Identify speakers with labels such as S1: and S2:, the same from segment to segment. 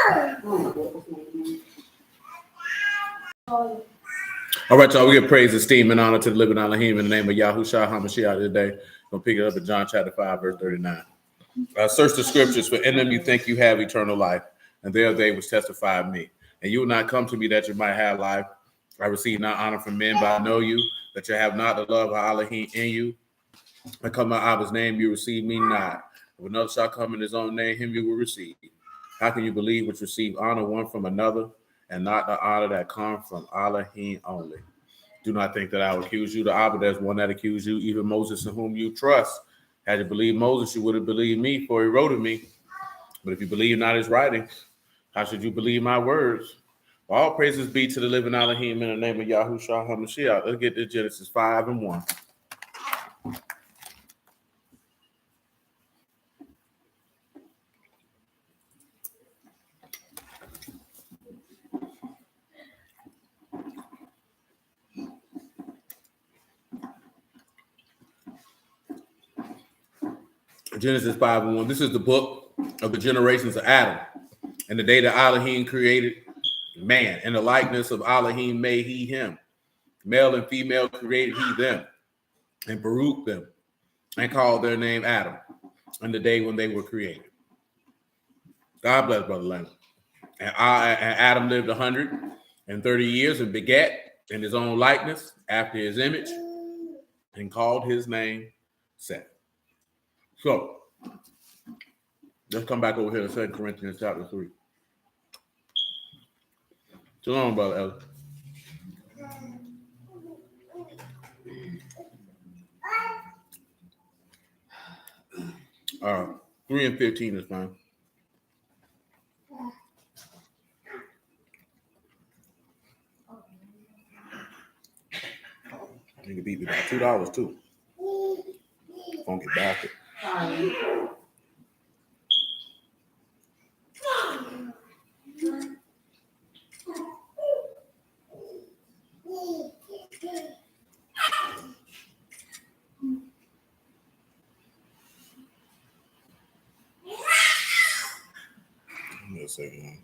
S1: All right, y'all, we give praise, esteem, and honor to the living Alahym in the name of Yahushua HaMashiach today. We're going to pick it up in John chapter 5, verse 39. Search the scriptures, for in them you think you have eternal life, and they are they which testify of me. And you will not come to me that you might have life. I receive not honor from men, but I know you, that you have not the love of Alahym in you. I come in Abba's name, you receive me not. If another shall come in his own name, him you will receive. How can you believe which receive honor one from another, and not the honor that comes from Alahym only? Do not think that I will accuse you. The Abba, there's one that accused you, even Moses, in whom you trust. Had you believed Moses, you would have believed me, for he wrote of me. But if you believe not his writings, how should you believe my words? All praises be to the living Alahym in the name of Yahushua HaMashiach. Let's get to Genesis 5 and 1. Genesis 5 and 1. This is the book of the generations of Adam. And the day that Alahym created man, in the likeness of Alahym made he him. Male and female created he them, and baruched them, and called their name Adam, on the day when they were created. God bless Brother Leonard. And Adam lived 130 years and begat in his own likeness, after his image, and called his name Seth. So, let's come back over here to 2 Corinthians chapter 3. Shalom, Brother Ellis. 3 and 15 is fine. You can beat me by $2 too. Funky bastard. Give me a second.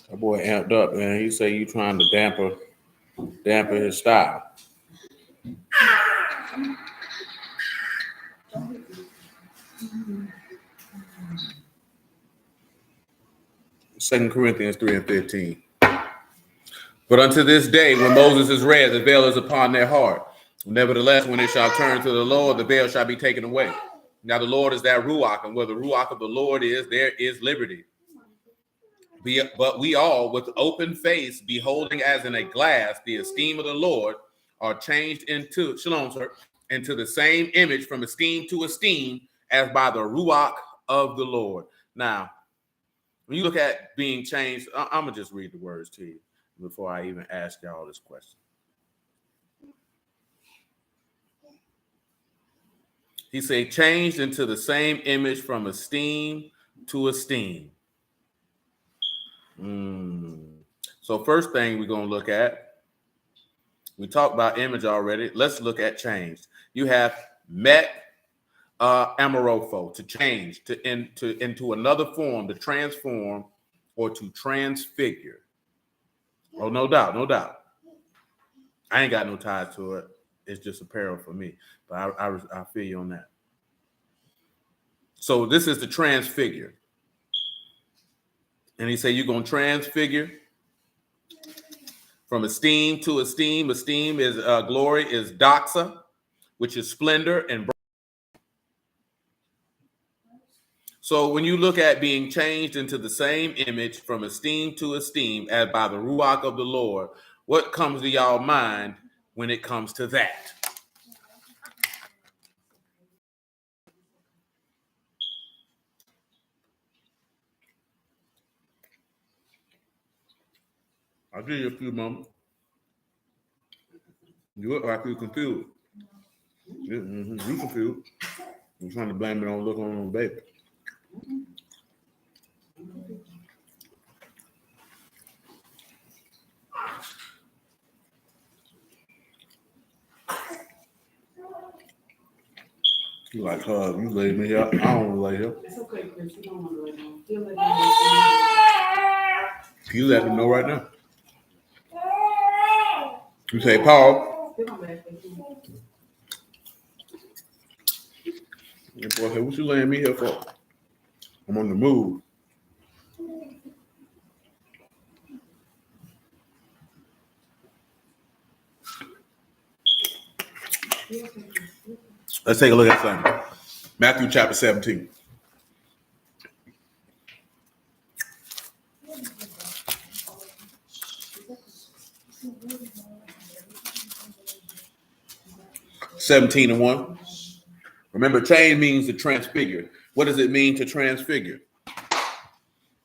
S1: That boy amped up, man. He say you trying to damper his style. Second Corinthians 3 and 15. But unto this day, when Moses is read, the veil is upon their heart. Nevertheless, when it shall turn to the Lord, the veil shall be taken away. Now the Lord is that Ruach, and where the Ruach of the Lord is, there is liberty. But we all, with open face, beholding as in a glass the esteem of the Lord, are changed into, shalom, sir, into the same image from esteem to esteem, as by the Ruach of the Lord. Now, when you look at being changed, I'm going to just read the words to you before I even ask y'all this question. He said, changed into the same image from esteem to esteem. So first thing we're going to look at, we talked about image already. Let's look at change. You have met amorpho, to change, into another form, to transform or to transfigure. Oh, no doubt, no doubt. I ain't got no ties to it. It's just apparel for me. But I feel you on that. So this is the transfigure. And he said, you're going to transfigure from esteem to esteem. Esteem is glory, is doxa, which is splendor and bright. So when you look at being changed into the same image from esteem to esteem, as by the Ruach of the Lord, what comes to y'all mind when it comes to that? I'll give you a few moments. You look like you're confused. You confused. You're trying to blame it on look on the baby. You like, you lay me up. I don't lay up.
S2: It's okay, Chris. You don't want to lay down. He'll lay down.
S1: You let them know right now. You say, Paul.
S2: He'll come back.
S1: Your boy said, what you laying me here for? I'm on the move. Let's take a look at something. Matthew chapter 17. (17 and 1). Remember, change means to transfigure. What does it mean to transfigure?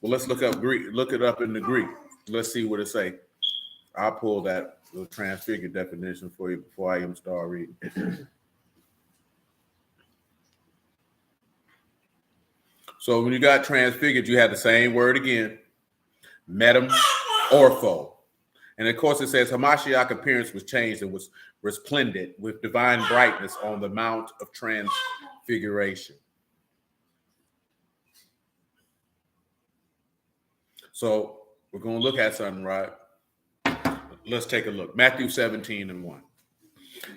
S1: Well, let's look it up in the Greek. Let's see what it say. I'll pull that little transfigure definition for you before I even start reading. So when you got transfigured, you had the same word again, metamorpho. And of course it says Hamashiach appearance was changed and was resplendent with divine brightness on the Mount of Transfiguration. So we're going to look at something, right? Let's take a look. Matthew 17 and 1.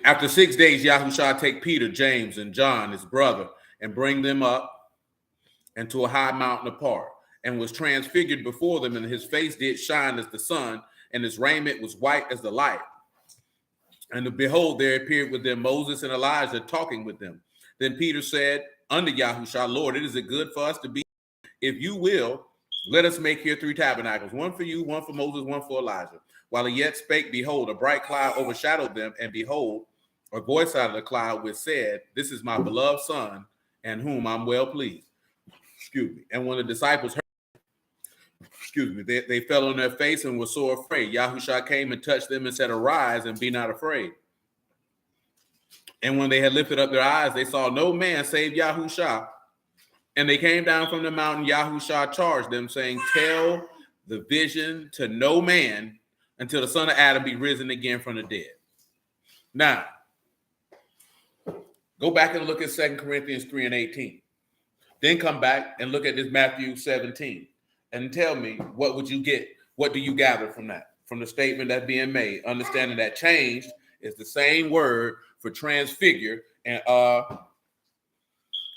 S1: After 6 days, Yahushua take Peter, James, and John, his brother, and bring them up into a high mountain apart, and was transfigured before them, and his face did shine as the sun, and his raiment was white as the light. And behold, there appeared with them Moses and Elijah talking with them. Then Peter said unto Yahushua, Lord, is it good for us to be? If you will, let us make here 3 tabernacles, one for you, one for Moses, one for Elijah. While he yet spake, behold, a bright cloud overshadowed them, and behold, a voice out of the cloud which said, This is my beloved Son, in whom I'm well pleased. Excuse me. And when the disciples heard, they fell on their face and were so afraid. Yahushua came and touched them and said, Arise and be not afraid. And when they had lifted up their eyes, they saw no man save Yahushua. And they came down from the mountain. Yahushua charged them, saying, Tell the vision to no man until the son of Adam be risen again from the dead. Now, go back and look at 2 Corinthians 3 and 18. Then come back and look at this Matthew 17 and tell me, what would you get? What do you gather from that? From the statement that's being made, understanding that changed is the same word for transfigure and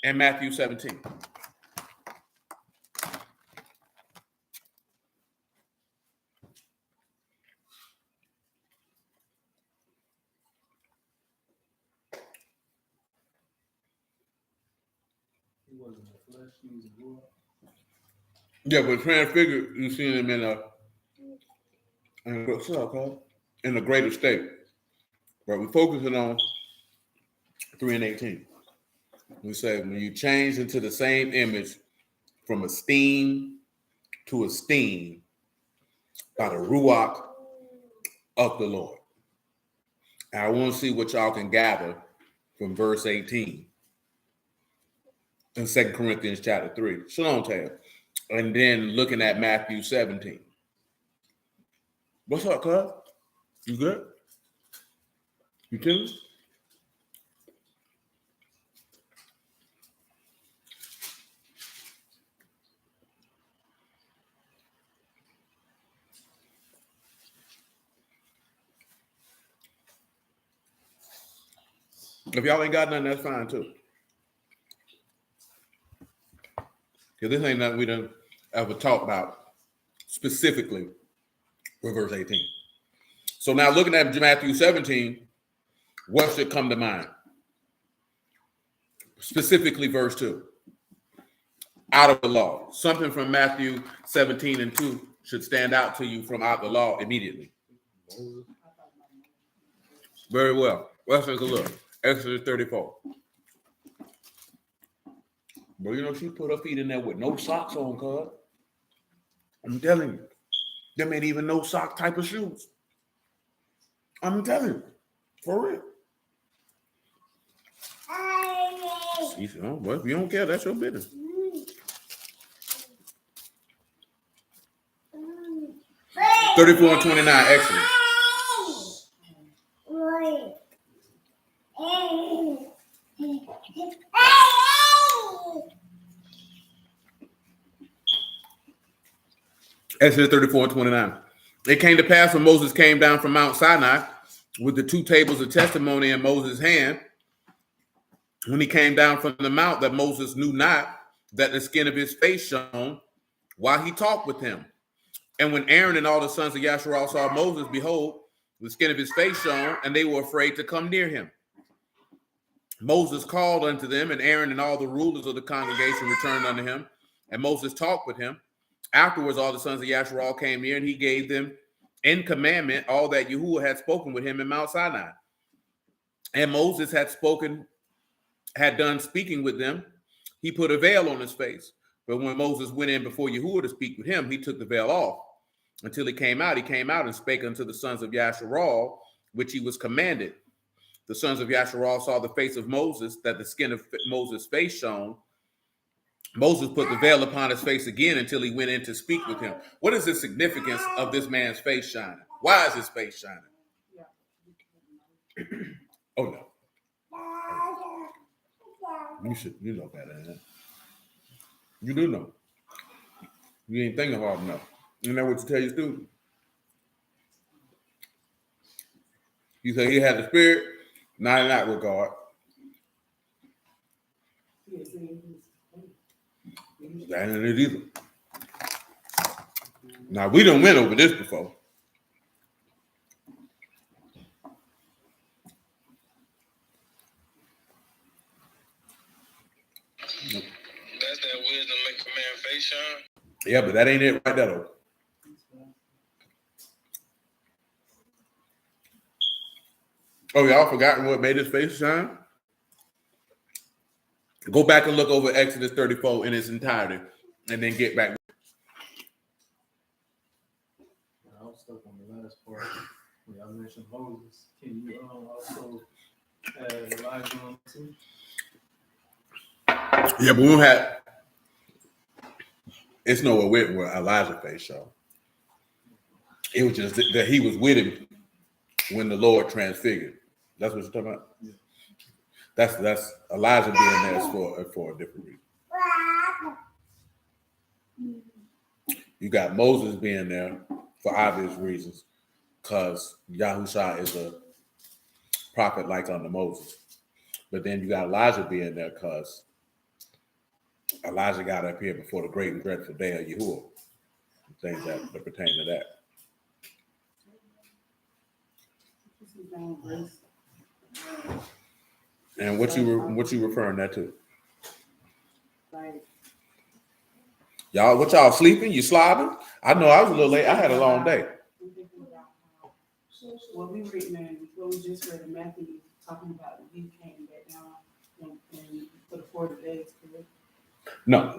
S1: Matthew 17. Yeah, but transfigured, you see him in a greater state. But we're focusing on 3 and 18. We say when you change into the same image from esteem to esteem by the Ruach of the Lord. And I want to see what y'all can gather from verse 18 in 2 Corinthians chapter 3. Shalom, Tab. And then looking at Matthew 17. What's up, cuz? You good? You chilling? If y'all ain't got nothing, that's fine too. Because this ain't nothing we done ever talked about specifically with verse 18. So now looking at Matthew 17, what should come to mind? Specifically verse 2. Out of the law. Something from Matthew 17 and 2 should stand out to you from out the law immediately. Very well. Let's take a look. Exodus 34. But you know, she put her feet in there with no socks on, cuz. I'm telling you. Them ain't even no sock type of shoes. I'm telling you. For real. She said, oh, well, if you don't care, that's your business. 34 and 29, Exodus. Exodus 34 and 29. It came to pass when Moses came down from Mount Sinai with the 2 tables of testimony in Moses' hand, when he came down from the mount, that Moses knew not that the skin of his face shone while he talked with him. And when Aaron and all the sons of Yasharal saw Moses, behold, the skin of his face shone, and they were afraid to come near him. Moses called unto them, and Aaron and all the rulers of the congregation returned unto him, and Moses talked with him. Afterwards, all the sons of Yasharal came near, and he gave them in commandment all that Yahuwah had spoken with him in Mount Sinai. And Moses had done speaking with them. He put a veil on his face. But when Moses went in before Yahuwah to speak with him, he took the veil off. Until he came out and spake unto the sons of Yasharal, which he was commanded. The sons of Yasharal saw the face of Moses, that the skin of Moses' face shone. Moses put the veil upon his face again until he went in to speak with him. What is the significance of this man's face shining? Why is his face shining? Oh, no. You know better than that. You do know. You ain't thinking hard enough. You know what you tell your student? You say he had the spirit, not with God. That ain't it either. Now, we done went over this before.
S3: That's that wisdom make a man face shine.
S1: Yeah, but that ain't it right there, though. Oh, y'all forgotten what made his face shine? Go back and look over Exodus 34 in its entirety, and then get back.
S4: I was stuck on the last part. When y'all mentioned Moses, can you also add Elijah on too?
S1: Yeah, but we don't have. It's nowhere with where Elijah's face shone. It was just that he was with him when the Lord transfigured. That's what you're talking about.
S4: Yeah.
S1: That's Elijah being there for a different reason. You got Moses being there for obvious reasons, because Yahusha is a prophet like unto Moses. But then you got Elijah being there because Elijah got up here before the great and dreadful day of Yahuwah. Things that pertain to that. And what you referring that to? Y'all, what y'all sleeping? You slobbing? I know I was a little late. I had a long day.
S2: What we read now, what we just read in Matthew, talking about when he came back down and for the 40 days.
S1: No.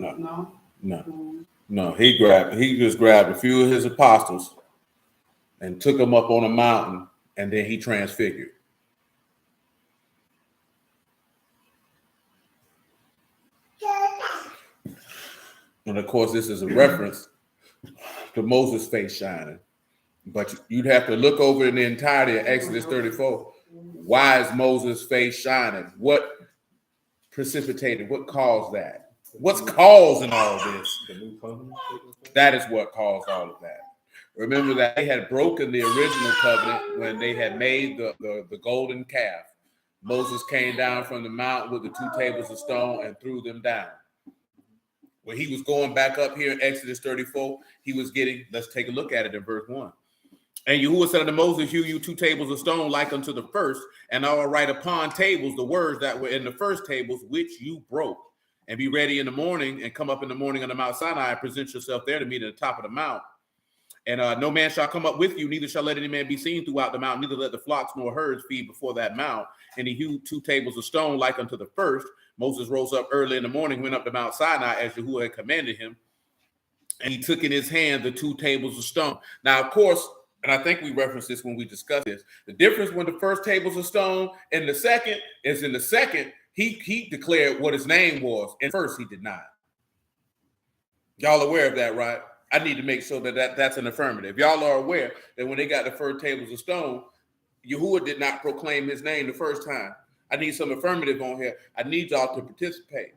S2: No.
S1: He just grabbed a few of his apostles and took them up on a mountain, and then he transfigured. And of course, this is a reference to Moses' face shining. But you'd have to look over in the entirety of Exodus 34. Why is Moses' face shining? What precipitated? What caused that? What's causing all this? That is what caused all of that. Remember that they had broken the original covenant when they had made the golden calf. Moses came down from the mountain with the 2 tables of stone and threw them down. When he was going back up here in Exodus 34, he was getting, let's take a look at it in verse 1. And Yahuwah said unto Moses, hew you 2 tables of stone like unto the first, and I will write upon tables the words that were in the first tables, which you broke. And be ready in the morning, and come up in the morning on the Mount Sinai, and present yourself there to meet at the top of the mount. And no man shall come up with you, neither shall let any man be seen throughout the mountain, neither let the flocks nor herds feed before that mount. And he hewed 2 tables of stone like unto the first. Moses rose up early in the morning, went up to Mount Sinai as Yahuwah had commanded him, and he took in his hand the 2 tables of stone. Now, of course, and I think we referenced this when we discussed this, the difference when the first tables of stone and the second is in the second, he declared what his name was, and first he did not. Y'all aware of that, right? I need to make sure that's an affirmative. Y'all are aware that when they got the first tables of stone, Yahuwah did not proclaim his name the first time. I need some affirmative on here. I need y'all to participate.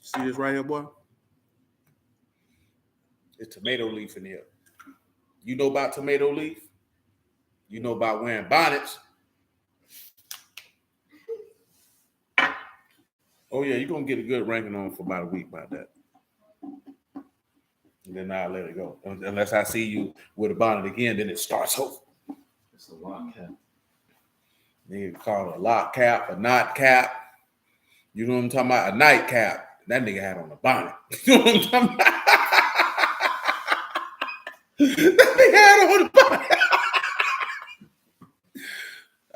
S1: See this right here, boy? It's tomato leaf in here. You know about tomato leaf? You know about wearing bonnets. Oh, yeah, you're going to get a good ranking on for about a week about that. And then I'll let it go. Unless I see you with a bonnet again, then it starts over.
S4: It's a lock cap.
S1: Nigga call it a lock cap, a knot cap. You know what I'm talking about? A night cap. That nigga had on a bonnet. You know what I'm talking about? That nigga had on a bonnet.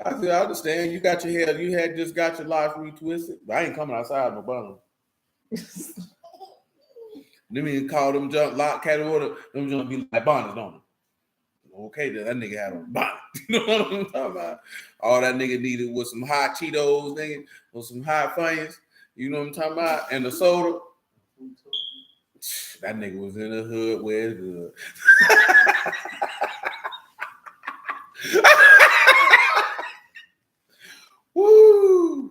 S1: I said, I understand. You got your hair. You had just got your life retwisted. But I ain't coming outside no bonnet. Let me call them junk lock cat order. Them junk be like bonnets, don't them? Okay, then that nigga had on a bonnet. You know what I'm talking about? All that nigga needed was some hot Cheetos, nigga, or some hot Funyuns. You know what I'm talking about? And the soda. That nigga was in the hood where it's good. Woo!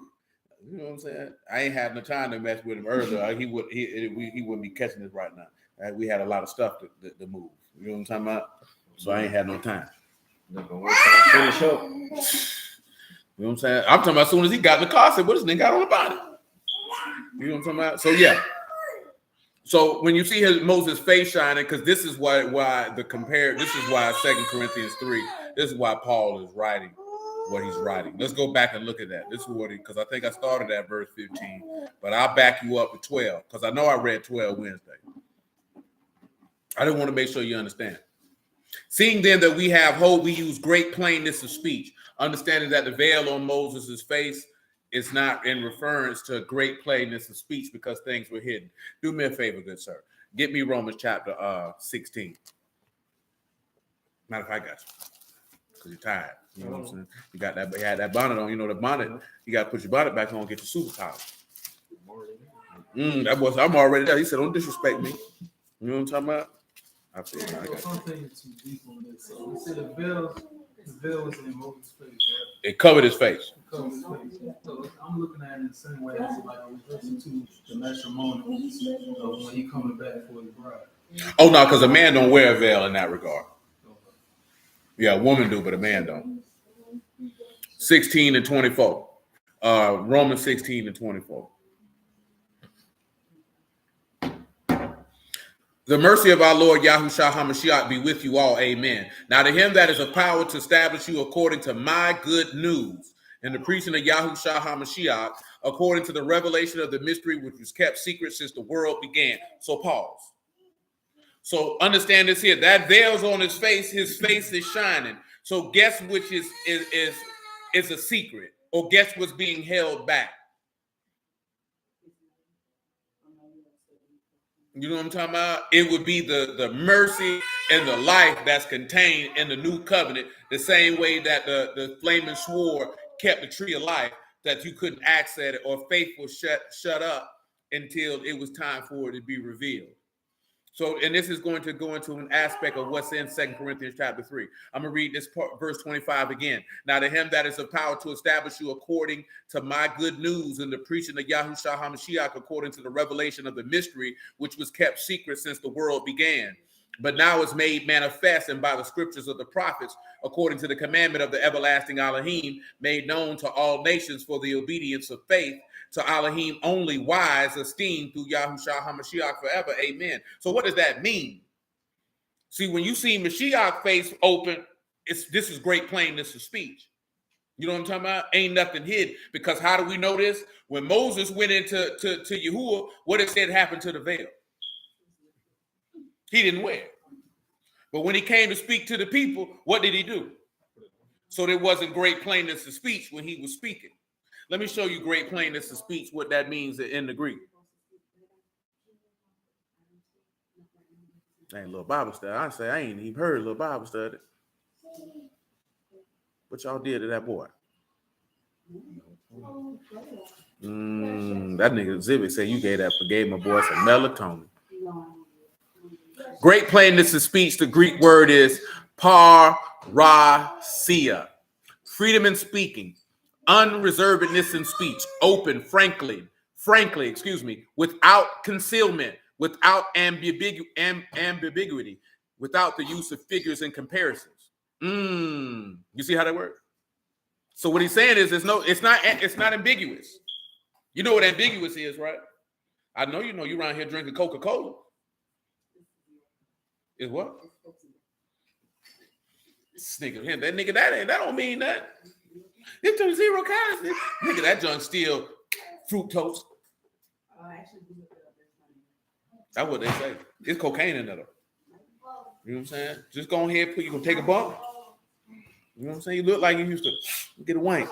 S1: You know what I'm saying? I ain't had no time to mess with him earlier. He wouldn't be catching this right now. We had a lot of stuff to move. You know what I'm talking about? So I ain't had no time.
S4: Finish up.
S1: You know what I'm saying? I'm talking about as soon as he got in the car, I said, what this nigga got on the body? You know what I'm talking about? So yeah. So when you see Moses' face shining, because this is why this is why 2 Corinthians 3, this is why Paul is writing what he's writing. Let's go back and look at that. This is what because I think I started at verse 15, but I'll back you up to 12, because I know I read 12 Wednesday. I didn't want to make sure you understand. Seeing then that we have hope, we use great plainness of speech, understanding that the veil on Moses' face is not in reference to great plainness of speech because things were hidden. Do me a favor, good sir. Get me Romans chapter 16. Matter of fact, I got you. Because you're tired. You know what I'm saying? You had that bonnet on. You know the bonnet. You got to put your bonnet back on, get your superpower. I'm already there. He said, don't disrespect me. You know what I'm talking about? I feel like I got
S4: Something too deep on this. So we said the veil was in Moses' face, right?
S1: it covered his face.
S4: So I'm looking at it in the same way as like I was listening to the matrimonial when he coming back for his bride.
S1: Oh, no, because a man don't wear a veil in that regard. Yeah, a woman do, but a man don't. 16 and 24. Romans 16 and 24. The mercy of our Lord Yahushua HaMashiach be with you all. Amen. Now to him that is of power to establish you according to my good news and the preaching of Yahushua HaMashiach, according to the revelation of the mystery which was kept secret since the world began. So pause. So understand this here. That veil's on his face. His face is shining. So guess which is a secret, or guess what's being held back? You know what I'm talking about? It would be the mercy and the life that's contained in the new covenant, the same way that the flaming sword kept the tree of life, that you couldn't access it, or faith was shut up until it was time for it to be revealed. So, and this is going to go into an aspect of what's in 2 Corinthians chapter 3. I'm going to read this part, verse 25 again. Now to him that is of power to establish you according to my good news and the preaching of Yahushua HaMashiach according to the revelation of the mystery, which was kept secret since the world began, but now is made manifest and by the scriptures of the prophets, according to the commandment of the everlasting Alahym, made known to all nations for the obedience of faith, to Alahym only wise, esteemed through Yahushua HaMashiach forever. Amen. So what does that mean? See, when you see Mashiach face open, this is great plainness of speech. You know what I'm talking about? Ain't nothing hid. Because how do we know this? When Moses went into Yahuwah, what it said happened to the veil? He didn't wear it. But when he came to speak to the people, what did he do? So there wasn't great plainness of speech when he was speaking. Let me show you great plainness of speech, what that means in the Greek. Ain't a little Bible study. I say I ain't even heard a little Bible study. What y'all did to that boy? That nigga Exhibit said you gave my boy some melatonin. Great plainness of speech, the Greek word is Parasia. Freedom in speaking, unreservedness in speech, open, frankly, without concealment, without ambiguity, without the use of figures and comparisons. You see how that works? So what he's saying is, it's not ambiguous. You know what ambiguous is, right? I know you know you around here drinking Coca-Cola. Is what? That nigga, that don't mean that. It's 0 calories. Nigga, that junk still fructose. That's what they say. It's cocaine in there. You know what I'm saying? Just go ahead, you gonna take a bump. You know what I'm saying? You look like you used to get a wank.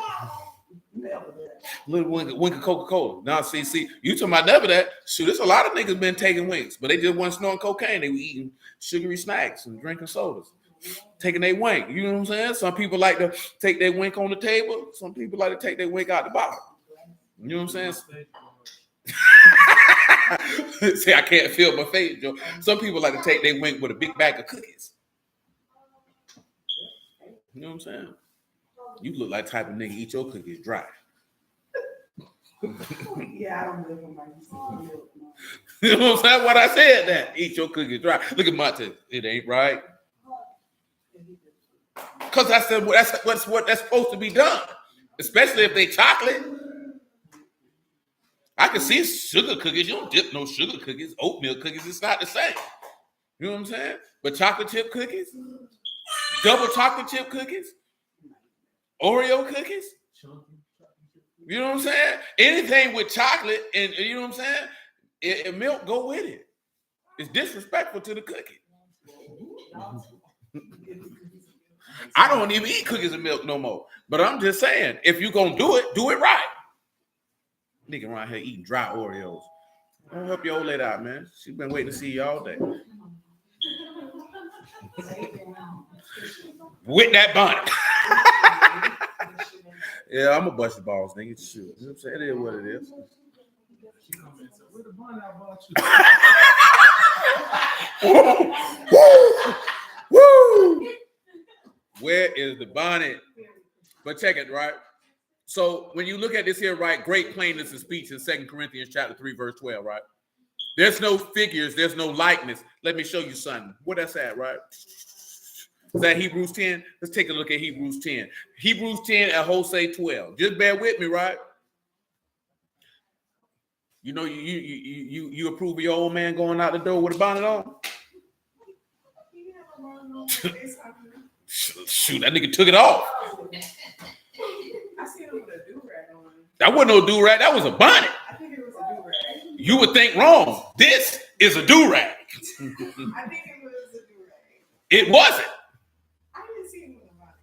S1: Little wink of Coca-Cola. Now, see, you talking about never that. Shoot, there's a lot of niggas been taking winks, but they just wasn't snorting cocaine. They were eating sugary snacks and drinking sodas. Taking their wink. You know what I'm saying? Some people like to take their wink on the table. Some people like to take their wink out the bottle. You know what I'm saying? See, I can't feel my face, Joe. Some people like to take their wink with a big bag of cookies. You know what I'm saying? You look like the type of nigga eat your cookies dry.
S2: Yeah, I don't live on my milk.
S1: You know what I'm saying? What I said that. Eat your cookies dry. Look at my test. It ain't right. Because that's what's supposed to be done. Especially if they chocolate. I can see sugar cookies. You don't dip no sugar cookies. Oatmeal cookies, it's not the same. You know what I'm saying? But chocolate chip cookies, double chocolate chip cookies, Oreo cookies. You know what I'm saying? Anything with chocolate and you know what I'm saying? And milk go with it. It's disrespectful to the cookie. I don't even eat cookies and milk no more. But I'm just saying, if you're gonna do it right. Nigga around here eating dry Oreos. Don't help your old lady out, man. She's been waiting to see you all day. With that bonnet. Yeah, I'm a bust your balls, nigga. Shoot. You know what I'm saying? It is what it is.
S4: Where the bonnet I bought you?
S1: Woo! Where is the bonnet? But check it, right? So when you look at this here, right, great plainness of speech in 2 Corinthians chapter 3, verse 12, right? There's no figures, there's no likeness. Let me show you something. Where that's at, right? Is that Hebrews 10? Let's take a look at Hebrews 10. Hebrews 10 and Hosea 12. Just bear with me, right? You know, you approve of your old man going out the door with a bonnet on? Shoot, that nigga took it off.
S2: I seen him with a do-rag on.
S1: That wasn't no do-rag. That was a bonnet.
S2: I think it was a do-rag.
S1: You would think wrong. This is a do-rag.
S2: I think it was a do-rag.
S1: It wasn't.
S2: I didn't see him with a bonnet.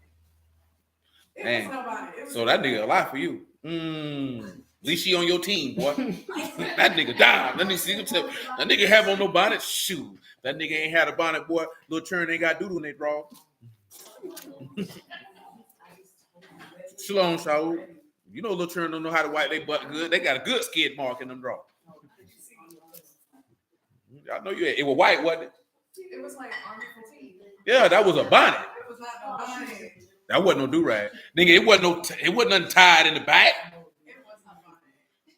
S2: It
S1: Man.
S2: was no bonnet. It was
S1: So that nigga a lie for you. At least she on your team, boy. That nigga down. Let me see. That nigga have on no bonnet. Shoot. That nigga ain't had a bonnet, boy. Little churn ain't got doodle in their draw. Shalom, Shaul. You know little children don't know how to wipe their butt good. They got a good skid mark in them drawers. I know you. It was white, wasn't it?
S2: It was like army fatigue.
S1: Yeah, that was a bonnet.
S2: It was not no bonnet.
S1: That wasn't no do-rag. Nigga, it wasn't nothing tied in the back.
S2: It was not bonnet.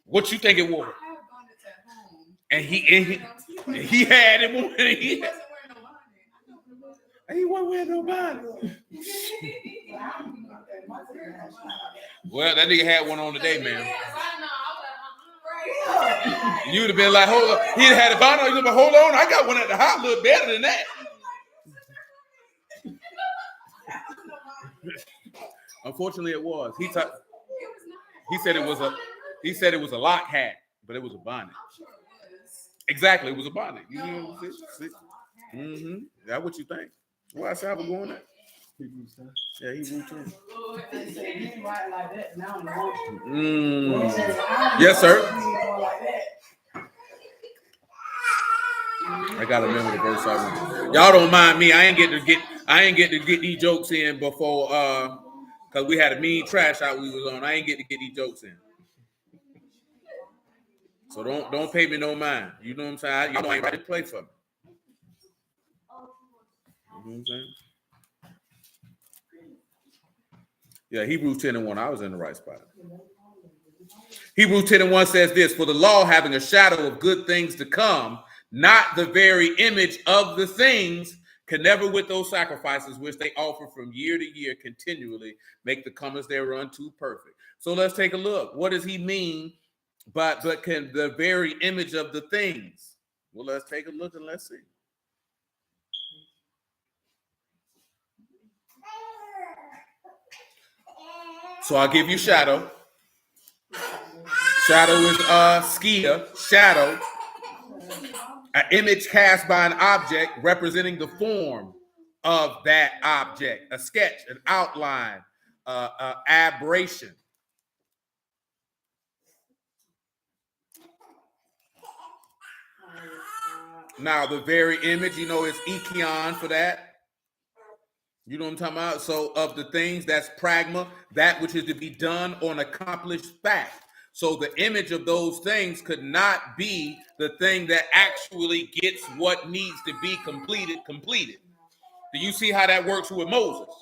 S1: What you think it was?
S2: I have bonnets at home.
S1: And he had it. He wasn't wearing no bonnet. Well, that nigga had one on today, man. You would have been like, hold on. He'd have had a bonnet. You'd have been, hold on. I got one at the house, a little better than that. Unfortunately, it was. He said it was a lock hat, but it was a bonnet. Exactly, it was a bonnet. You know what I'm saying? Mm-hmm. That's what you think. Why is Saba going at? Yeah, he moved too. Yes, sir. I gotta remember the verse. Y'all don't mind me. I ain't get to get these jokes in before because we had a mean trash out we was on. I ain't get to get these jokes in. So don't pay me no mind. You know what I'm saying? You know I ain't ready to play for me. You know what I'm saying? Yeah, Hebrews 10:1. I was in the right spot. Hebrews 10:1 says this: for the law having a shadow of good things to come, not the very image of the things, can never with those sacrifices which they offer from year to year continually make the comers thereunto perfect. So let's take a look. What does he mean? But can the very image of the things? Well, let's take a look and let's see. So I'll give you shadow. Shadow is skia, shadow. An image cast by an object representing the form of that object. A sketch, an outline, aberration. Now, the very image, you know, is ikion for that. You know what I'm talking about? So, of the things, that's pragma, that which is to be done or an accomplished fact. So, the image of those things could not be the thing that actually gets what needs to be completed. Do you see how that works with Moses?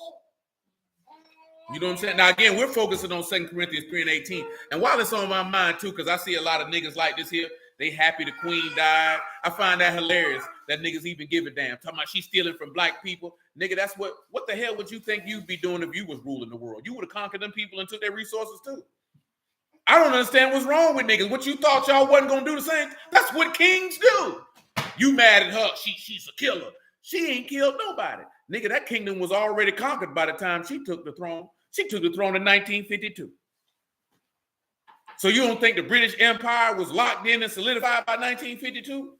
S1: You know what I'm saying? Now, again, we're focusing on 2 Corinthians 3:18. And while it's on my mind, too, because I see a lot of niggas like this here, they happy the queen died. I find that hilarious that niggas even give a damn. Talking about she's stealing from black people. Nigga, that's what the hell would you think you'd be doing if you was ruling the world? You would have conquered them people and took their resources, too. I don't understand what's wrong with niggas. What you thought y'all wasn't going to do the same? That's what kings do. You mad at her. She's a killer. She ain't killed nobody. Nigga, that kingdom was already conquered by the time she took the throne. She took the throne in 1952. So you don't think the British Empire was locked in and solidified by 1952?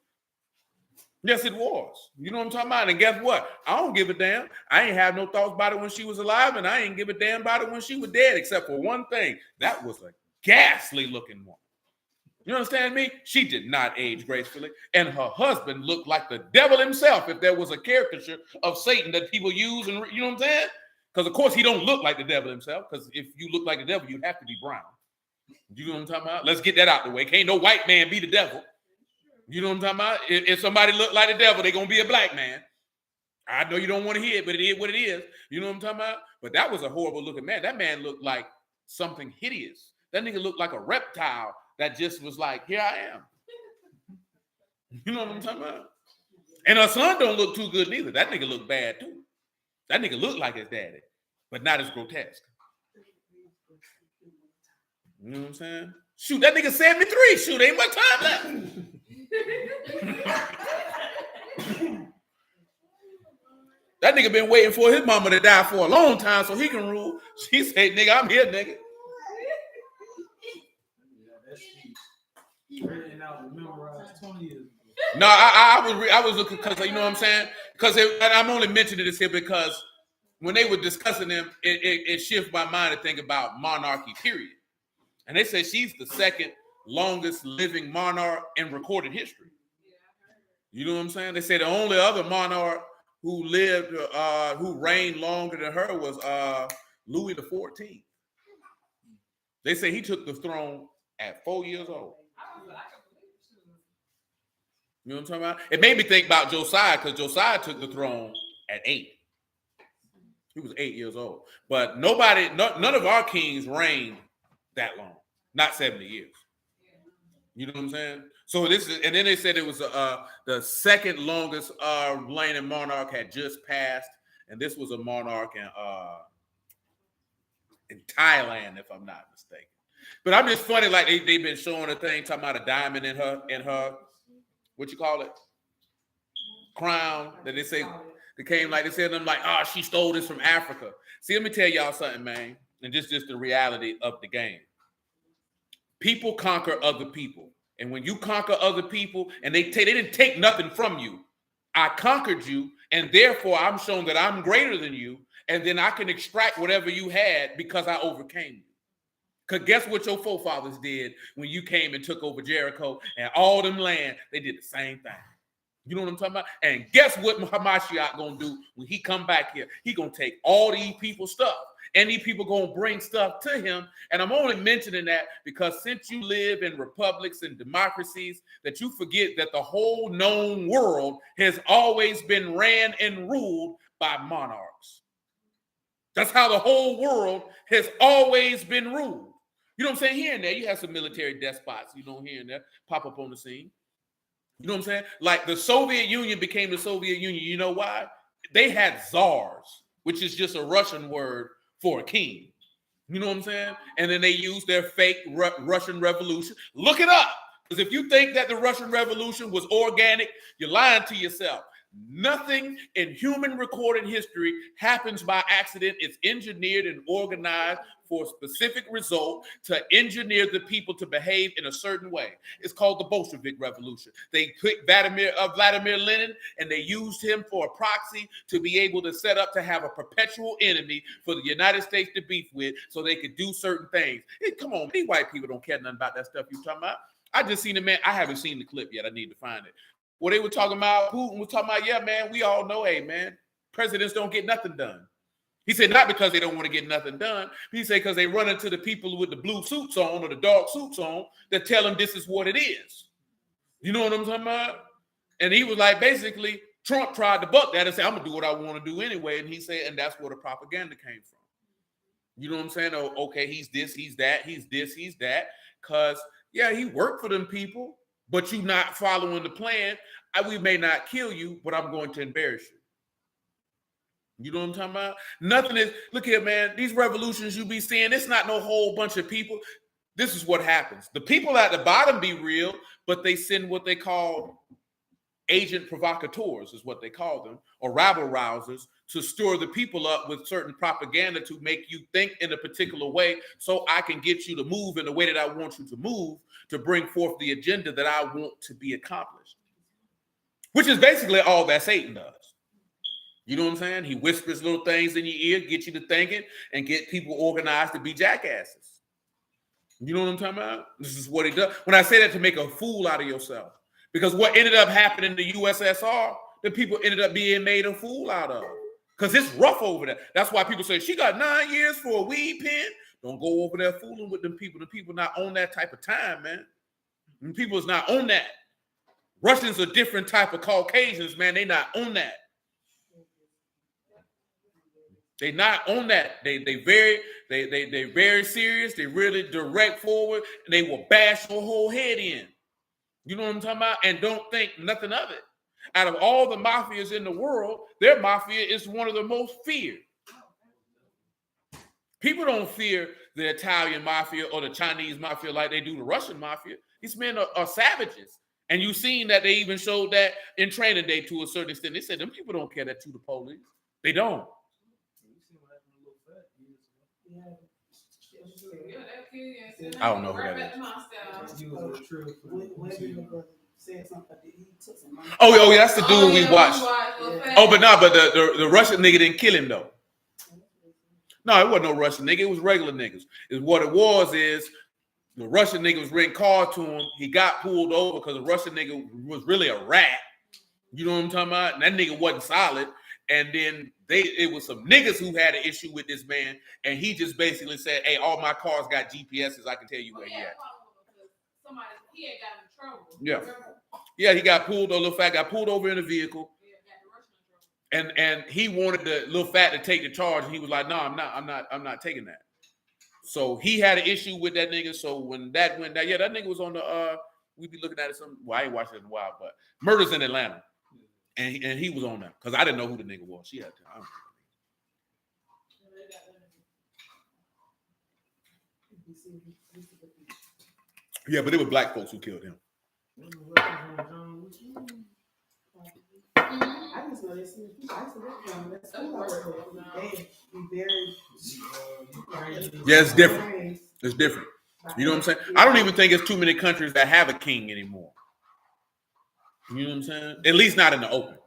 S1: Yes, it was. You know what I'm talking about? And guess what? I don't give a damn. I ain't have no thoughts about it when she was alive, and I ain't give a damn about it when she was dead, except for one thing. That was a ghastly looking woman. You understand me? She did not age gracefully, and her husband looked like the devil himself if there was a caricature of Satan that people use, and you know what I'm saying? Because, of course, he don't look like the devil himself, because if you look like the devil, you'd have to be brown. You know what I'm talking about? Let's get that out the way. Can't no white man be the devil. You know what I'm talking about? If somebody look like the devil, they're going to be a black man. I know you don't want to hear it, but it is what it is. You know what I'm talking about? But that was a horrible looking man. That man looked like something hideous. That nigga looked like a reptile that just was like, here I am. You know what I'm talking about? And her son don't look too good neither. That nigga look bad too. That nigga look like his daddy, but not as grotesque. You know what I'm saying? Shoot, that nigga 73. Shoot, ain't much time left. That nigga been waiting for his mama to die for a long time so he can rule. She said, nigga, I'm here, nigga.
S4: Yeah, that's written out and memorized 20 years ago.
S1: No, I was looking because, you know what I'm saying? Because I'm only mentioning this here because when they were discussing them, it shifted my mind to think about monarchy, period. And they said she's the second longest living monarch in recorded history. You know what I'm saying? They said the only other monarch who lived, who reigned longer than her was Louis XIV. They say he took the throne at 4 years old. You know what I'm talking about? It made me think about Josiah because Josiah took the throne at 8. He was 8 years old. But none of our kings reigned that long. Not 70 years. You know what I'm saying? So this is, and then they said it was the second longest reigning monarch had just passed, and this was a monarch in Thailand, if I'm not mistaken. But I'm just funny, like they've been showing a thing talking about a diamond in her, what you call it, crown that they say they came like they said them like, she stole this from Africa. See, let me tell y'all something, man, and just the reality of the game. People conquer other people. And when you conquer other people and they didn't take nothing from you. I conquered you, and therefore I'm shown that I'm greater than you, and then I can extract whatever you had because I overcame you. Because guess what your forefathers did when you came and took over Jericho and all them land? They did the same thing. You know what I'm talking about? And guess what Hamashiach gonna do when he come back here? He gonna take all these people's stuff. And these people gonna bring stuff to him. And I'm only mentioning that because since you live in republics and democracies, that you forget that the whole known world has always been ran and ruled by monarchs. That's how the whole world has always been ruled. You know what I'm saying? Here and there, you have some military despots, here and there, pop up on the scene. You know what I'm saying? Like the Soviet Union became the Soviet Union. You know why? They had czars, which is just a Russian word for a king. You know what I'm saying? And then they used their fake Russian Revolution. Look it up. Because if you think that the Russian Revolution was organic, you're lying to yourself. Nothing in human recorded history happens by accident. It's engineered and organized for a specific result to engineer the people to behave in a certain way. It's called the Bolshevik Revolution. They picked Vladimir Lenin, and they used him for a proxy to be able to set up to have a perpetual enemy for the United States to beef with so they could do certain things. Hey, come on, these white people don't care nothing about that stuff you're talking about. I just seen the man. I haven't seen the clip yet. I need to find it. What they were talking about, Putin was talking about, yeah, man, we all know, hey, man, presidents don't get nothing done. He said not because they don't want to get nothing done. He said because they run into the people with the blue suits on or the dark suits on that tell them this is what it is. You know what I'm talking about? And he was like, basically, Trump tried to buck that and say, I'm going to do what I want to do anyway. And he said, and that's where the propaganda came from. You know what I'm saying? Oh, okay, he's this, he's that, he's this, he's that. Because, yeah, he worked for them people. But you not following the plan, we may not kill you, but I'm going to embarrass you. You know what I'm talking about? Nothing is, look here, man, these revolutions you be seeing, it's not no whole bunch of people. This is what happens. The people at the bottom be real, but they send what they call agent provocateurs, is what they call them, or rabble rousers, to stir the people up with certain propaganda to make you think in a particular way so I can get you to move in the way that I want you to move to bring forth the agenda that I want to be accomplished, which is basically all that Satan does. You know what I'm saying? He whispers little things in your ear, get you to thinking, and get people organized to be jackasses. You know what I'm talking about? This is what he does. When I say that, to make a fool out of yourself. Because what ended up happening in the USSR, the people ended up being made a fool out of. Because it's rough over there. That's why people say, she got 9 years for a weed pen. Don't go over there fooling with them people. The people not on that type of time, man. And people is not on that. Russians are different type of Caucasians, man. They not on that. They not on that. They very serious. They really direct forward, and they will bash your whole head in. You know what I'm talking about? And don't think nothing of it. Out of all the mafias in the world, their mafia is one of the most feared. People don't fear the Italian mafia or the Chinese mafia like they do the Russian mafia. These men are savages. And you've seen that they even showed that in Training Day to a certain extent. They said them people don't care that to the police. They don't. I don't know who that is. Oh, yeah, that's the dude we watched. Oh, but the Russian nigga didn't kill him though. No, it wasn't no Russian nigga. It was regular niggas. What it was is the Russian nigga was renting car to him. He got pulled over because the Russian nigga was really a rat. You know what I'm talking about? And that nigga wasn't solid. And then it was some niggas who had an issue with this man, and he just basically said, "Hey, all my cars got GPSs. I can tell you where he at."
S2: He had gotten in trouble.
S1: Yeah, he got pulled. Little fat got pulled over in a vehicle, and he wanted the little fat to take the charge, and he was like, "No, I'm not taking that." So he had an issue with that nigga. So when that went down, yeah, that nigga was on the we be looking at it some. Well, I ain't watched it in a while, but Murders in Atlanta. And he was on that because I didn't know who the nigga was. She had to. Yeah, but it was black folks who killed him.
S2: I just know this.
S1: Yeah, it's different. It's different. You know what I'm saying? I don't even think it's too many countries that have a king anymore. You know what I'm saying? At least not in the open.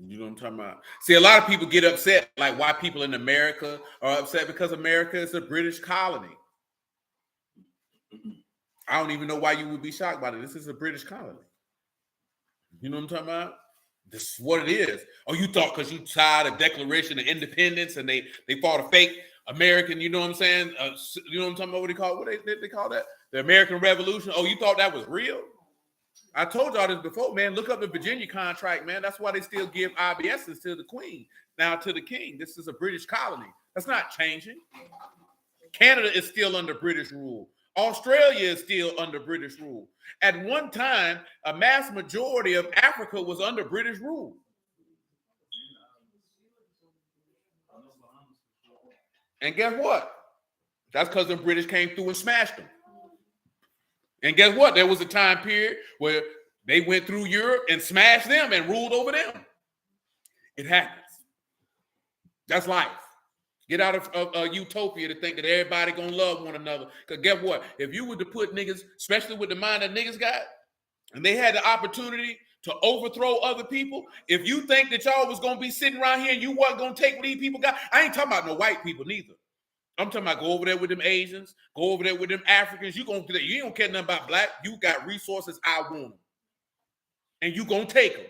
S1: You know what I'm talking about? See, a lot of people get upset, like why people in America are upset because America is a British colony. I don't even know why you would be shocked by it. This is a British colony. You know what I'm talking about? This is what it is. Oh, you thought because you signed a Declaration of Independence and they fought a fake American, you know what I'm saying? You know what I'm talking about? What they call that? The American Revolution. Oh, you thought that was real? I told y'all this before, man. Look up the Virginia contract, man. That's why they still give IBSs to the Queen, now to the King. This is a British colony. That's not changing. Canada is still under British rule. Australia is still under British rule. At one time, a mass majority of Africa was under British rule. And guess what? That's because the British came through and smashed them. And guess what? There was a time period where they went through Europe and smashed them and ruled over them. It happens. That's life. Get out of utopia to think that everybody gonna love one another. Because guess what? If you were to put niggas, especially with the mind that niggas got, and they had the opportunity to overthrow other people, if you think that y'all was gonna be sitting around here and you wasn't gonna take what these people got, I ain't talking about no white people neither. I'm talking about go over there with them Asians, go over there with them Africans. You don't care nothing about black. You got resources, I want them. And you gonna take them.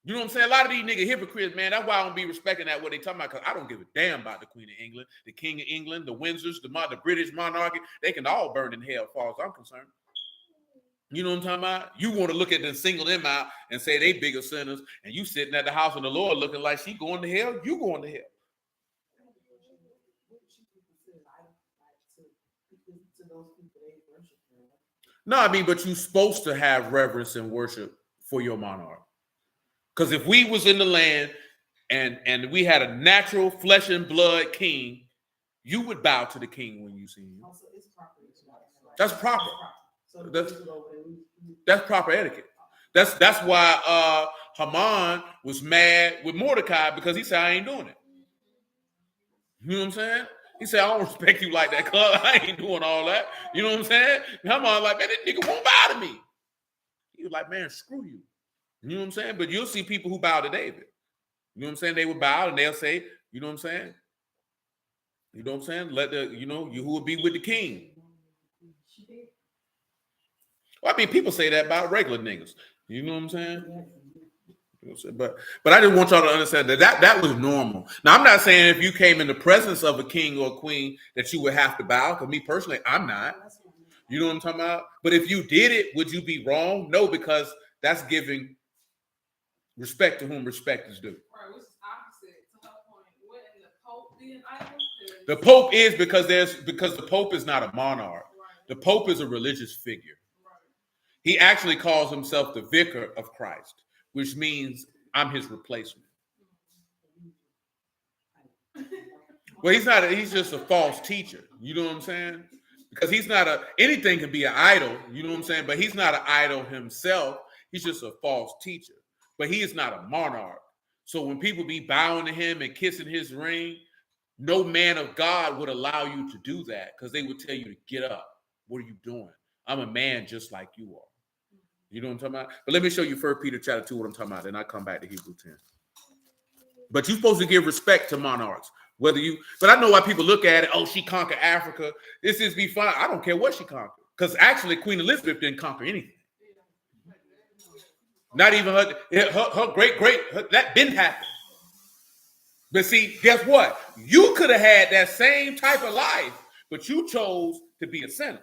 S1: You know what I'm saying? A lot of these nigga hypocrites, man, that's why I don't be respecting that what they talking about, because I don't give a damn about the Queen of England, the King of England, the Windsors, the British monarchy. They can all burn in hell as far as I'm concerned. You know what I'm talking about? You want to look at them, single them out, and say they bigger sinners, and you sitting at the house of the Lord looking like she going to hell, you going to hell. No, I mean, but you're supposed to have reverence and worship for your monarch. Because if we was in the land and we had a natural flesh and blood king, you would bow to the king when you see him. That's proper. That's proper etiquette. That's why Haman was mad with Mordecai, because he said, I ain't doing it. You know what I'm saying? He said, I don't respect you like that, cuz I ain't doing all that. You know what I'm saying? Haman like, man, this nigga won't bow to me. He was like, man, screw you. You know what I'm saying? But you'll see people who bow to David. You know what I'm saying? They will bow and they'll say, you know what I'm saying? You know what I'm saying? Let the, you know, you who will be with the king. Well, I mean, people say that about regular niggas. You know what I'm saying? But I just want y'all to understand that was normal. Now, I'm not saying if you came in the presence of a king or a queen that you would have to bow. Because me personally, I'm not. You know what I'm talking about? But if you did it, would you be wrong? No, because that's giving respect to whom respect is due.
S5: Right, which is opposite to her point. Wouldn't the Pope be an idol?
S1: The Pope is because the Pope is not a monarch.
S5: Right.
S1: The Pope is a religious figure.
S5: Right.
S1: He actually calls himself the vicar of Christ, which means I'm his replacement. Well, he's not. He's just a false teacher. You know what I'm saying? Because he's not anything can be an idol. You know what I'm saying? But he's not an idol himself. He's just a false teacher. But he is not a monarch. So when people be bowing to him and kissing his ring, no man of God would allow you to do that, because they would tell you to get up. What are you doing? I'm a man just like you are. You know what I'm talking about? But let me show you 1 Peter chapter 2 what I'm talking about, and I'll come back to Hebrew 10. But you're supposed to give respect to monarchs. But I know why people look at it, oh, she conquered Africa. This is be fine. I don't care what she conquered. Because actually Queen Elizabeth didn't conquer anything. Not even her great, that didn't happen. But see, guess what? You could have had that same type of life, but you chose to be a sinner.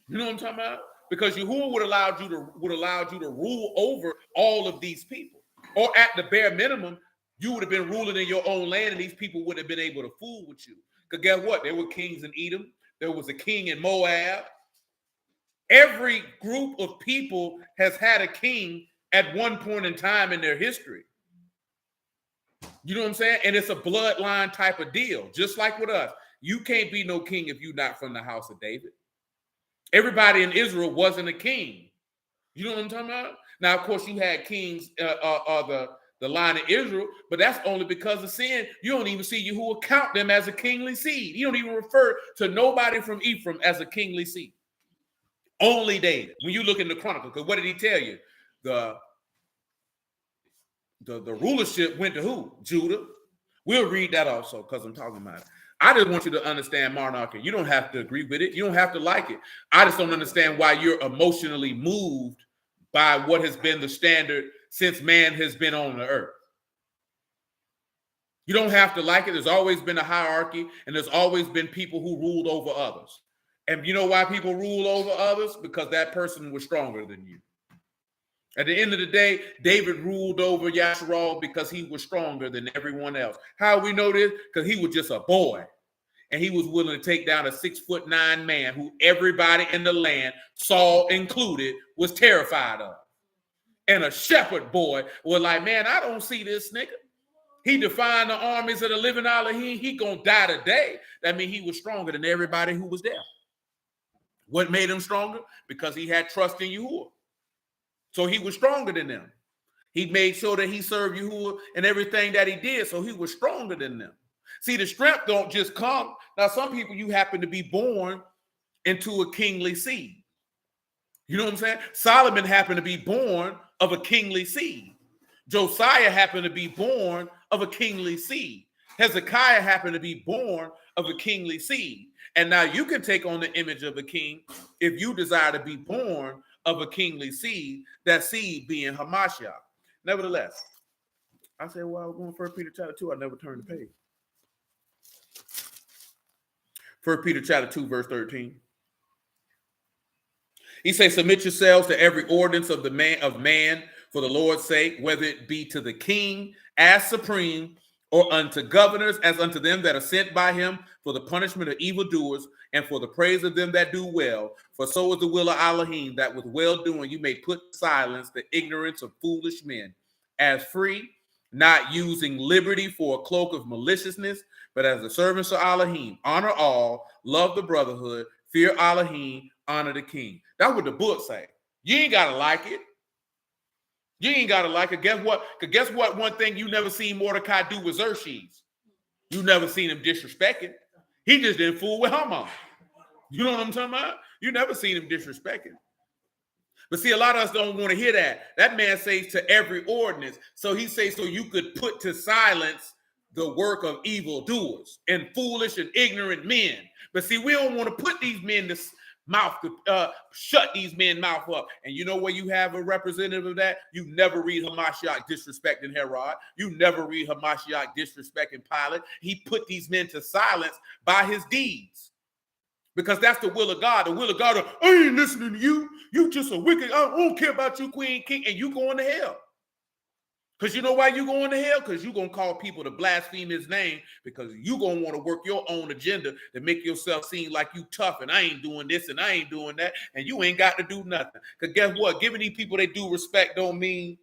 S1: You know what I'm talking about? Because Yahuwah would allow you to rule over all of these people. Or at the bare minimum, you would have been ruling in your own land, and these people would have been able to fool with you. Because guess what? There were kings in Edom. There was a king in Moab. Every group of people has had a king at one point in time in their history. You know what I'm saying? And it's a bloodline type of deal, just like with us. You can't be no king if you're not from the house of David. Everybody in Israel wasn't a king. You know what I'm talking about? Now, of course, you had kings the line of Israel, but that's only because of sin. You don't even see Yahuwah count them as a kingly seed. You don't even refer to nobody from Ephraim as a kingly seed. Only David. When you look in the Chronicles, because what did he tell you? The rulership went to who? Judah. We'll read that also because I'm talking about it. I just want you to understand monarchy. You don't have to agree with it. You don't have to like it. I just don't understand why you're emotionally moved by what has been the standard since man has been on the earth. You don't have to like it. There's always been a hierarchy, and there's always been people who ruled over others. And you know why people rule over others? Because that person was stronger than you. At the end of the day, David ruled over Yasharal because he was stronger than everyone else. How we know this? Because he was just a boy. And he was willing to take down a 6'9" man who everybody in the land, Saul included, was terrified of. And a shepherd boy was like, man, I don't see this nigga. He defied the armies of the living Alahym. He gonna die today. That means he was stronger than everybody who was there. What made him stronger? Because he had trust in Yahuwah. So he was stronger than them. He made sure that he served Yahuwah in everything that he did. So he was stronger than them. See, the strength don't just come. Now, some people, you happen to be born into a kingly seed. You know what I'm saying? Solomon happened to be born of a kingly seed. Josiah happened to be born of a kingly seed. Hezekiah happened to be born of a kingly seed. And now you can take on the image of a king if you desire to be born of a kingly seed, that seed being Hamashiach. Nevertheless, I said, well, I was going 1 Peter chapter 2. I never turned the page. 1 Peter chapter 2, verse 13. He says, submit yourselves to every ordinance of man for the Lord's sake, whether it be to the king as supreme, or unto governors as unto them that are sent by him for the punishment of evildoers and for the praise of them that do well. For so is the will of Alahym, that with well-doing you may put to silence the ignorance of foolish men, as free, not using liberty for a cloak of maliciousness, but as the servants of Alahym. Honor all, love the brotherhood, fear Alahym, honor the king. That's what the book say. You ain't got to like it. You ain't got to like it. Guess what? Because guess what? One thing you never seen Mordecai do with Xerxes. You never seen him disrespecting. He just didn't fool with Haman. You know what I'm talking about? You never seen him disrespecting. But see, a lot of us don't want to hear that. That man says to every ordinance. So he says so you could put to silence the work of evildoers and foolish and ignorant men. But see, we don't want to put these men to mouth, shut these men mouth up. And you know where you have a representative of that? You never read Hamashiach disrespecting Herod. You never read Hamashiach disrespecting Pilate. He put these men to silence by his deeds. Because that's the will of God. The will of God, I ain't listening to you. You just a wicked, I don't care about you, Queen King, and you going to hell. Because you know why you going to hell? Because you're going to call people to blaspheme his name, because you're going to want to work your own agenda to make yourself seem like you tough, and I ain't doing this and I ain't doing that, and you ain't got to do nothing. Because guess what? Giving these people they do respect don't mean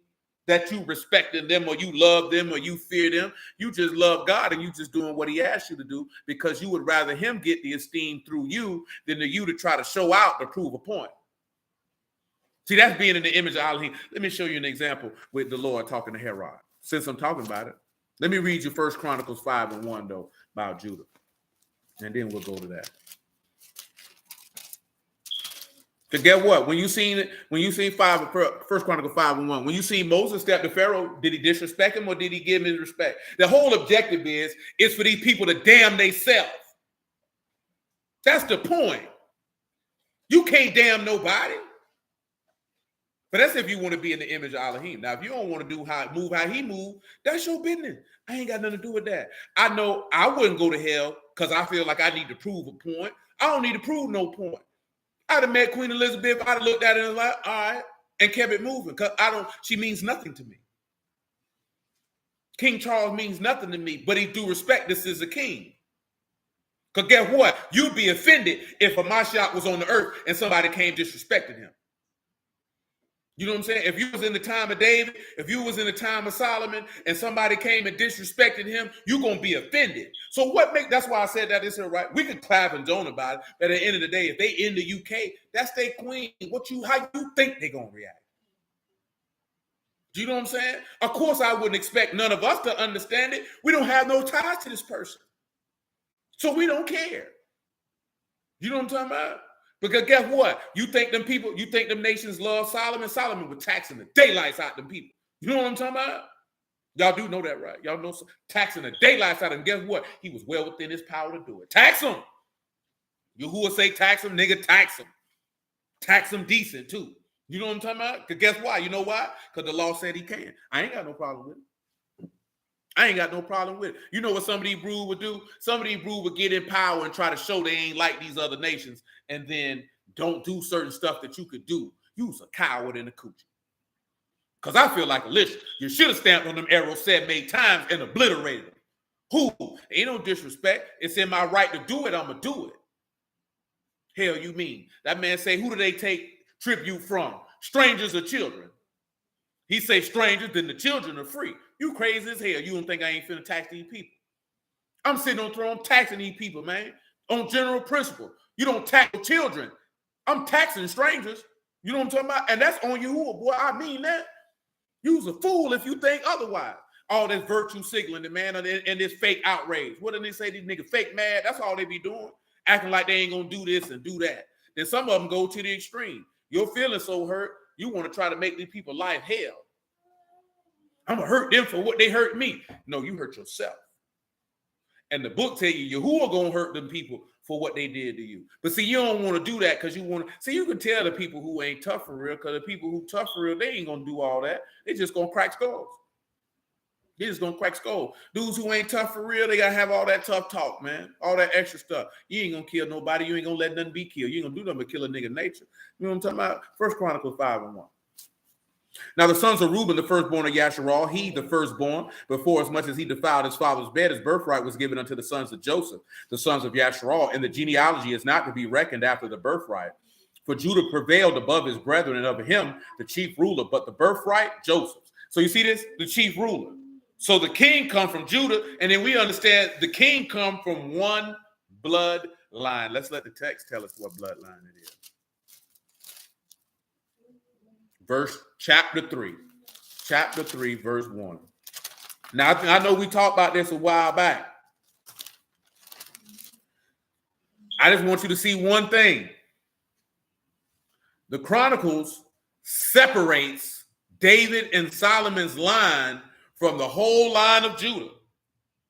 S1: that you respecting them or you love them or you fear them. You just love God and you just doing what he asked you to do, because you would rather him get the esteem through you than to you to try to show out to prove a point. See, that's being in the image of Alahym. Let me show you an example with the Lord talking to Herod. Since I'm talking about it, let me read you 1 Chronicles 5:1, though, about Judah. And then we'll go to that. Because get what? When you seen 1 Chronicles 5:1, when you see Moses step to Pharaoh, did he disrespect him or did he give him his respect? The whole objective is for these people to damn themselves. That's the point. You can't damn nobody. But that's if you want to be in the image of Alahym. Now, if you don't want to move how he moved, that's your business. I ain't got nothing to do with that. I know I wouldn't go to hell because I feel like I need to prove a point. I don't need to prove no point. I'd have met Queen Elizabeth. I'd have looked at her and like, all right, and kept it moving, because she means nothing to me. King Charles means nothing to me, but he do respect this as a king. Because guess what? You'd be offended if Hamashiach was on the earth and somebody came disrespecting him. You know what I'm saying? If you was in the time of David, if you was in the time of Solomon, and somebody came and disrespected him, you're going to be offended. So that's why I said that is right. We could clap and zone about it, but at the end of the day, if they in the UK, that's their queen. How you think they're going to react? Do you know what I'm saying? Of course, I wouldn't expect none of us to understand it. We don't have no ties to this person. So we don't care. You know what I'm talking about? Because guess what? You think them nations love Solomon? Solomon was taxing the daylights out them people. You know what I'm talking about? Y'all do know that, right? Y'all know taxing the daylights out of them. Guess what? He was well within his power to do it. Tax him. Yahuwah say tax him, nigga, tax him. Tax him decent, too. You know what I'm talking about? Because guess why? You know why? Because the law said he can. I ain't got no problem with it. I ain't got no problem with it. You know what some of these brewers would do? Some of these brewers would get in power and try to show they ain't like these other nations and then don't do certain stuff that you could do. You's a coward and a coochie. Because I feel like Alicia, you should have stamped on them arrows 7, 8 times and obliterated them. Who? Ain't no disrespect. It's in my right to do it. I'm going to do it. Hell you mean? That man say, who do they take tribute from? Strangers or children? He say strangers, then the children are free. You crazy as hell. You don't think I ain't finna tax these people? I'm sitting on the throne taxing these people, man. On general principle. You don't tax children. I'm taxing strangers. You know what I'm talking about? And that's on you, boy. I mean that. You's a fool if you think otherwise. All this virtue signaling, man, and this fake outrage. What do they say? These niggas fake mad. That's all they be doing. Acting like they ain't gonna do this and do that. Then some of them go to the extreme. Your feelings so hurt, you want to try to make these people life hell. I'm gonna hurt them for what they hurt me. No, you hurt yourself. And the book tell you who are gonna hurt them people for what they did to you. But see, you don't want to do that because you want to. See, you can tell the people who ain't tough for real, because the people who tough for real, they ain't gonna do all that. They just gonna crack skulls. They just gonna crack skulls. Dudes who ain't tough for real, they gotta have all that tough talk, man. All that extra stuff. You ain't gonna kill nobody. You ain't gonna let nothing be killed. You ain't gonna do nothing but kill a nigga nature. You know what I'm talking about? 1 Chronicles 5:1. Now the sons of Reuben, the firstborn of Yasharal, he the firstborn, before as much as he defiled his father's bed, his birthright was given unto the sons of Joseph, the sons of Yasharal, and the genealogy is not to be reckoned after the birthright. For Judah prevailed above his brethren, and of him the chief ruler, but the birthright, Joseph's. So you see this? The chief ruler. So the king come from Judah, and then we understand the king come from one bloodline. Let's let the text tell us what bloodline it is. Chapter 3, verse 1. Now, I know we talked about this a while back. I just want you to see one thing. The Chronicles separates David and Solomon's line from the whole line of Judah.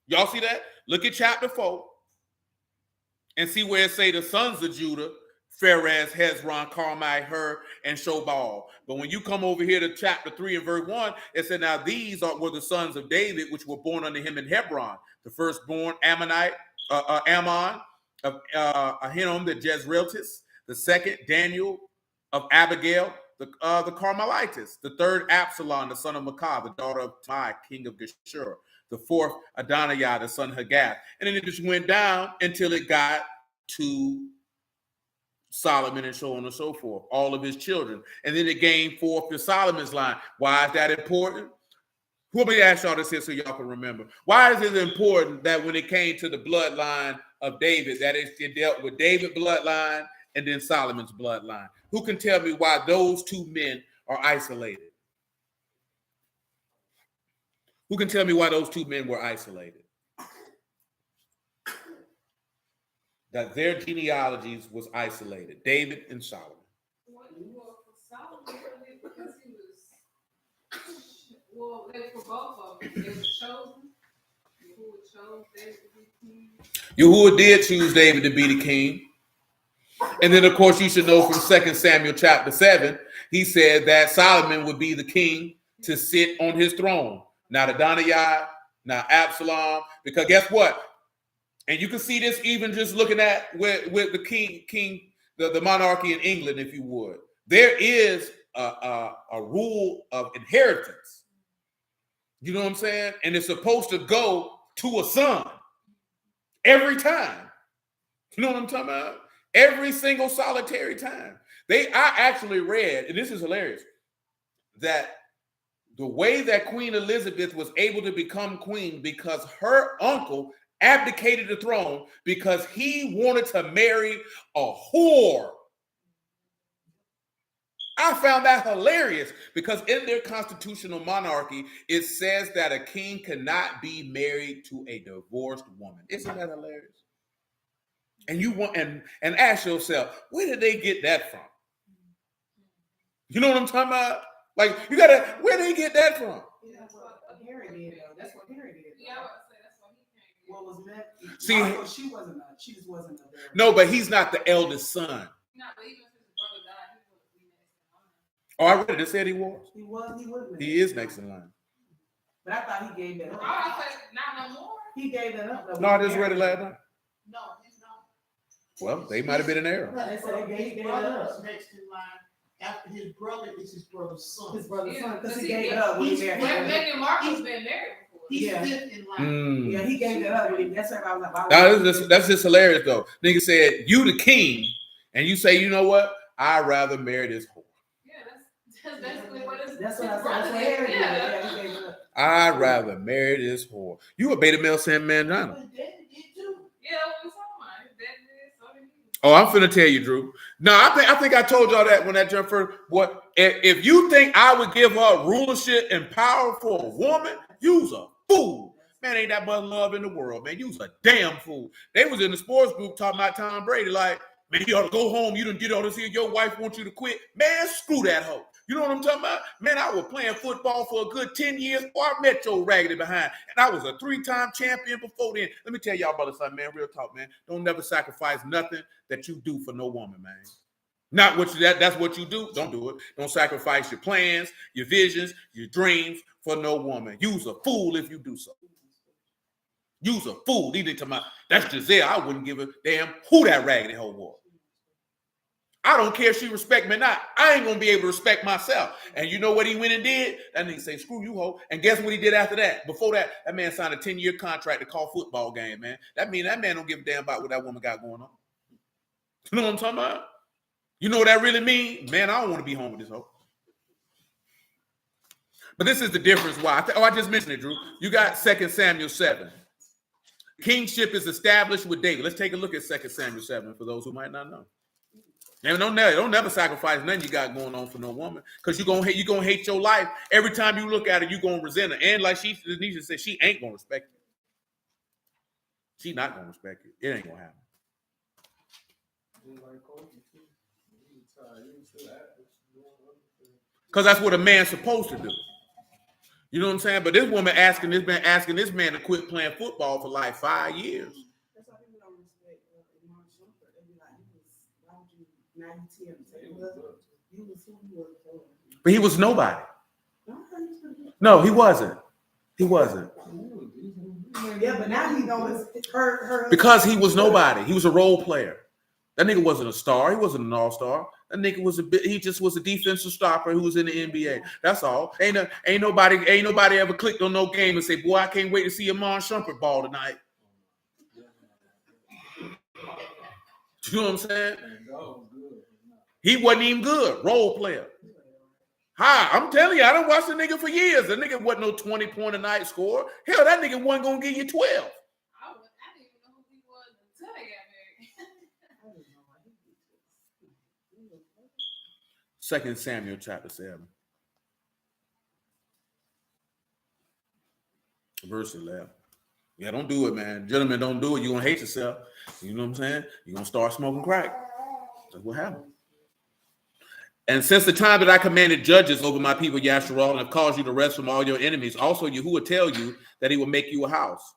S1: Y'all see that? Look at chapter 4 and see where it say the sons of Judah, Pharez, Hezron, Carmi, Hur, and Shobal. But when you come over here to chapter 3 and verse 1, it said, now these were the sons of David, which were born unto him in Hebron. The firstborn, Ammon of Ahinoam the Jezreelitess. The second, Daniel of Abigail, the Carmelites. The third, Absalom, the son of Maacah, the daughter of Mai, king of Geshur. The fourth, Adoniah, the son of Haggath. And then it just went down until it got to Solomon and so on and so forth, all of his children. And then it gained forth to Solomon's line. Why is that important? Let me ask y'all this here so y'all can remember. Why is it important that when it came to the bloodline of David, that it dealt with David's bloodline and then Solomon's bloodline? Who can tell me why those two men are isolated? Who can tell me why those two men were isolated? That their genealogies was isolated, David and Solomon.
S5: Well, for Solomon, because he was, they were both of them. They were chosen. Yahuwah chose David to be king.
S1: Yahuwah did choose David to be the king. And then, of course, you should know from 2 Samuel chapter 7, he said that Solomon would be the king to sit on his throne. Not Adoniah, not Absalom, because guess what? And you can see this even just looking at with the the monarchy in England, if you would. There is a rule of inheritance. You know what I'm saying? And it's supposed to go to a son every time. You know what I'm talking about? Every single solitary time. I actually read, and this is hilarious, that the way that Queen Elizabeth was able to become queen because her uncle abdicated the throne because he wanted to marry a whore. I found that hilarious because in their constitutional monarchy, it says that a king cannot be married to a divorced woman. Isn't that hilarious? And you want and ask yourself, where did they get that from? You know what I'm talking about? Like, you gotta, where did they get that from?
S2: Yeah, that's what Harry did, though. That's what Harry did.
S5: Yeah, I was say that's why he came.
S2: What was that?
S1: See,
S2: She just wasn't a very.
S1: No, but he's not the eldest son.
S5: No, but even if his brother died, he would be next in line.
S1: Oh, I read it. It said he was.
S2: He was. He wouldn't.
S1: He is next in line.
S2: But I thought he gave that
S5: Oh,
S2: up.
S5: I said, not no more.
S2: He gave that up. though.
S1: No, I just read it last night.
S5: No, he's not.
S1: Well, they might have been in error.
S2: They said he gave
S6: brother
S2: that
S6: was
S2: up.
S6: next in line. After his brother is his brother's son.
S2: His brother's son, because he
S5: Yeah,
S2: gave it up when he
S6: he's-
S2: married.
S5: Meghan Markle's been married before.
S6: He's
S2: Yeah.
S6: fifth in line.
S2: Yeah, he gave that up when he. That's why I was like, why
S1: Now,
S2: would
S1: that's just hilarious, though. Nigga said, you the king, and you say, you know what? I'd rather marry this whore.
S5: Yeah, that's basically what it's.
S2: That's what I said.
S5: brother
S2: That's what
S5: did.
S2: Harry did.
S5: Yeah.
S2: Yeah, he gave it up.
S1: I'd rather marry this whore. You a beta male San Manjana.
S6: His daddy did too.
S5: Yeah, what we talking about. His dad did, so did he.
S1: Oh, I'm finna tell you, Drew. No, I think I told y'all that when that jumped first. What if you think I would give her rulership and power for a woman? You's a fool. Man, ain't that much love in the world, man. You's a damn fool. They was in the sports group talking about Tom Brady, like, man, you ought to go home. You done get all this here. Your wife wants you to quit. Man, screw that hoe. You know what I'm talking about? Man, I was playing football for a good 10 years before I met your raggedy behind. And I was a 3-time champion before then. Let me tell y'all about something, man. Real talk, man. Don't never sacrifice nothing that you do for no woman, man. Not what that's what you do. Don't do it. Don't sacrifice your plans, your visions, your dreams for no woman. You's a fool if you do so. You's a fool. He didn't tell me that's Giselle. I wouldn't give a damn who that raggedy hoe was. I don't care if she respect me or not. I ain't gonna be able to respect myself. And you know what he went and did? That nigga say, screw you, hoe. And guess what he did after that? Before that, that man signed a 10-year contract to call football game, man. That means that man don't give a damn about what that woman got going on. You know what I'm talking about? You know what that really means? Man, I don't want to be home with this hoe. But this is the difference why. I just mentioned it, Drew. You got 2 Samuel 7. Kingship is established with David. Let's take a look at 2 Samuel 7 for those who might not know. And don't never sacrifice nothing you got going on for no woman, because you're gonna hate your life. Every time you look at her, you're gonna resent her. And like Nisha said, she ain't gonna respect you. She not gonna respect you. It ain't gonna happen. Because that's what a man's supposed to do. You know what I'm saying? But this woman asking this man to quit playing football for like 5 years.
S2: That's why people don't respect Iman Shumpert. They be like, why would you now you tell him? Say, well, you was who you were before.
S1: But he was nobody.
S2: No, I thought he was pretty good.
S1: No, he wasn't. He wasn't.
S2: Yeah, but now he going her
S1: Because he was nobody. He was a role player. That nigga wasn't a star. He wasn't an all-star. That nigga was he just was a defensive stopper who was in the NBA. That's all. Ain't nobody ever clicked on no game and say, boy, I can't wait to see Iman Shumpert ball tonight. You know what I'm saying? He wasn't even good. Role player. Hi, I'm telling you, I done watched the nigga for years. The nigga wasn't no 20-point a night scorer. Hell, that nigga wasn't gonna give you 12.
S5: I didn't even know who he was until they got married.
S1: 2 Samuel chapter 7. Verse 11. Yeah, don't do it, man. Gentlemen, don't do it. You're going to hate yourself. You know what I'm saying? You're going to start smoking crack. That's what happened. And since the time that I commanded judges over my people, Yasharal, and have caused you to rest from all your enemies, also Yahuwah tell you that he will make you a house.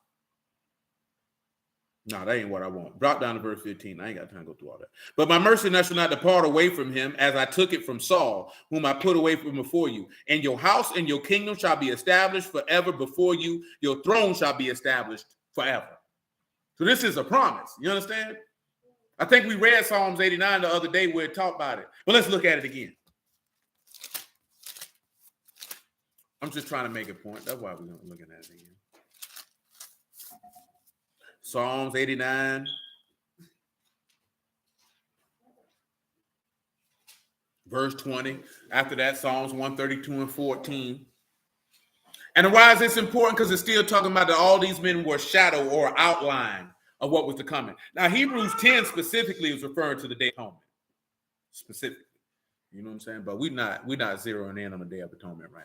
S1: No, that ain't what I want. Drop down to verse 15. I ain't got time to go through all that. But my mercy shall not depart away from him, as I took it from Saul, whom I put away from before you. And your house and your kingdom shall be established forever before you. Your throne shall be established forever. So this is a promise. You understand? I think we read Psalms 89 the other day where it talked about it. But let's look at it again. I'm just trying to make a point. That's why we're looking at it again. Psalms 89, verse 20. After that, Psalms 132 and 14. And why is this important? Because it's still talking about that all these men were a shadow or outline of what was to come. Now, Hebrews 10 specifically is referring to the Day of Atonement. Specifically. You know what I'm saying? But we're not zeroing in on the Day of Atonement right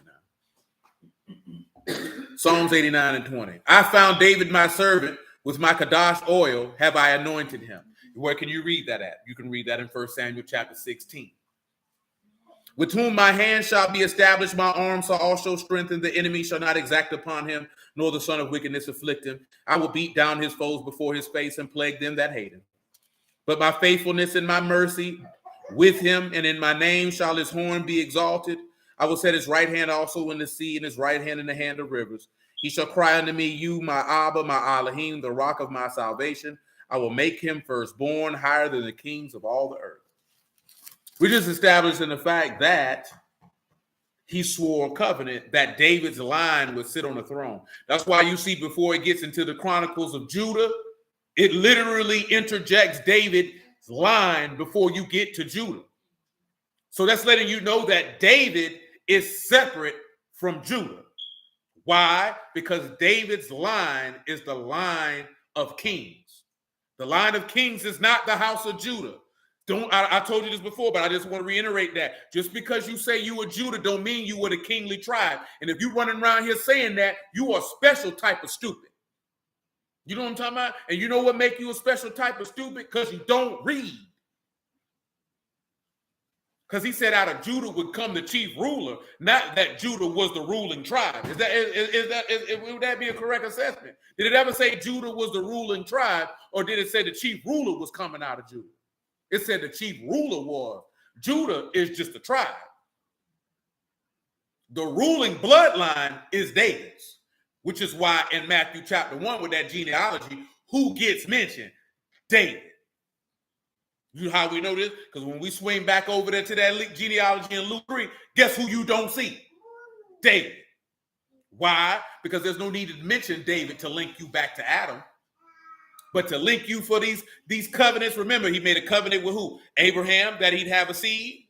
S1: now. Psalms 89 and 20. I found David my servant. With my Kadash oil have I anointed him. Where can you read that at? You can read that in 1 Samuel chapter 16. With whom my hand shall be established, my arm shall also strengthen. The enemy shall not exact upon him, nor the son of wickedness afflict him. I will beat down his foes before his face and plague them that hate him. But my faithfulness and my mercy with him, and in my name shall his horn be exalted. I will set his right hand also in the sea, and his right hand in the hand of rivers. He shall cry unto me, you, my Abba, my Alahym, the rock of my salvation. I will make him firstborn, higher than the kings of all the earth. We just established in the fact that he swore a covenant that David's line would sit on the throne. That's why you see before it gets into the Chronicles of Judah, it literally interjects David's line before you get to Judah. So that's letting you know that David is separate from Judah. Why? Because David's line is the line of kings. The line of kings is not the house of Judah. I told you this before, but I just want to reiterate that. Just because you say you were Judah don't mean you were the kingly tribe. And if you're running around here saying that, you are a special type of stupid. You know what I'm talking about? And you know what makes you a special type of stupid? Because you don't read. Because he said out of Judah would come the chief ruler, not that Judah was the ruling tribe. Would that be a correct assessment? Did it ever say Judah was the ruling tribe, or did it say the chief ruler was coming out of Judah? It said the chief ruler was. Judah is just a tribe. The ruling bloodline is David's, which is why in Matthew chapter 1 with that genealogy, who gets mentioned? David. You know how we know this? Because when we swing back over there to that genealogy in Luke 3, guess who you don't see? David. Why? Because there's no need to mention David to link you back to Adam. But to link you for these covenants, remember, he made a covenant with who? Abraham, that he'd have a seed.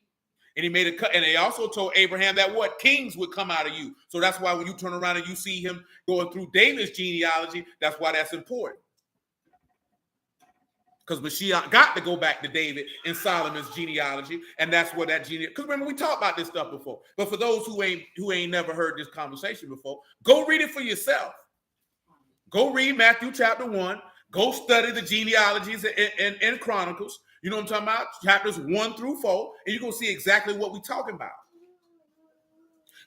S1: And he made and they also told Abraham that what? Kings would come out of you. So that's why when you turn around and you see him going through David's genealogy, that's why that's important. Because Mashiach got to go back to David in Solomon's genealogy, and that's what that genealogy. Because remember, we talked about this stuff before. But for those who ain't never heard this conversation before, go read it for yourself. Go read Matthew chapter 1. Go study the genealogies in Chronicles. You know what I'm talking about? Chapters 1 through 4, and you're going to see exactly what we're talking about.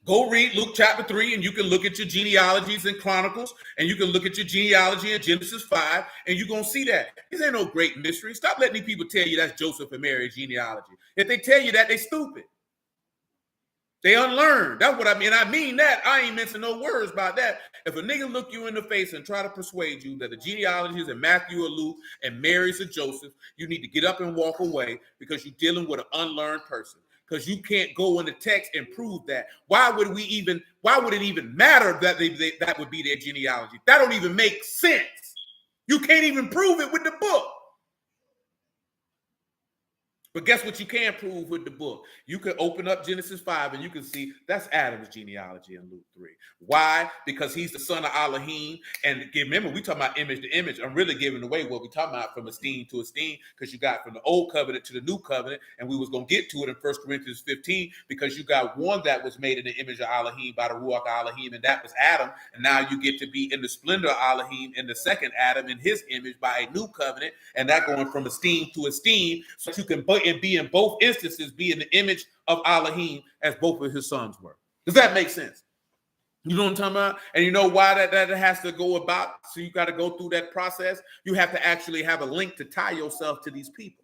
S1: Go read Luke chapter 3, and you can look at your genealogies in Chronicles, and you can look at your genealogy in Genesis 5, and you're going to see that. This ain't no great mystery. Stop letting these people tell you that's Joseph and Mary's genealogy. If they tell you that, they stupid. They unlearned. That's what I mean. I mean that. I ain't mentioning no words about that. If a nigga look you in the face and try to persuade you that the genealogies in Matthew or Luke and Mary's or Joseph, you need to get up and walk away because you're dealing with an unlearned person. Because you can't go in the text and prove that. Why would it even matter that that would be their genealogy? That don't even make sense. You can't even prove it with the book. But guess what you can prove with the book? You can open up Genesis 5 and you can see that's Adam's genealogy in Luke 3. Why? Because he's the son of Alahym. And remember, we talking about image to image. I'm really giving away what we talking about from esteem to esteem, because you got from the old covenant to the new covenant. And we was going to get to it in 1 Corinthians 15, because you got one that was made in the image of Alahym by the Ruach Alahym, and that was Adam. And now you get to be in the splendor of Alahym in the second Adam in his image by a new covenant. And that going from esteem to esteem, so you can be in both instances, be in the image of Alahym as both of his sons were. Does that make sense? You know what I'm talking about? And you know why that has to go about? So you got to go through that process. You have to actually have a link to tie yourself to these people.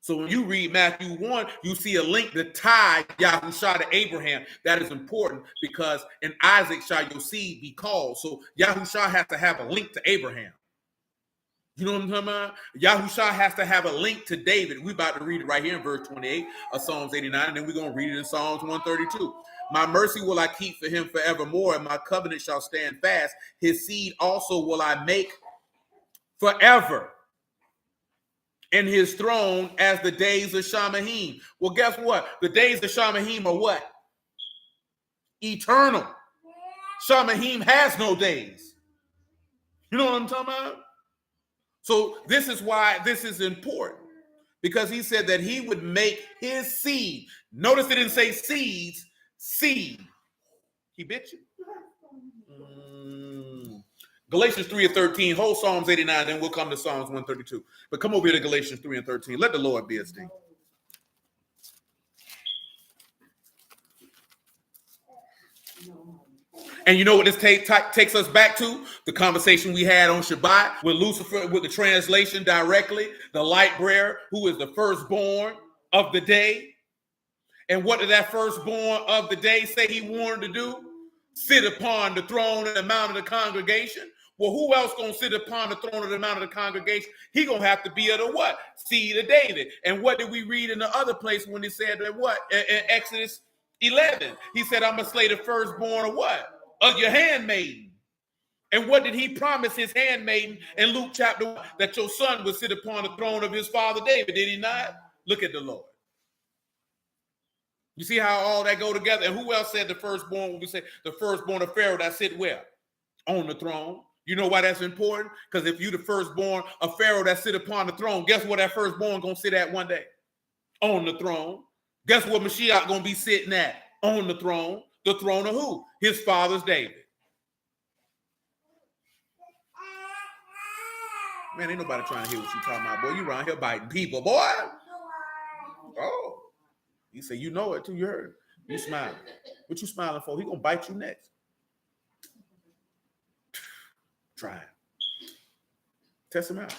S1: So when you read Matthew 1, you see a link to tie Yahushua to Abraham. That is important, because in Isaac shall your seed be called. So Yahushua has to have a link to Abraham. You know what I'm talking about? Yahushua has to have a link to David. We're about to read it right here in verse 28 of Psalms 89, and then we're going to read it in Psalms 132. My mercy will I keep for him forevermore, and my covenant shall stand fast. His seed also will I make forever, and his throne as the days of Shamahim. Well, guess what? The days of Shamahim are what? Eternal. Shamahim has no days. You know what I'm talking about? So this is why this is important, because he said that he would make his seed. Notice it didn't say seeds, seed. He bit you. Galatians 3 and 13, whole Psalms 89, then we'll come to Psalms 132. But come over here to Galatians 3 and 13. Let the Lord be esteemed. And you know what this takes us back to? The conversation we had on Shabbat with Lucifer, with the translation directly, the light bearer, who is the firstborn of the day. And what did that firstborn of the day say he wanted to do? Sit upon the throne and the mount of the congregation. Well, who else gonna sit upon the throne of the mount of the congregation? He gonna have to be of the what? Seed of David. And what did we read in the other place when he said that what? In Exodus 11, he said, I'm gonna slay the firstborn of what? Of your handmaiden. And what did he promise his handmaiden in Luke chapter 1? That your son would sit upon the throne of his father David, did he not? Look at the Lord. You see how all that go together? And who else said the firstborn? When we say the firstborn of Pharaoh that sit where? On the throne. You know why that's important? Because if you the firstborn of Pharaoh that sit upon the throne, guess where that firstborn gonna sit at one day? On the throne. Guess what Mashiach gonna be sitting at? On the throne. The throne of who? His father's David. Man, ain't nobody trying to hear what you talking about, boy. You around here biting people, boy. Oh. He said, you know it too. You heard it. You smiling. What you smiling for? He gonna bite you next. Try it. Test him out.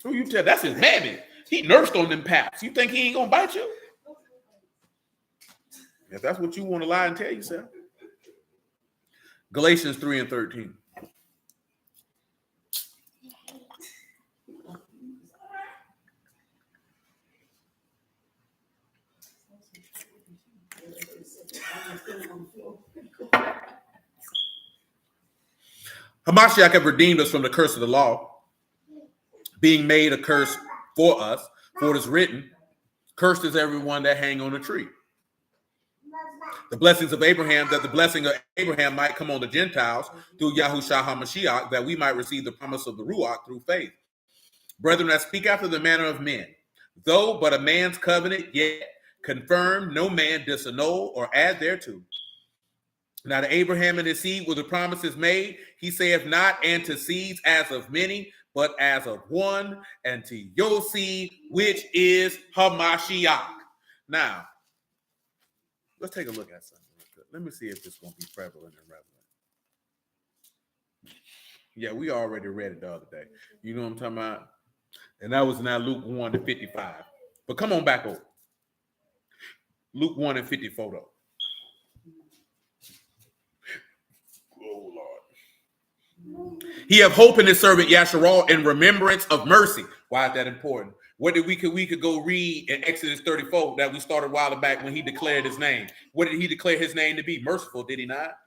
S1: Who you tell? That's his mammy. He nursed on them paps. You think he ain't gonna bite you? If that's what you want to lie and tell yourself. Galatians 3:13. Hamashiach have redeemed us from the curse of the law, being made a curse for us, for it is written, cursed is everyone that hang on a tree. The blessings of Abraham, that the blessing of Abraham might come on the Gentiles through Yahushua HaMashiach, that we might receive the promise of the Ruach through faith. Brethren, I speak after the manner of men, though but a man's covenant, yet confirm no man disannul or add thereto. Now to Abraham and his seed were the promises made. He saith not, and to seeds as of many, but as of one, and to your seed, which is Hamashiach. Now, let's take a look at something real quick. Let me see if this is going to be prevalent and relevant. Yeah, we already read it the other day. You know what I'm talking about? And that was now Luke 1:55. But come on back over. Luke 1:54 though. Oh, Lord. He have hope in his servant Yasharal in remembrance of mercy. Why is that important? What did we could go read in Exodus 34 that we started a while back when he declared his name? What did he declare his name to be? Merciful, did he not?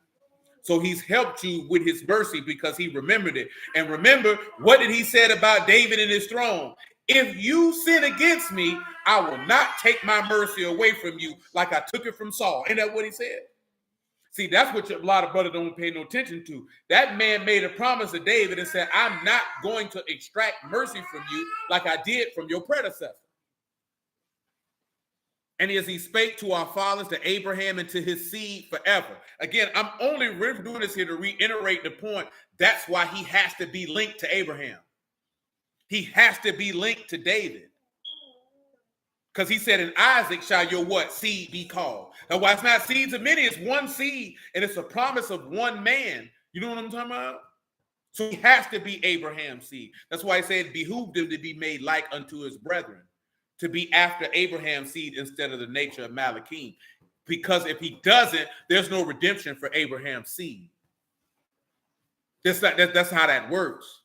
S1: So he's helped you with his mercy because he remembered it. And remember, what did he say about David and his throne? If you sin against me, I will not take my mercy away from you like I took it from Saul. Ain't that what he said? See, that's what a lot of brothers don't pay no attention to. That man made a promise to David and said, I'm not going to extract mercy from you like I did from your predecessor. And as he spake to our fathers, to Abraham, and to his seed forever. Again, I'm only doing this here to reiterate the point. That's why he has to be linked to Abraham. He has to be linked to David. Because he said, in Isaac shall your what? Seed be called. Now, why it's not seeds of many, it's one seed, and it's a promise of one man. You know what I'm talking about? So he has to be Abraham's seed. That's why he said it behooved him to be made like unto his brethren, to be after Abraham's seed instead of the nature of Malachim. Because if he doesn't, there's no redemption for Abraham's seed. That's how that works.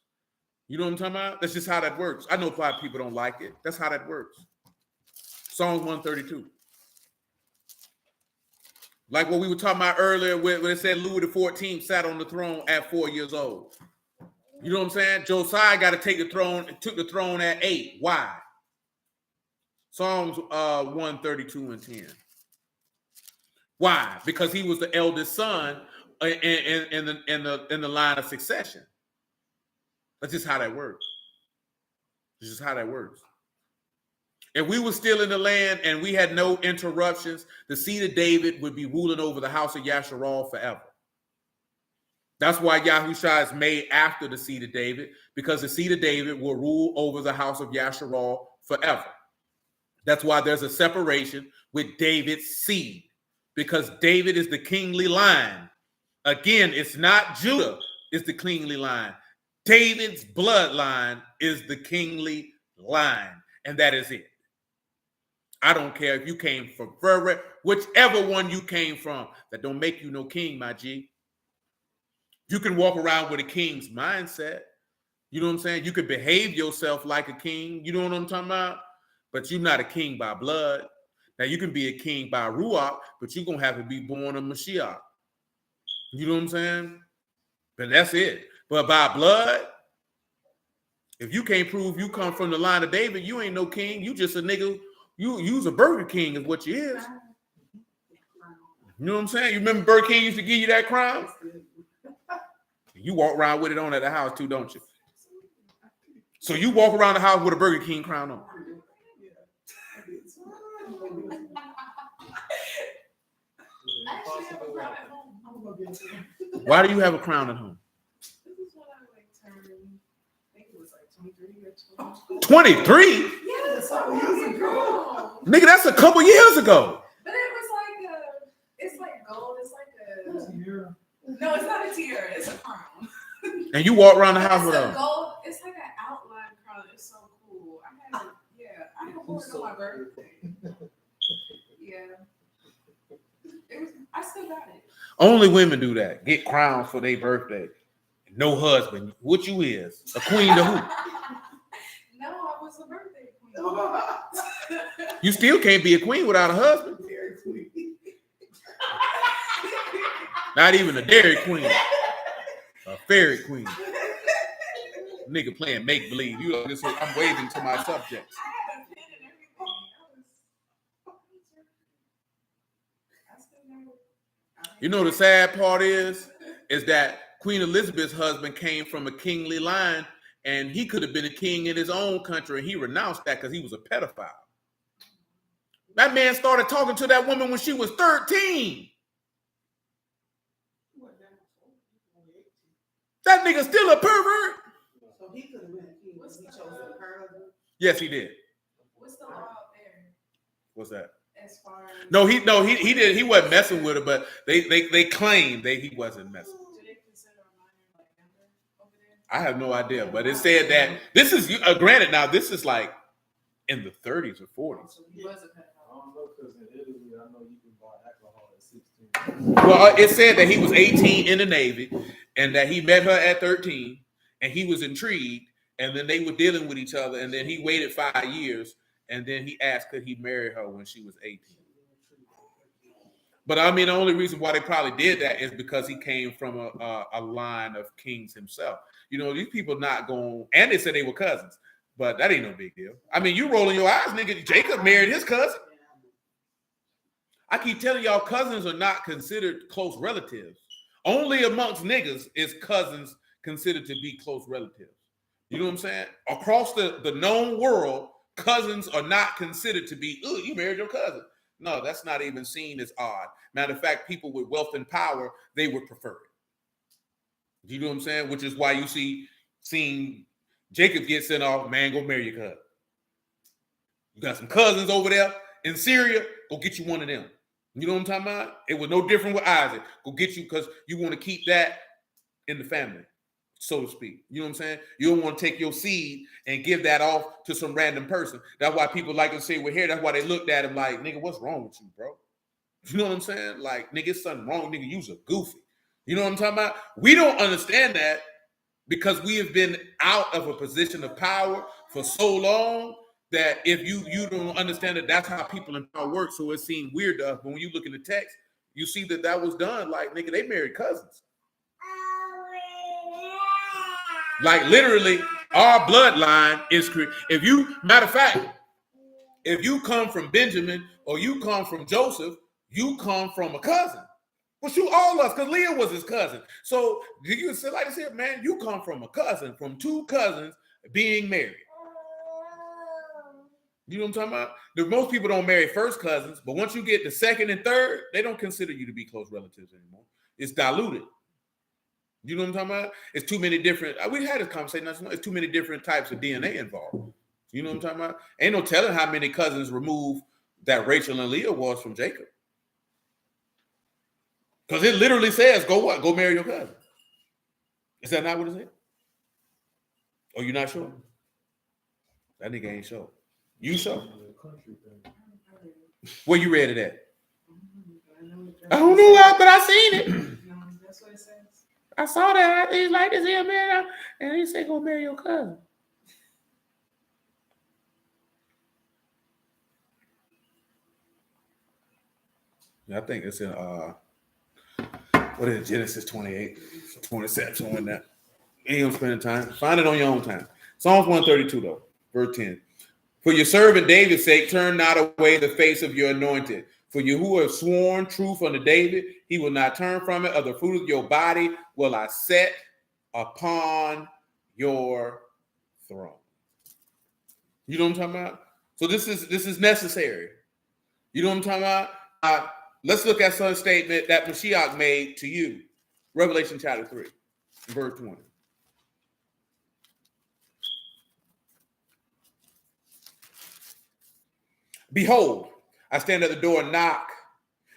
S1: You know what I'm talking about? That's just how that works. I know a lot of people don't like it. That's how that works. Psalm 132. Like what we were talking about earlier, when it said Louis XIV sat on the throne at 4 years old. You know what I'm saying? Josiah got to take the throne, took the throne at 8. Why? Psalms 132 and 10. Why? Because he was the eldest son in the line of succession. That's just how that works. This is how that works. If we were still in the land and we had no interruptions, the seed of David would be ruling over the house of Yasharal forever. That's why Yahushua is made after the seed of David, because the seed of David will rule over the house of Yasharal forever. That's why there's a separation with David's seed, because David is the kingly line. Again, it's not Judah is the kingly line. David's bloodline is the kingly line, and that is it. I don't care if you came from whichever one you came from. That don't make you no king, my G. You can walk around with a king's mindset. You know what I'm saying? You could behave yourself like a king. You know what I'm talking about? But you're not a king by blood. Now, you can be a king by Ruach, but you're going to have to be born of Mashiach. You know what I'm saying? But that's it. But by blood, if you can't prove you come from the line of David, you ain't no king. You just a nigga. You's a Burger King is what you is. You know what I'm saying? You remember Burger King used to give you that crown? You walk around with it on at the house too, don't you? So you walk around the house with a Burger King crown on. Why do you have a crown at home?
S2: This is what I like turned. I think it was like 23 or
S1: 23?
S2: Yeah, that's a couple years ago.
S1: Nigga, that's a couple years ago.
S2: But it was like it's like gold. It's like a.
S4: Tiara.
S2: No, it's not a tiara. It's a crown.
S1: And you walk around the house
S2: It's
S1: with
S2: a
S1: a
S2: gold. It's like an outline crown. It's so cool. I had worn it on my birthday. Yeah. I still got it.
S1: only women do that. Get crowns for their birthday. No husband. What you is? A queen to who?
S2: No, I was a birthday queen.
S1: You still can't be a queen without a husband. Not even a dairy queen. A fairy queen. Nigga playing make believe. You know, this is, I'm waving to my subjects.
S2: I had a pin and everything. I still got it.
S1: You know the sad part is that Queen Elizabeth's husband came from a kingly line, and he could have been a king in his own country, and he renounced that because he was a pedophile. That man started talking to that woman when she was 13. That nigga still a pervert.
S2: So he could have been a king. He chose her.
S1: Yes, he did.
S2: What's the law out there
S1: What's that?
S2: as far as?
S1: No, he did. He wasn't messing with her, but they claimed that he wasn't messing.
S2: Do they consider a minor like younger over there?
S1: I have no idea, but it said that this is granted. Now this is like in the 30s or 40s.
S2: So he was a pedophile.
S4: I don't know, because in Italy, I know you can buy alcohol at 16.
S1: Well, it said that he was 18 in the Navy, and that he met her at 13, and he was intrigued, and then they were dealing with each other, and then he waited 5 years, and then he asked could he marry her when she was 18. But I mean, the only reason why they probably did that is because he came from a line of kings himself. You know, these people not going, and they said they were cousins, but that ain't no big deal. I mean, you rolling your eyes, nigga. Jacob married his cousin. I keep telling y'all, cousins are not considered close relatives. Only amongst niggas is cousins considered to be close relatives. You know what I'm saying? Across the known world, cousins are not considered to be, oh, you married your cousin. No, that's not even seen as odd. Matter of fact, people with wealth and power, they would prefer it. You know what I'm saying? Which is why you seeing Jacob get sent off, man, go marry your cousin. You got some cousins over there in Syria, go get you one of them. You know what I'm talking about? It was no different with Isaac. Go get you because you want to keep that in the family, so to speak. You know what I'm saying? You don't want to take your seed and give that off to some random person. That's why people like to say we're here. That's why they looked at him like, nigga, what's wrong with you, bro? You know what I'm saying? Like, nigga, it's something wrong. Nigga, you's a goofy. You know what I'm talking about? We don't understand that because we have been out of a position of power for so long that if you don't understand that that's how people in power work, so it seemed weird to us. But when you look in the text, you see that was done. Like, nigga, they married cousins. Like, literally, our bloodline is if you, matter of fact, if you come from Benjamin or you come from Joseph, you come from a cousin. Well, shoot, all us, because Leah was his cousin. So you say like this here, man, you come from a cousin, from two cousins being married. You know what I'm talking about? Most people don't marry first cousins, but once you get the second and third, they don't consider you to be close relatives anymore. It's diluted. You know what I'm talking about? It's too many different, we had this conversation, it's too many different types of DNA involved. You know what I'm talking about? Ain't no telling how many cousins removed that Rachel and Leah was from Jacob. Because it literally says, go what? Go marry your cousin. Is that not what it said? Oh, you're not sure? That nigga ain't sure. You sure? Where you read it at?
S2: I
S1: I don't know why, but I seen it.
S2: No, that's what it says.
S1: I saw that. He's like, this here, man. And he said, go marry your cousin. I think it's in what is it, Genesis 28, 27, something like that. Ain't gonna spend time. Find it on your own time. Psalms 132 though, verse 10. For your servant David's sake, turn not away the face of your anointed. For you who have sworn truth unto David, he will not turn from it. Of the fruit of your body will I set upon your throne. You know what I'm talking about? So this is necessary. You know what I'm talking about? Let's look at some statement that Mashiach made to you. Revelation chapter 3, verse 20. Behold, I stand at the door and knock.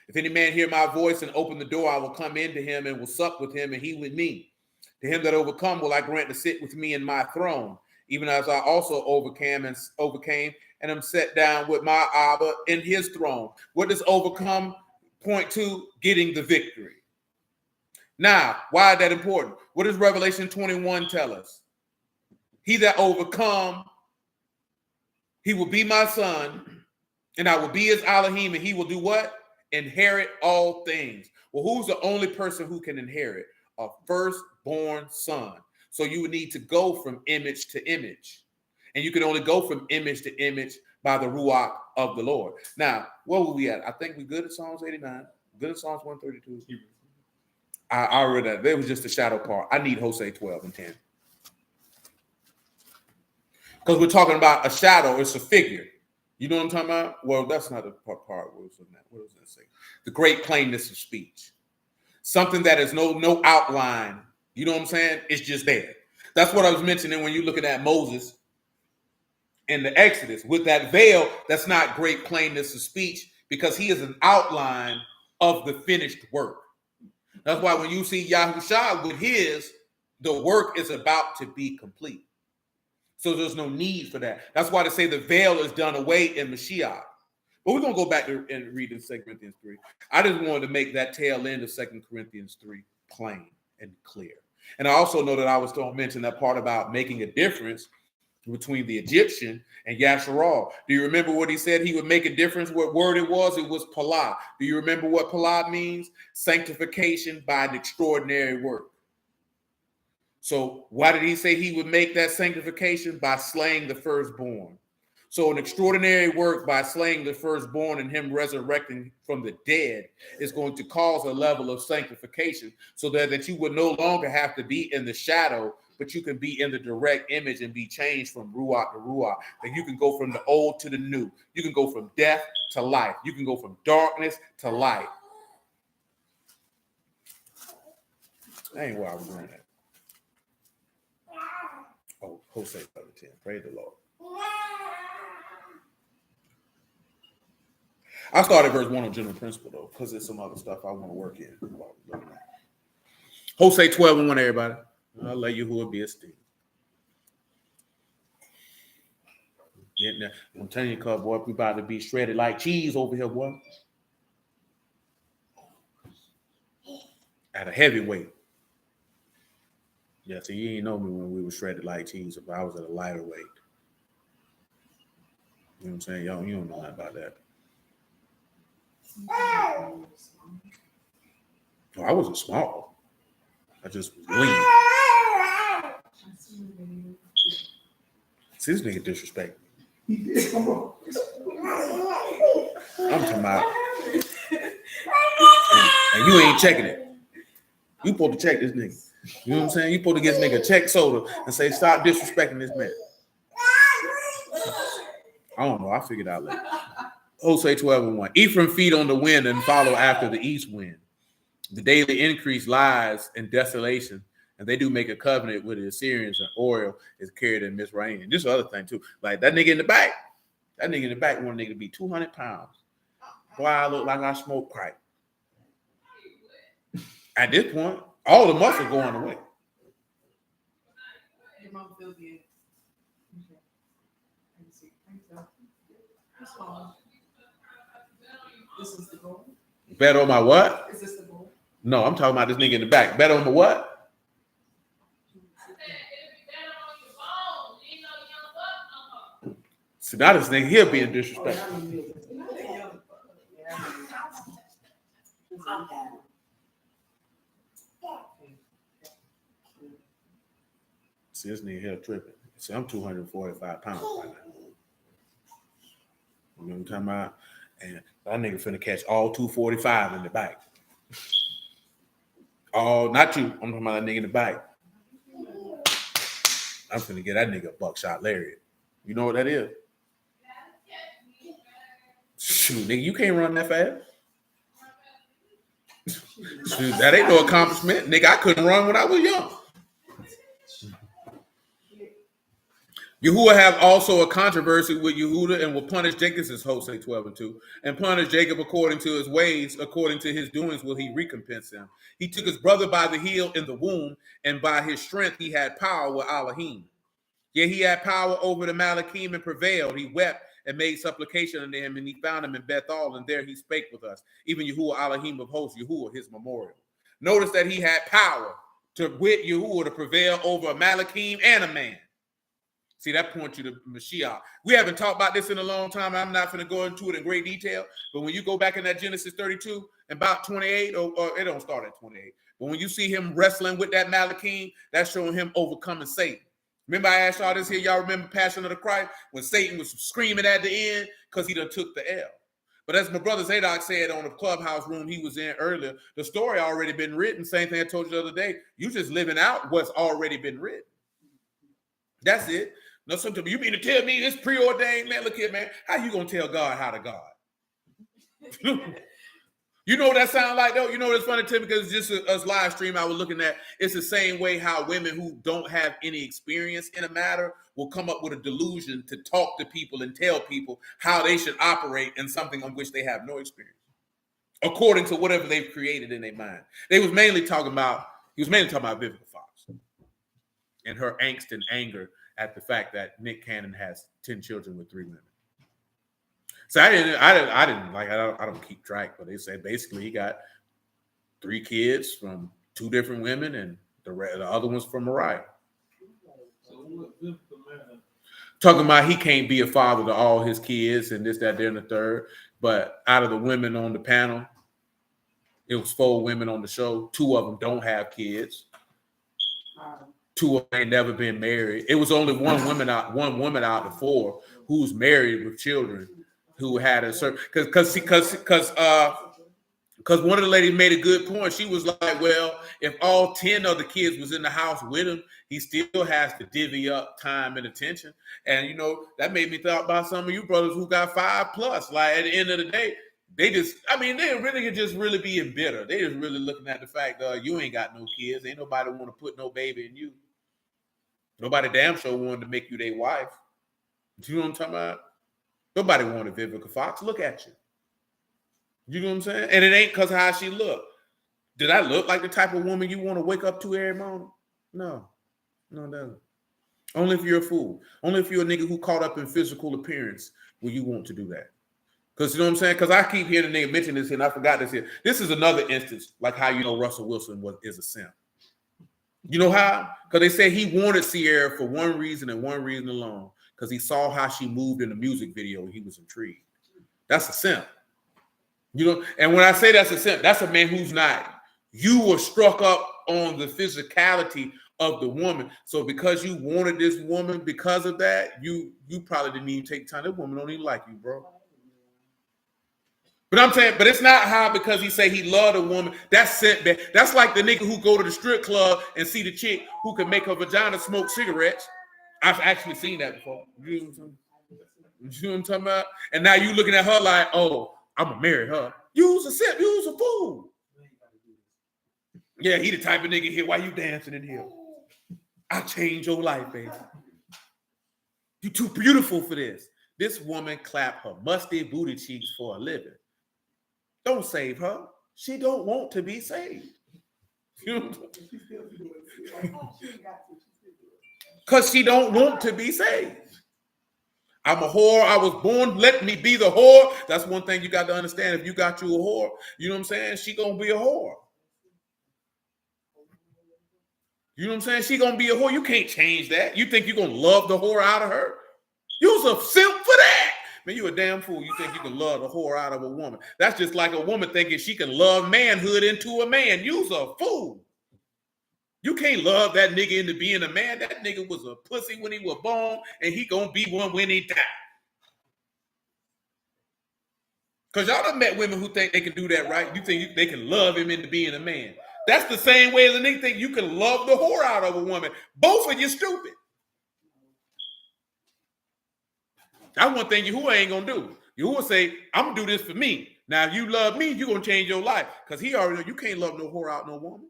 S1: If any man hear my voice and open the door, I will come into him and will sup with him and he with me. To him that overcome will I grant to sit with me in my throne, even as I also overcame and am set down with my Abba in his throne. What does overcome point to? Getting the victory. Now, why is that important? What does Revelation 21 tell us? He that overcome, he will be my son, and I will be his Alahym, and he will do what? Inherit all things. Well, who's the only person who can inherit? A firstborn son. So you would need to go from image to image. And you can only go from image to image by the Ruach of the Lord. Now, where were we at? I think we're good at Psalms 89, good at Psalms 132. I read that. That was just the shadow part. I need Hosea 12 and 10. Because we're talking about a shadow, it's a figure. You know what I'm talking about? Well, that's not the part. What was that say? The great plainness of speech. Something that is no outline. You know what I'm saying? It's just there. That's what I was mentioning when you're looking at Moses in the Exodus. With that veil, that's not great plainness of speech because he is an outline of the finished work. That's why when you see Yahushua with his, the work is about to be complete. So there's no need for that. That's why they say the veil is done away in Mashiach. But we're going to go back and read in 2 Corinthians 3. I just wanted to make that tail end of 2 Corinthians 3 plain and clear. And I also know that I was going to mention that part about making a difference between the Egyptian and Yasharal. Do you remember what he said? He would make a difference. What word it was? It was Palah. Do you remember what Palah means? Sanctification by an extraordinary work. So why did he say he would make that sanctification? By slaying the firstborn. So an extraordinary work by slaying the firstborn and him resurrecting from the dead is going to cause a level of sanctification so that you would no longer have to be in the shadow, but you can be in the direct image and be changed from Ruach to Ruach. That you can go from the old to the new. You can go from death to life. You can go from darkness to light. That ain't why I was doing that. Oh, Hosea 10. Praise the Lord. I started verse 1 on general principle, though, because there's some other stuff I want to work in. Hosea 12 and 1, everybody. I'll let you who will be esteemed. I'm telling you, cuz, boy, we about to be shredded like cheese over here, boy. At a heavyweight. Yeah, so you ain't know me when we were shredded like cheese, but I was at a lighter weight. You know what I'm saying? Y'all, you don't know nothing about that. Oh, I wasn't small. I just was lean. See, this nigga disrespect me. I'm talking about. And you ain't checking it. You supposed to check this nigga. You know what I'm saying? You supposed to get this nigga a check soda and say, stop disrespecting this man. I don't know. I figured out later. Hosea 12 and 1. Ephraim feed on the wind and follow after the east wind. The daily increase lies in desolation, and they do make a covenant with the Assyrians, and oil is carried in Mizraim. And this other thing too, like that nigga in the back. That nigga in the back want a nigga to be 200 pounds. Boy, I look like I smoke crack. At this point, all the muscle going away.
S2: Your mom feels good. Okay. Let me see. Thank you. That's fine. This is the goal.
S1: Bet on my what?
S2: Is this the goal?
S1: No, I'm talking about this nigga in the back. Bet on my what? See, now this nigga here being disrespectful. See, this nigga here tripping. See, I'm 245 pounds right now. You know what I'm talking about? And that nigga finna catch all 245 in the back. Oh, not you. I'm talking about that nigga in the back. I'm finna get that nigga a buckshot lariat. You know what that is? Shoot, nigga, you can't run that fast. Shoot, that ain't no accomplishment. Nigga, I couldn't run when I was young. Yahuwah have also a controversy with Yehuda and will punish Jacob, this is Hosea 12:2, and punish Jacob according to his ways, according to his doings will he recompense him. He took his brother by the heel in the womb, and by his strength he had power with Alahym. Yet he had power over the Malachim and prevailed. He wept and made supplication unto him, and he found him in Bethel, and there he spake with us. Even Yahuwah Alahym of hosts, Yahuwah his memorial. Notice that he had power with Yahuwah to prevail over a Malachim and a man. See, that points you to Mashiach. We haven't talked about this in a long time. I'm not going to go into it in great detail. But when you go back in that Genesis 32 and about 28, or it don't start at 28. But when you see him wrestling with that Malachim, that's showing him overcoming Satan. Remember I asked y'all this here. Y'all remember Passion of the Christ? When Satan was screaming at the end because he done took the L. But as my brother Zadok said on the clubhouse room he was in earlier, the story already been written. Same thing I told you the other day. You just living out what's already been written. That's it. No, sometimes you mean to tell me this preordained, man? Look here, man. How you gonna tell God how to God? You know what that sound like, though? You know what's funny, Tim? Because just us live stream I was looking at, it's the same way how women who don't have any experience in a matter will come up with a delusion to talk to people and tell people how they should operate in something on which they have no experience, according to whatever they've created in their mind. He was mainly talking about Vivica Fox and her angst and anger at the fact that Nick Cannon has 10 children with 3 women. So I don't keep track, but they say basically he got 3 kids from 2 different women and the other one's from Mariah.
S4: So what Vivica man?
S1: Talking about he can't be a father to all his kids and this, that, there, and the third. But out of the women on the panel, it was 4 women on the show. 2 of them don't have kids. 2 of them ain't never been married. It was only one woman out of 4 who's married with children who had a certain because one of the ladies made a good point. She was like, well, if all 10 of the kids was in the house with him, he still has to divvy up time and attention. And you know, that made me think about some of you brothers who got 5+. Like at the end of the day, they really just really being bitter. They just really looking at the fact you ain't got no kids. Ain't nobody want to put no baby in you. Nobody damn sure wanted to make you their wife. You know what I'm talking about? Nobody wanted Vivica Fox. Look at you. You know what I'm saying? And it ain't because how she look. Did I look like the type of woman you want to wake up to every morning? No, it doesn't. Only if you're a fool. Only if you're a nigga who caught up in physical appearance will you want to do that. Because you know what I'm saying? Because I keep hearing the nigga mention this here, and I forgot this here. This is another instance, like how you know Russell Wilson is a simp. You know how? Because they say he wanted Sierra for one reason and one reason alone. Because he saw how she moved in the music video and he was intrigued. That's a simp. You know, and when I say that's a simp, that's a man who's not. You were struck up on the physicality of the woman. So because you wanted this woman because of that, you probably didn't even take time. That woman don't even like you, bro. But I'm saying, but it's not how because he say he loved a woman. That's simp. That's like the nigga who go to the strip club and see the chick who can make her vagina smoke cigarettes. I've actually seen that before. You know what I'm talking about? And now you looking at her like, oh, I'm gonna marry her. You was a simp. You was a fool. Yeah, he the type of nigga here. Why you dancing in here? I changed your life, baby. You too beautiful for this. This woman clap her musty booty cheeks for a living. Don't save her. She don't want to be saved. Because she don't want to be saved. I'm a whore. I was born. Let me be the whore. That's one thing you got to understand. If you got you a whore, you know what I'm saying? She going to be a whore. You know what I'm saying? She going to be a whore. You can't change that. You think you're going to love the whore out of her? You's a simp for that. Man, you a damn fool. You think you can love the whore out of a woman. That's just like a woman thinking she can love manhood into a man. You's a fool. You can't love that nigga into being a man. That nigga was a pussy when he was born, and he gonna be one when he die. Because y'all done met women who think they can do that, right? You think they can love him into being a man. That's the same way as a nigga think you can love the whore out of a woman. Both of you stupid. That's one thing Yahuwah ain't gonna do. Yahuwah say, I'm gonna do this for me. Now, if you love me, you're gonna change your life. Because he already know you can't love no whore out no woman.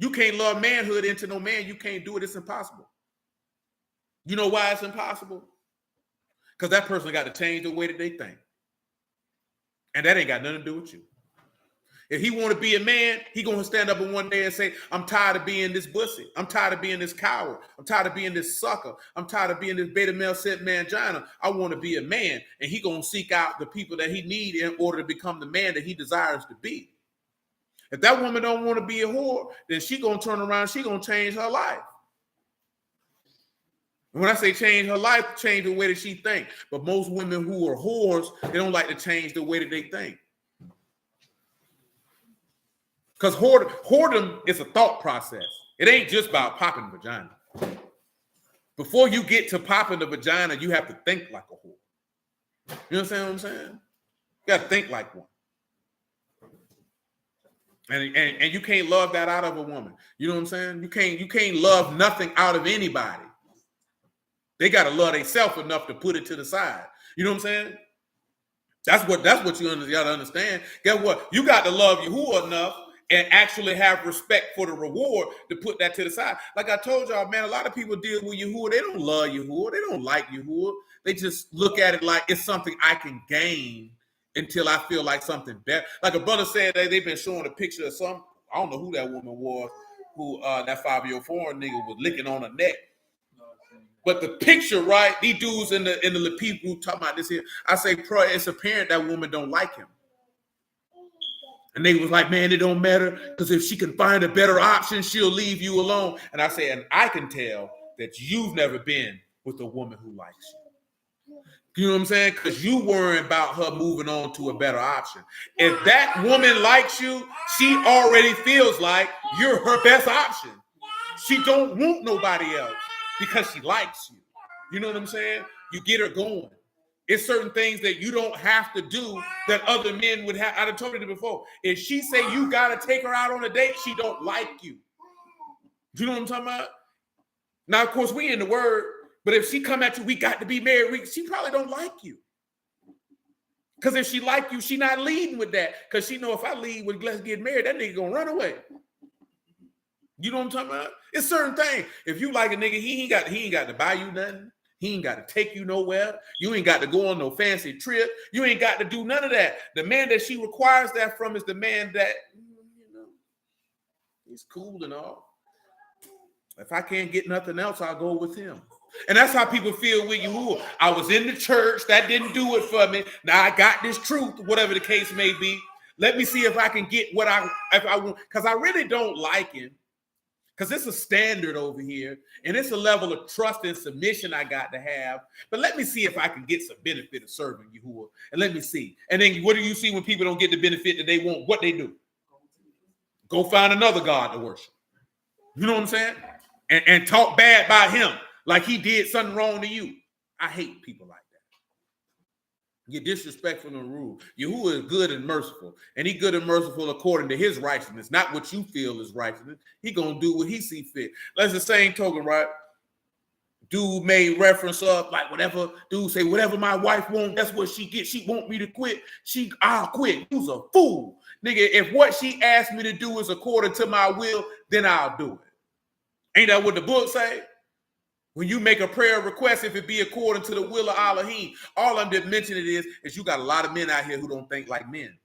S1: You can't love manhood into no man. You can't do it. It's impossible. You know why it's impossible? Because that person got to change the way that they think. And that ain't got nothing to do with you. If he want to be a man, he going to stand up one day and say, I'm tired of being this pussy. I'm tired of being this coward. I'm tired of being this sucker. I'm tired of being this beta male set mangina. I want to be a man. And he going to seek out the people that he need in order to become the man that he desires to be. If that woman don't want to be a whore, then she going to turn around. She going to change her life. And when I say change her life, change the way that she thinks. But most women who are whores, they don't like to change the way that they think. Because whoredom is a thought process. It ain't just about popping the vagina. Before you get to popping the vagina, you have to think like a whore. You understand what I'm saying? You got to think like one. And you can't love that out of a woman. You know what I'm saying? You can't love nothing out of anybody. They gotta love themselves enough to put it to the side. You know what I'm saying? That's what you gotta understand. Guess what? You got to love Yahuwah enough and actually have respect for the reward to put that to the side. Like I told y'all, man, a lot of people deal with Yahuwah. They don't love Yahuwah. They don't like Yahuwah. They just look at it like it's something I can gain until I feel like something better. Like a brother said that they've been showing a picture of some, I don't know who that woman was, who that 5-year-old foreign nigga was licking on her neck. But the picture, right? These dudes in the Lepee group talking about this here. I say, bro, it's apparent that woman don't like him. And they was like, man, it don't matter, because if she can find a better option, she'll leave you alone. And I say, and I can tell that you've never been with a woman who likes you. You know what I'm saying? Because you worrying about her moving on to a better option. If that woman likes you, she already feels like you're her best option. She don't want nobody else because she likes you. You know what I'm saying? You get her going. It's certain things that you don't have to do that other men would have. I've told you before. If she say you got to take her out on a date, she don't like you. Do you know what I'm talking about? Now, of course, we in the word. But if she come at you, we got to be married, she probably don't like you. Because if she like you, she not leading with that. Because she know if I lead with let's get married, that nigga gonna run away. You know what I'm talking about? It's certain things. If you like a nigga, he ain't got to buy you nothing. He ain't got to take you nowhere. You ain't got to go on no fancy trip. You ain't got to do none of that. The man that she requires that from is the man that, you know, he's cool and all. If I can't get nothing else, I'll go with him. And that's how people feel with Yahuwah. I was in the church. That didn't do it for me. Now I got this truth, whatever the case may be. Let me see if I can get what I want. Because I really don't like him. Because it's a standard over here. And it's a level of trust and submission I got to have. But let me see if I can get some benefit of serving Yahuwah. And let me see. And then what do you see when people don't get the benefit that they want? What they do? Go find another God to worship. You know what I'm saying? And talk bad about him. Like he did something wrong to you. I hate people like that. You're disrespectful and rude. Yahuwah is good and merciful. And he good and merciful according to his righteousness, not what you feel is righteousness. He gonna do what he see fit. That's the same token, right? Dude made reference of like whatever. Dude say, whatever my wife wants, that's what she gets. She want me to quit. I'll quit. You's a fool. Nigga, if what she asked me to do is according to my will, then I'll do it. Ain't that what the book say? When you make a prayer request, if it be according to the will of Alahym, all I'm mentioning is you got a lot of men out here who don't think like men.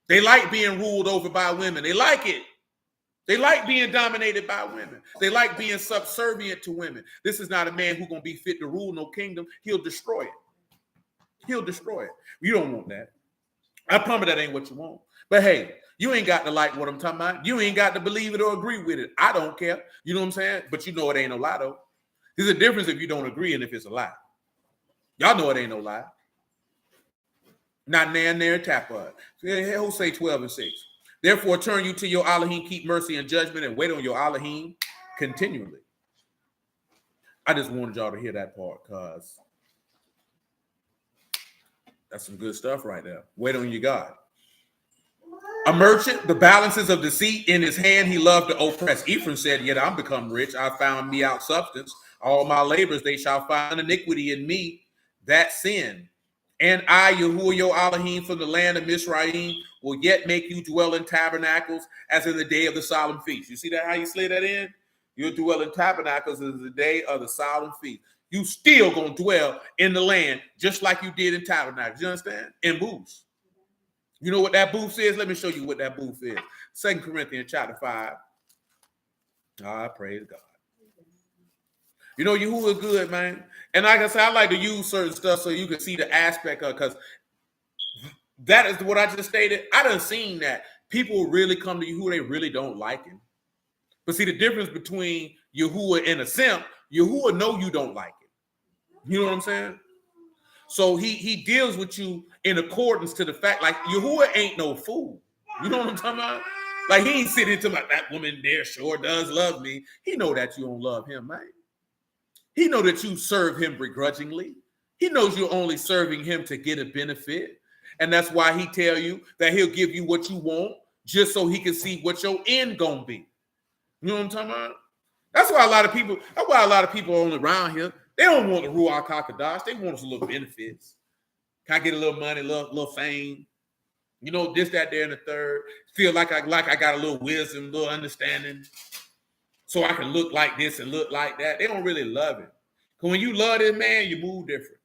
S1: They like being ruled over by women. They like it. They like being dominated by women. They like being subservient to women. This is not a man who's going to be fit to rule no kingdom. He'll destroy it. He'll destroy it. You don't want that. I promise that ain't what you want. But hey, you ain't got to like what I'm talking about. You ain't got to believe it or agree with it. I don't care. You know what I'm saying? But you know it ain't no lie, though. There's a difference if you don't agree and if it's a lie. Y'all know it ain't no lie. Not there, tap up. Hosea 12:6. Therefore, turn you to your Alahym, keep mercy and judgment, and wait on your Alahym continually. I just wanted y'all to hear that part because that's some good stuff right there. Wait on your God. A merchant, the balances of deceit in his hand, he loved to oppress. Ephraim said, yet I'm become rich. I found me out substance. All my labors, they shall find iniquity in me, that sin. And I, Yahuwah, your Alahym, from the land of Mizraim, will yet make you dwell in tabernacles as in the day of the solemn feast. You see that, how you slid that in? You'll dwell in tabernacles as the day of the solemn feast. You still going to dwell in the land just like you did in tabernacles. You understand? In booths. You know what that booth is? Let me show you what that booth is. 2 Corinthians chapter 5. Praise God. You know, Yahuwah is good, man. And like I said, I like to use certain stuff so you can see the aspect of it, because that is what I just stated. I done seen that people really come to Yahuwah, they really don't like him. But see, the difference between Yahuwah and a simp, Yahuwah know you don't like it. You know what I'm saying? So he deals with you in accordance to the fact, like Yahuwah ain't no fool. You know what I'm talking about? Like he ain't sitting to that woman there sure does love me. He know that you don't love him, man. He know that you serve him begrudgingly. He knows you're only serving him to get a benefit. And that's why he tell you that he'll give you what you want just so he can see what your end gonna be. You know what I'm talking about? That's why a lot of people on around here, they don't want the Ruach HaKodesh. They want us a little benefits. Can I get a little money, little fame? You know, this, that, there, and the third. Feel like I got a little wisdom, a little understanding. So I can look like this and look like that. They don't really love it. Because when you love this man, you move different.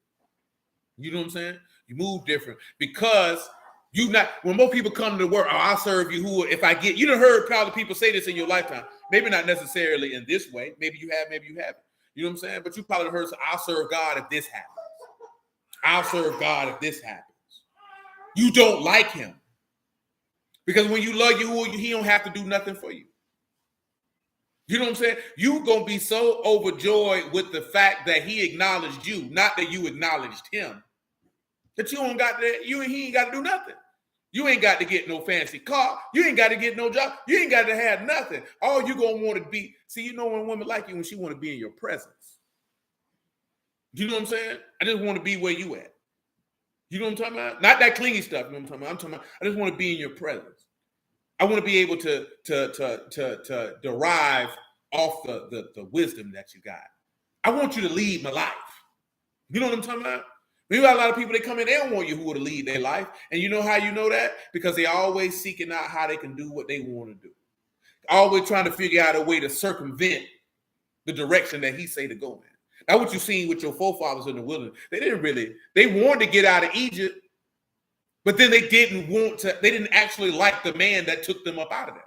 S1: You know what I'm saying? You move different. Because when more people come to the world, I'll serve you who if I get, you done heard probably people say this in your lifetime. Maybe not necessarily in this way. Maybe you have, maybe you haven't. You know what I'm saying? But you probably heard, I'll serve God if this happens. I'll serve God if this happens. You don't like him. Because when you love you, he don't have to do nothing for you. You know what I'm saying? You going to be so overjoyed with the fact that he acknowledged you, not that you acknowledged him, that he ain't got to do nothing. You ain't got to get no fancy car. You ain't got to get no job. You ain't got to have nothing. All you going to want to be, see, you know when a woman like you, when she want to be in your presence. You know what I'm saying? I just want to be where you at. You know what I'm talking about? Not that clingy stuff. You know what I'm talking about? I'm talking about, I just want to be in your presence. I want to be able to derive off the wisdom that you got. I want you to lead my life. You know what I'm talking about? We got a lot of people, they come in, they don't want Yahuwah to lead their life. And you know how you know that? Because they always seeking out how they can do what they want to do. Always trying to figure out a way to circumvent the direction that he say to go in. That's what you seen with your forefathers in the wilderness. They wanted to get out of Egypt, but then they didn't actually like the man that took them up out of there.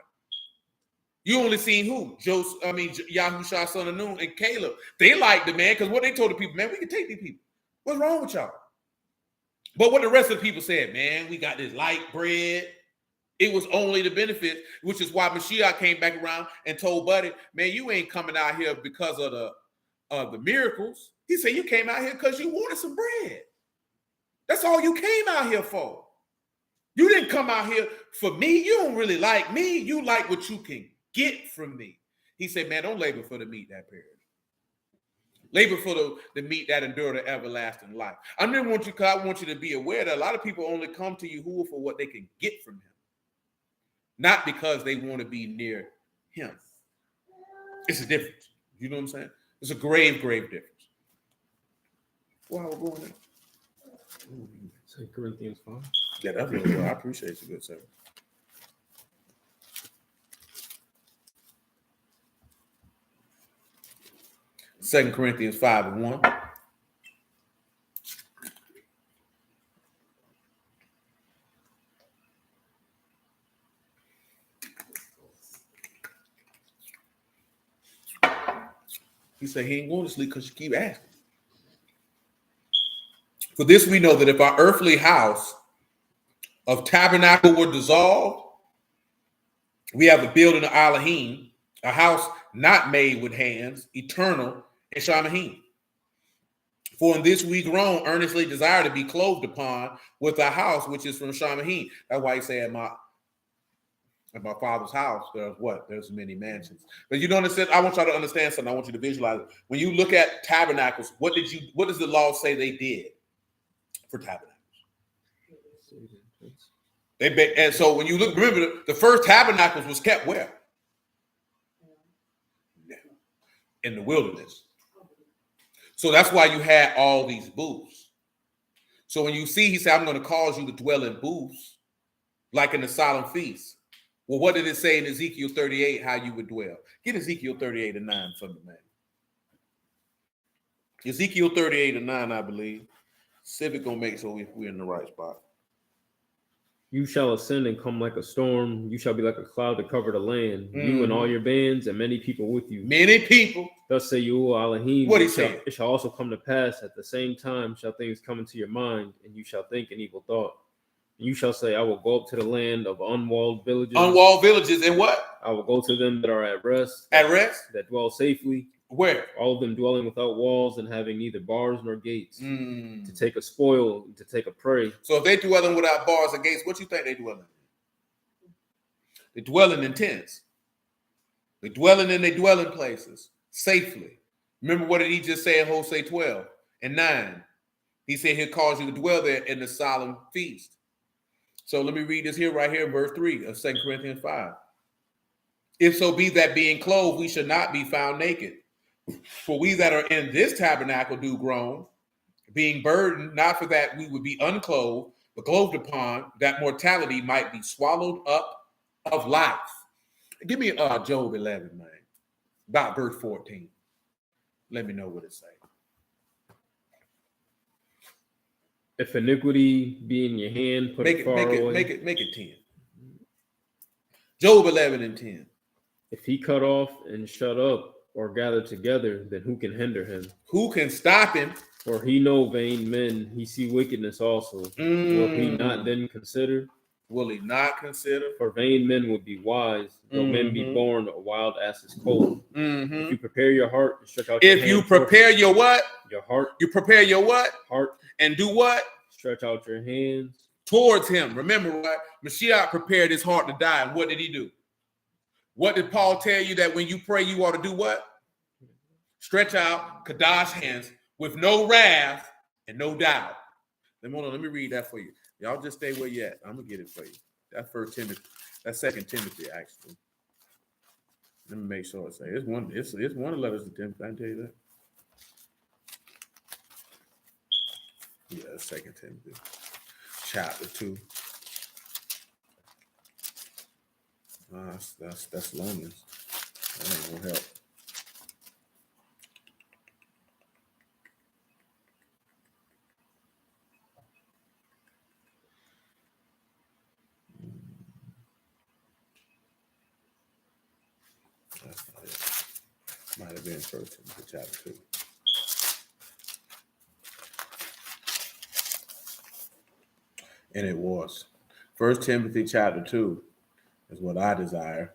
S1: You only seen who? Yahushua, son of Nun, and Caleb. They liked the man because what they told the people, man, we can take these people. What's wrong with y'all? But what the rest of the people said, man, we got this light bread. It was only the benefit, which is why Mashiach came back around and told Buddy, man, you ain't coming out here because of the miracles. He said, you came out here because you wanted some bread. That's all you came out here for. You didn't come out here for me. You don't really like me. You like what you can get from me. He said, man, don't labor for the meat that period. Labor for the meat that endure the everlasting life. I want you to be aware that a lot of people only come to Yahuwah for what they can get from him. Not because they want to be near him. It's a difference. You know what I'm saying? It's a grave, grave difference. Wow, we're going there.
S4: 2 Corinthians 5.
S1: Yeah, that's really well. I appreciate you, good sir. Second Corinthians 5:1. say he ain't going to sleep because you keep asking. For this we know that if our earthly house of tabernacle were dissolved, we have a building of Alahym, a house not made with hands, eternal in Shamahim. For in this we groan, earnestly desire to be clothed upon with a house which is from Shamahim. That's why he said at my father's house, there's what? There's many mansions. But you don't understand. I want y'all to understand something. I want you to visualize it. When you look at tabernacles, what does the law say they did for tabernacles? And so when you look, remember the first tabernacles was kept where? In the wilderness. So that's why you had all these booths. So when you see, he said, I'm going to cause you to dwell in booths, like in the solemn feast. Well, what did it say in Ezekiel 38, how you would dwell? Get Ezekiel 38:9 from the man. Ezekiel 38:9, I believe. Civic gonna make so we're in the right spot.
S7: You shall ascend and come like a storm. You shall be like a cloud to cover the land. You and all your bands and many people with you.
S1: Many people.
S7: Thus say you, O Alahym.
S1: What he said?
S7: It shall also come to pass at the same time shall things come into your mind, and you shall think an evil thought. And you shall say, I will go up to the land of unwalled villages.
S1: Unwalled villages, and what?
S7: I will go to them that are at rest.
S1: At rest?
S7: That dwell safely.
S1: Where?
S7: All of them dwelling without walls and having neither bars nor gates. To take a spoil, to take a prey.
S1: So if they dwelling without bars or gates, what you think they dwelling in? They're dwelling in tents. They're dwelling in their dwelling places safely. Remember what did he just say in Hosea 12:9? He said he'll cause you to dwell there in the solemn feast. So let me read this here, right here in verse 3 of 2 Corinthians 5. If so be that being clothed, we should not be found naked. For we that are in this tabernacle do groan, being burdened, not for that we would be unclothed, but clothed upon, that mortality might be swallowed up of life. Give me Job 11, man, about verse 14. Let me know what it says.
S7: If iniquity be in your hand, put it far away.
S1: Make it 10. Job 11:10.
S7: If he cut off and shut up or gather together, then who can hinder him?
S1: Who can stop him?
S7: For he know vain men, he see wickedness also. Will he not then consider?
S1: Will he not consider?
S7: For vain men would be wise, though men be born a wild ass's colt. If you prepare your heart and stretch out your hand.
S1: If you prepare your what?
S7: Your heart.
S1: You prepare your what?
S7: Heart.
S1: And do what?
S7: Stretch out your hands.
S1: Towards him. Remember what? Mashiach prepared his heart to die. And what did he do? What did Paul tell you that when you pray, you ought to do what? Stretch out Kadash hands with no wrath and no doubt. Let me read that for you. Y'all just stay where you at. I'm gonna get it for you. That's 1 Timothy. That's 2 Timothy, actually. Let me make sure I say it's one of the letters of Timothy. I can tell you that. Yeah, that's 2 Timothy, chapter 2. That's loneliness. That ain't gonna help. That's not it. Might have been 1 Timothy chapter 2. And it was. 1 Timothy chapter 2 is what I desire.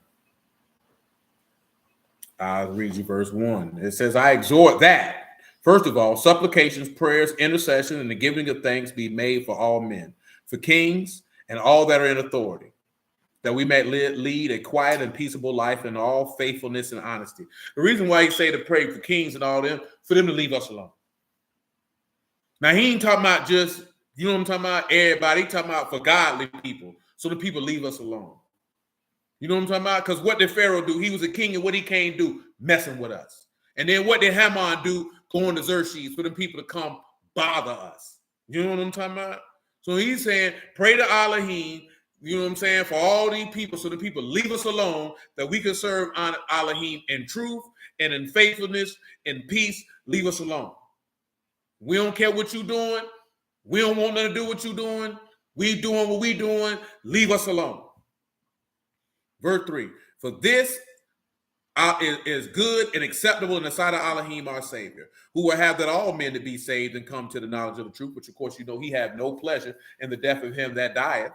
S1: I'll read you verse 1. It says, I exhort that, first of all, supplications, prayers, intercession, and the giving of thanks be made for all men, for kings and all that are in authority, that we may lead a quiet and peaceable life in all faithfulness and honesty. The reason why he say to pray for kings and all them, for them to leave us alone. Now, he ain't talking about just, you know what I'm talking about? Everybody. He talking about for godly people, so the people leave us alone. You know what I'm talking about? Because what did Pharaoh do? He was a king, and what he can't do? Messing with us. And then what did Haman do? Going to Xerxes for them people to come bother us. You know what I'm talking about? So he's saying, pray to Alahym, you know what I'm saying, for all these people, so the people leave us alone, that we can serve Alahym in truth and in faithfulness, in peace. Leave us alone. We don't care what you're doing. We don't want nothing to do what you're doing. We doing what we doing. Leave us alone. Verse 3, for this is good and acceptable in the sight of Alahym, our Savior, who will have that all men to be saved and come to the knowledge of the truth, which of course you know he had no pleasure in the death of him that dieth.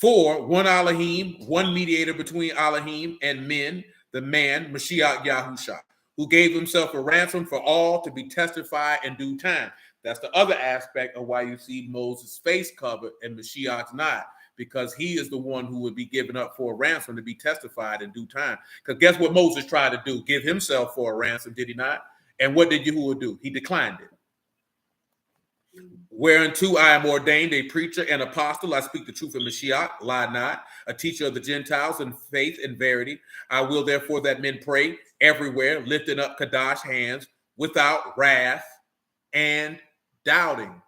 S1: 4, one Alahym, one mediator between Alahym and men, the man, Mashiach Yahusha, who gave himself a ransom for all to be testified in due time. That's the other aspect of why you see Moses' face covered and Mashiach's not, because he is the one who would be given up for a ransom to be testified in due time. Because guess what Moses tried to do? Give himself for a ransom, did he not? And what did Yahuwah do? He declined it. Whereunto I am ordained a preacher and apostle. I speak the truth of Mashiach, lie not, a teacher of the Gentiles in faith and verity. I will therefore that men pray everywhere, lifting up Kadash hands without wrath and doubting.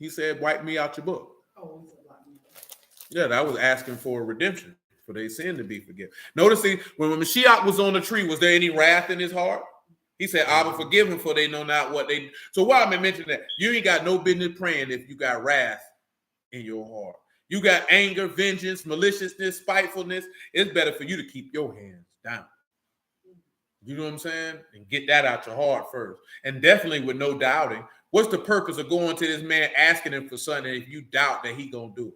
S1: He said, wipe me out your book.
S2: Oh, it's a lot more.
S1: Yeah, that was asking for a redemption, for their sin to be forgiven. Notice when Mashiach was on the tree, was there any wrath in his heart? He said, Abba, forgive them, for they know not what they do. So why am I mentioning that? You ain't got no business praying if you got wrath in your heart. You got anger, vengeance, maliciousness, spitefulness. It's better for you to keep your hands down. You know what I'm saying? And get that out your heart first. And definitely with no doubting. What's the purpose of going to this man asking him for something if you doubt that he gonna do it?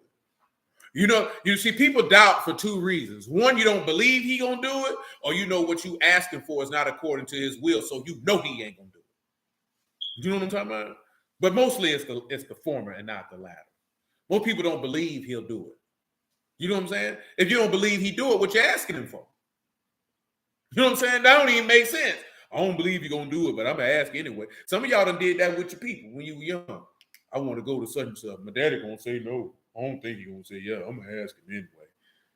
S1: You know, you see, people doubt for 2 reasons. One, you don't believe he gonna do it, or you know what you asking for is not according to his will, so you know he ain't gonna do it. You know what I'm talking about? But mostly it's the former and not the latter. Most people don't believe he'll do it. You know what I'm saying? If you don't believe he do it, what you asking him for? You know what I'm saying? That don't even make sense. I don't believe you're gonna do it, but I'm gonna ask anyway. Some of y'all done did that with your people when you were young. I want to go to such and such. My daddy gonna say no. I don't think he's gonna say yeah. I'm gonna ask him anyway.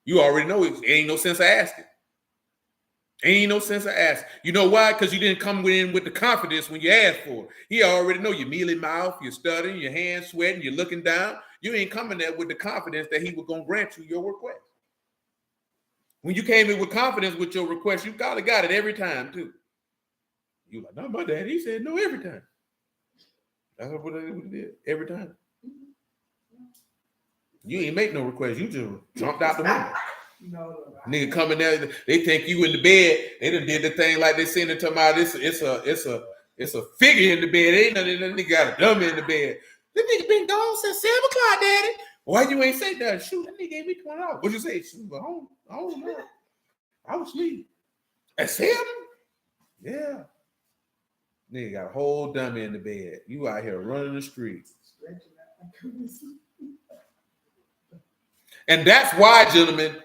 S1: You already know it ain't no sense of asking. Ain't no sense of asking. You know why? Because you didn't come in with the confidence when you asked for it. He already know your mealy mouth, you're stuttering, your hands sweating, you're looking down. You ain't coming there with the confidence that he was gonna grant you your request. When you came in with confidence with your request, you got it every time too. You like, no, my daddy, he said no every time. That's what it did every time. You ain't make no request. You just jumped out the window.
S2: No.
S1: Nigga coming there, they think you in the bed. They done did the thing like they seen it talking about. It's a figure in the bed. Ain't nothing. That nigga got a dummy in the bed. This nigga been gone since 7 o'clock, daddy. Why you ain't say that? Shoot, that nigga gave me $20. What'd you say? Shoot, I don't know. I was asleep. At 7? Yeah. Nigga got a whole dummy in the bed. You out here running the streets. And that's why, gentlemen,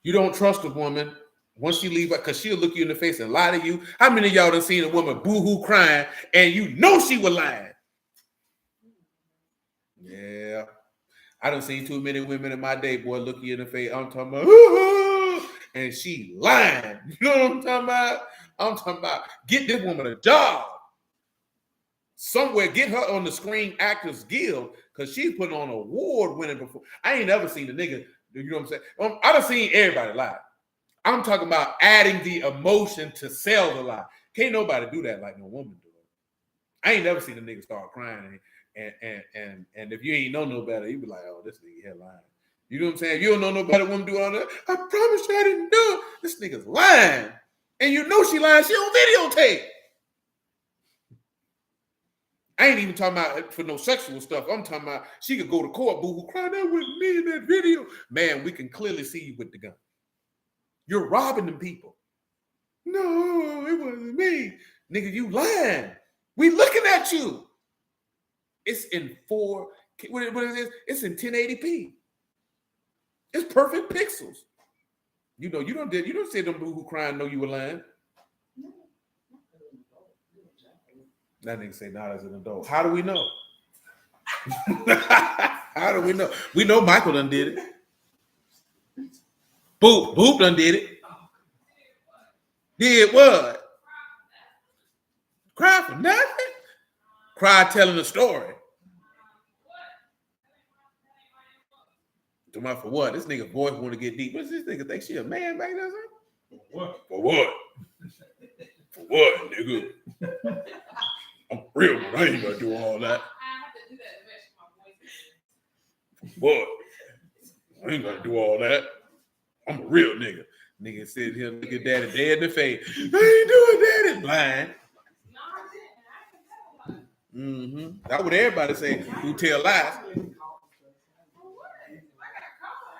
S1: you don't trust a woman once she leave, because she'll look you in the face and lie to you. How many of y'all done seen a woman boo-hoo crying and you know she was lying? Yeah. I done seen too many women in my day, boy, look you in the face. I'm talking about, ooh, and she lying. You know what I'm talking about? I'm talking about get this woman a job. Somewhere, get her on the Screen Actors Guild, because she's putting on award-winning before. I ain't never seen a nigga, you know what I'm saying? I done seen everybody lie. I'm talking about adding the emotion to sell the lie. Can't nobody do that like no woman do it. I ain't never seen a nigga start crying, and if you ain't know no better, you be like, oh, this nigga here lying. You know what I'm saying? If you don't know no better woman do all that, I promise you I didn't do it. This nigga's lying. And you know she lying. She on videotape. I ain't even talking about for no sexual stuff. I'm talking about she could go to court, boo-hoo, crying, that wasn't me in that video. Man, we can clearly see you with the gun. You're robbing them people. No, it wasn't me. Nigga, you lying. We looking at you. It's in what is it? It's in 1080p. It's perfect pixels. You know, you don't say them boo-hoo crying, know you were lying. That nigga say not as an adult. How do we know? How do we know? We know Michael done did it. Boop done did it. Did what? Cry for nothing? Cry telling a story. Talking about for what? This nigga voice want to get deep. What's this nigga think she a man back there?
S4: What?
S1: For what? For what, nigga? I'm real, but I ain't gonna do all that.
S5: I have to do that to match my voice.
S1: What? I ain't gonna do all that. I'm a real nigga. Nigga said here, look at daddy dead in the face. I ain't doing daddy blind.
S5: No, I didn't. I can tell a lot.
S1: Mm-hmm. That's what everybody say. Who tell lies?
S5: For what? I got caught.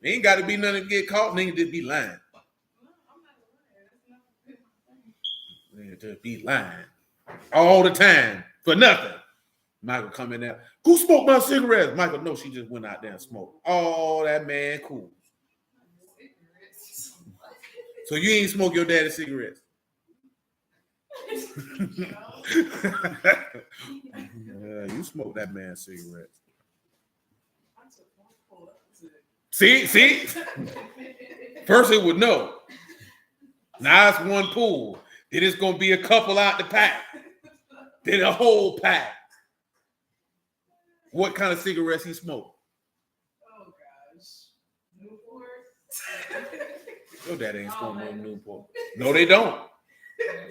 S1: It ain't got to be nothing to get caught. Nigga just be lying.
S5: No, I'm not a liar. That's not a good thing.
S1: Nigga just be lying all the time for nothing. Michael come in there. Who smoked my cigarettes? Michael, no, she just went out there and smoked. Oh, that man cool.
S5: Cigarettes.
S1: So you ain't smoke your daddy's cigarettes? You smoke that man's cigarettes. See? First it would know. Now it's one pool. Then it's gonna be a couple out the pack. Then a whole pack. What kind of cigarettes he smoked?
S5: Oh gosh. Newport.
S1: Your daddy ain't smoking no Newport. No, they don't.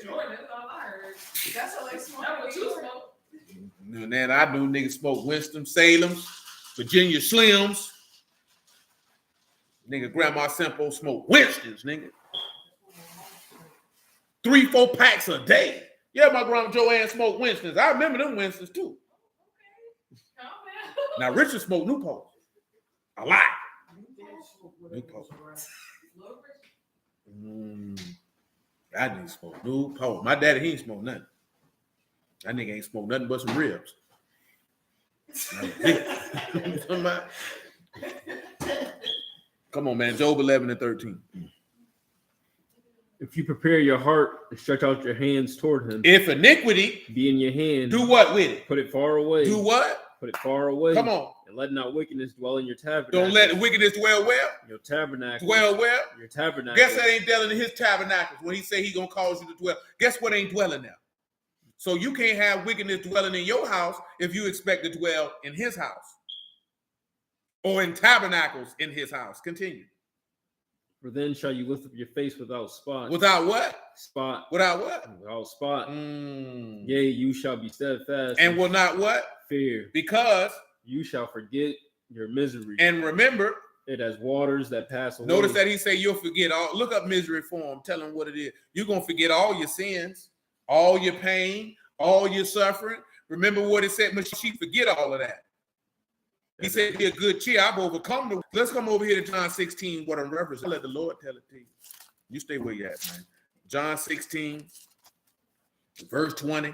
S5: Jordan, that's all I heard.
S2: That's how they smoke.
S5: That's what you smoke.
S1: And then I knew niggas smoke Winston, Salem's, Virginia Slims. Nigga, Grandma Simple smoke Winston's, nigga. 3-4 packs a day. Yeah, my grandma Joanne smoked Winston's. I remember them Winston's too.
S5: Calm
S1: Now Richard smoked Newport. A lot. Newport. I didn't smoke Newport. My daddy, he ain't smoke nothing. That nigga ain't smoked nothing but some ribs. Come on, man. Job 11:13.
S7: If you prepare your heart and stretch out your hands toward him,
S1: If iniquity,
S7: be in your hand,
S1: do what with it?
S7: put it far away.
S1: Do what?
S7: Put it far away.
S1: Come on.
S7: And let not wickedness dwell in your tabernacle.
S1: Don't let wickedness dwell where?
S7: Your tabernacle.
S1: Dwell where?
S7: Your tabernacle.
S1: Guess that ain't dwelling in his tabernacles when he say he gonna cause you to dwell. Guess what ain't dwelling there? So you can't have wickedness dwelling in your house if you expect to dwell in his house or in tabernacles in his house. Continue.
S7: For then shall you lift up your face without spot.
S1: Without what?
S7: Spot.
S1: Without what?
S7: Without spot.
S1: Mm.
S7: Yea, you shall be steadfast.
S1: And will not what?
S7: fear.
S1: Because
S7: You shall forget your misery.
S1: and remember,
S7: it as waters that pass away.
S1: notice that he say you'll forget all. Look up misery for him. Tell him what it is. You're gonna forget all your sins, all your pain, all your suffering. Remember what it said. She forget all of that. He said, "Be a good cheer. I've overcome the." Let's come over here to John 16. What I'm referencing. Let the Lord tell it to you. You stay where you at, man. John 16, verse 20.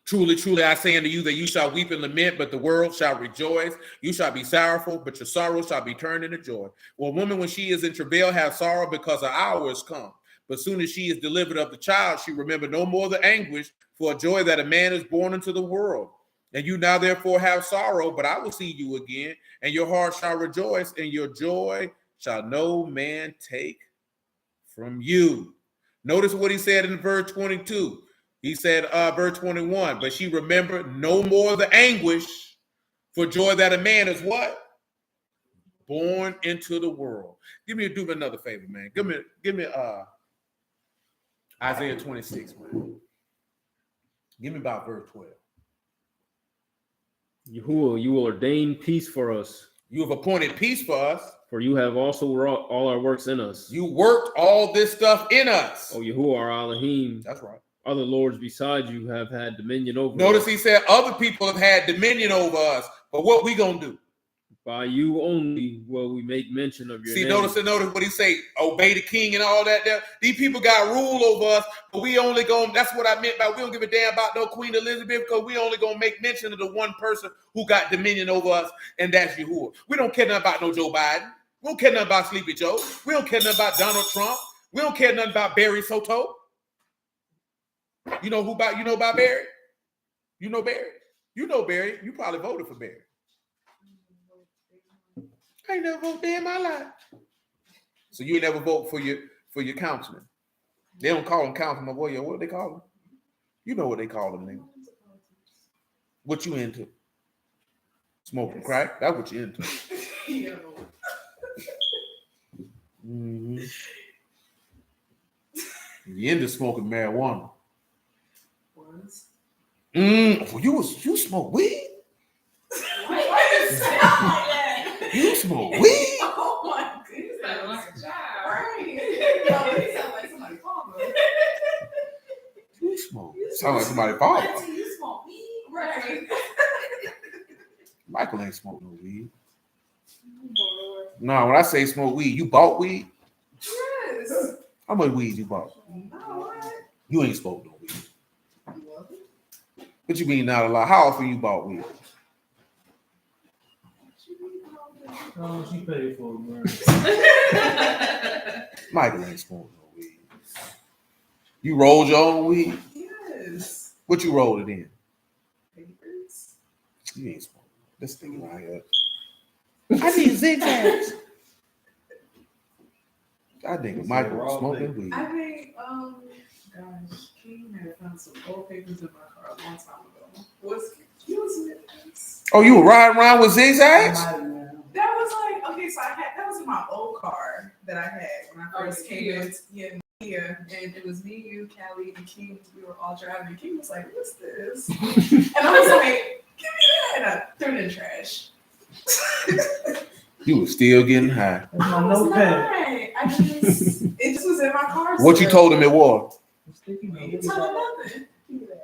S1: Truly, truly, I say unto you that you shall weep and lament, but the world shall rejoice. You shall be sorrowful, but your sorrow shall be turned into joy. Well, a woman, when she is in travail, has sorrow because her hour is come. But soon as she is delivered of the child, she remember no more the anguish for a joy that a man is born into the world. And you now therefore have sorrow, but I will see you again, and your heart shall rejoice, and your joy shall no man take from you. Notice what he said in verse 22. He said, verse 21, but she remembered no more the anguish for joy that a man is what? Born into the world. Do me another favor, man. Give me Isaiah 26, man. Give me about verse 12.
S7: Yahuwah, you will ordain peace for us.
S1: You have appointed peace for us.
S7: For you have also wrought all our works in us.
S1: You worked all this stuff in us.
S7: O Yahuwah, our Alahym.
S1: That's right.
S7: Other lords beside you have had dominion over
S1: Notice
S7: us.
S1: he said other people have had dominion over us. But what we gonna do?
S7: By you only will we make mention of your
S1: See,
S7: name.
S1: notice what he say, obey the king and all that there. These people got rule over us, but we only gonna, that's what I meant by we don't give a damn about no Queen Elizabeth, because we only gonna make mention of the one person who got dominion over us, and that's Yahuwah. We don't care nothing about no Joe Biden. We don't care nothing about Sleepy Joe. We don't care nothing about Donald Trump. We don't care nothing about Barry Soto. You know about Barry? You know Barry? You know Barry. You probably voted for Barry. I ain't never voted there in my life. So you ain't never vote for your councilman. They don't call him councilman. Boy, what do they call him? You know what they call him, nigga. What you into? Smoking crack? That's what you into. Mm-hmm. You into smoking marijuana. Well, you smoke weed?
S2: Why you sound like that?
S1: You smoke weed?
S2: Oh my goodness.
S1: Sound like somebody father.
S2: Auntie, you smoke weed?
S5: Right.
S1: Michael ain't smoke no weed. No, when I say smoke weed, you bought weed?
S5: Yes.
S1: How much weed you bought?
S5: No, what?
S1: You ain't smoked no weed. What you mean not a lot? How often you bought weed?
S4: How much you paid for it, man?
S1: Michael ain't smoked no weed. You rolled your own weed?
S5: Yes.
S1: What you rolled it in?
S5: Papers.
S1: You ain't smoked. This thing right here. I need zigzags. I think Michael was smoking weed.
S5: I think, gosh, King had found some old papers in my car a long time ago. Was using it.
S1: Oh, you were riding around with zigzags?
S5: That was like, okay, so that was my old car that I had when I first came in. Yeah, and it was me, you, Callie, and King. We were all driving, and King was like, "What's this?" And I was like, "Give me that!" And I threw it in the trash.
S1: You were still getting high.
S4: That's my notepad.
S5: It just was in my car.
S1: What you told him it was?
S5: You told him nothing.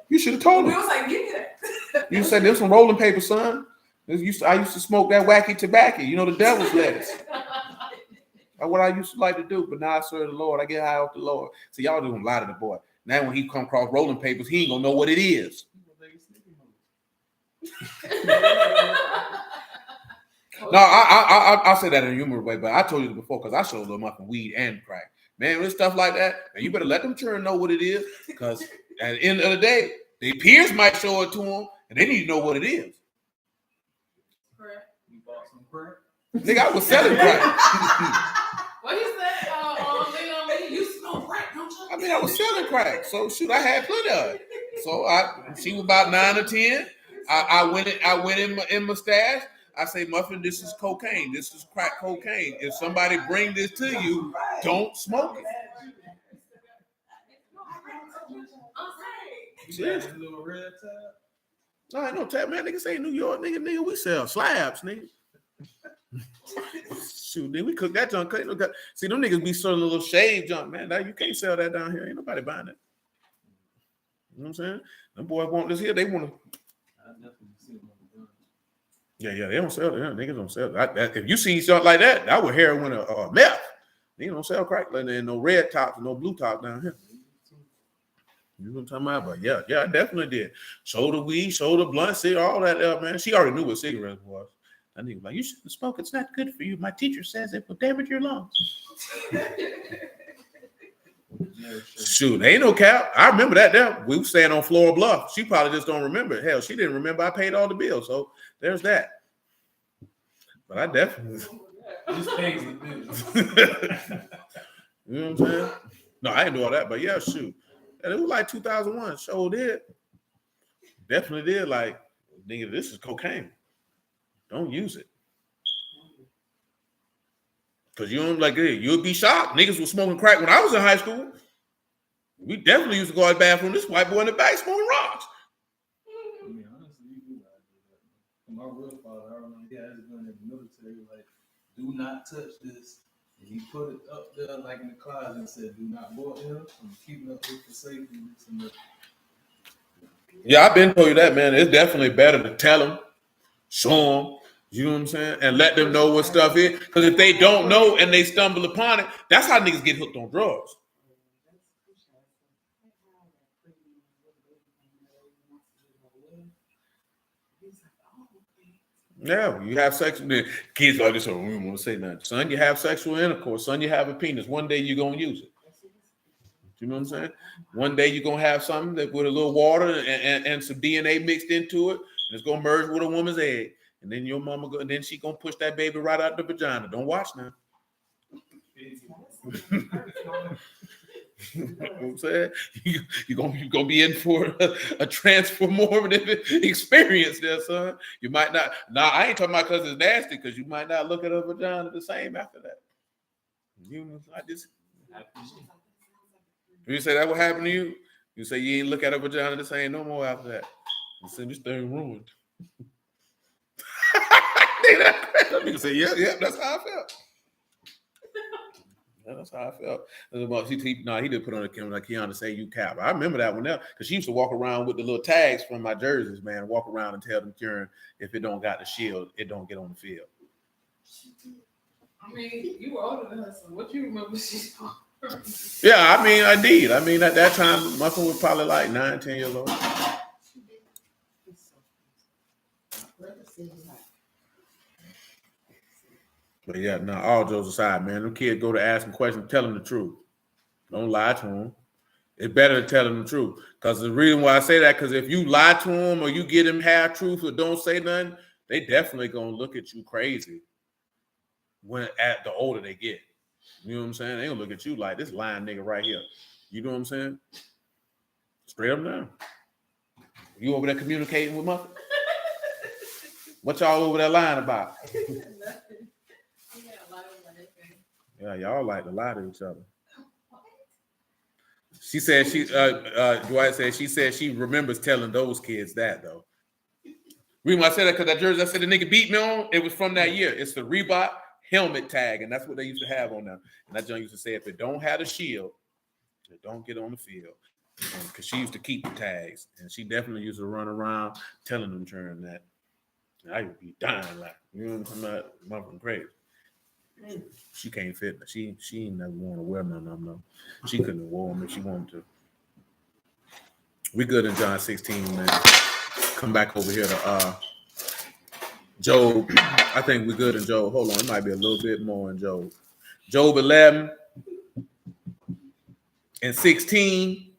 S1: You should have told
S5: We
S1: him.
S5: was like, "Give me that."
S1: You said there's some rolling paper, son. I used to smoke that wacky tobacco. You know, the devil's lettuce. That's what I used to like to do. But now I serve the Lord. I get high off the Lord. So y'all doing a lot of the boy. Now when he come across rolling papers, he ain't gonna know what it is. No, I'll say that in a humorous way, but I told you before because I showed them up in weed and crack. Man, with stuff like that, and you better let them children know what it is, because at the end of the day, their peers might show it to them, and they need to know what it is.
S4: You bought some crack?
S1: Nigga, I was selling crack.
S5: What he said? You smoke crack, don't you?
S1: I mean, I was selling crack, so shoot, I had plenty of it. So she was about 9 or 10. I went in my stash. I say, Muffin, this is cocaine. This is crack cocaine. If somebody bring this to you, don't smoke it.
S4: Yes. A little red tab.
S1: No, I know tap, man. Niggas say New York, nigga, we sell slabs, nigga. Shoot, nigga, we cook that junk. See, them niggas be selling a little shade junk, man. Now, you can't sell that down here. Ain't nobody buying it. You know what I'm saying? Them boys want this here. They want to.
S4: I definitely see them.
S1: Yeah, they don't sell it. Niggas don't sell it. If you see something like that, that would heroin or meth. They don't sell crack like that. No red tops, no blue tops down here. You know what I'm talking about? But yeah, I definitely did. Show the weed, show the blunt, see all that, man. She already knew what cigarettes was. That nigga was like, you shouldn't smoke. It's not good for you. My teacher says it will damage your lungs. Shoot, ain't no cap. I remember that there. We were staying on Flora Bluff. She probably just don't remember it. Hell, she didn't remember I paid all the bills. So there's that. But I definitely.
S4: This pays the bills.
S1: You know what I'm saying? No, I didn't do all that. But yeah, shoot. And it was like 2001. Sure did. Definitely did. Like, nigga, this is cocaine. Don't use it. Because you don't like it. You'll be shocked. Niggas was smoking crack when I was in high school. We definitely used to go to the bathroom. This white boy in the back smoking rocks.
S4: I mean, honestly, you do gotta do that. My real father, I remember he had his gun in the military, like, do not touch this. And he put it up there, like in the closet, and said, do not go in here. I'm keeping it up here for safety.
S1: Yeah, I've been told you that, man. It's definitely better to tell them, show them, you know what I'm saying, and let them know what stuff is. Because if they don't know and they stumble upon it, that's how niggas get hooked on drugs. Yeah, you have sex with the kids like this. We don't want to say nothing. Son, you have sexual intercourse. Son, you have a penis. One day you're gonna use it. You know what I'm saying? One day you're gonna have something that with a little water and some DNA mixed into it, and it's gonna merge with a woman's egg. And then your mama and then she gonna push that baby right out the vagina. Don't watch now. You know what I'm saying? You're gonna be in for a transformative experience there, son. You might not. Now, I ain't talking about because it's nasty, because you might not look at a vagina the same after that. You know, you say that what happened to you? You say you ain't look at a vagina the same no more after that. You say this thing ruined. That nigga say, yeah, that's how I felt. That's how I felt. He did put on a camera like Keanu say you cap. I remember that one there because she used to walk around with the little tags from my jerseys, man. Walk around and tell them Kieran if it don't got the shield, it don't get on the field.
S5: I mean, you were older than her, so what you remember she's on?
S1: Yeah, I mean, I did. I mean, at that time, my son was probably like 9, 10 years old. But yeah, no, all jokes aside, man, them kids go to asking questions, tell them the truth. Don't lie to them. It's better to tell them the truth. Because the reason why I say that, because if you lie to them or you get them half truth or don't say nothing, they definitely gonna look at you crazy when at the older they get. You know what I'm saying? They gonna look at you like this lying nigga right here. You know what I'm saying? Straight up now. You over there communicating with mother? What y'all over there lying about? Yeah, y'all like to lie to each other. She said Dwight said she remembers telling those kids that though. Reason why I said that because that jersey I said the nigga beat me on, it was from that year. It's the Reebok helmet tag, and that's what they used to have on them. And that John used to say, if it don't have a shield, it don't get on the field. Because she used to keep the tags, and she definitely used to run around telling them during that. And I would be dying like, you know what I'm talking about? I'm crazy. She can't fit. She ain't never want to wear none of them though. She couldn't have worn them if she wanted to. We good in John 16, man. Come back over here to Job. I think we're good in Job. Hold on, it might be a little bit more in Job. Job 11 and 16.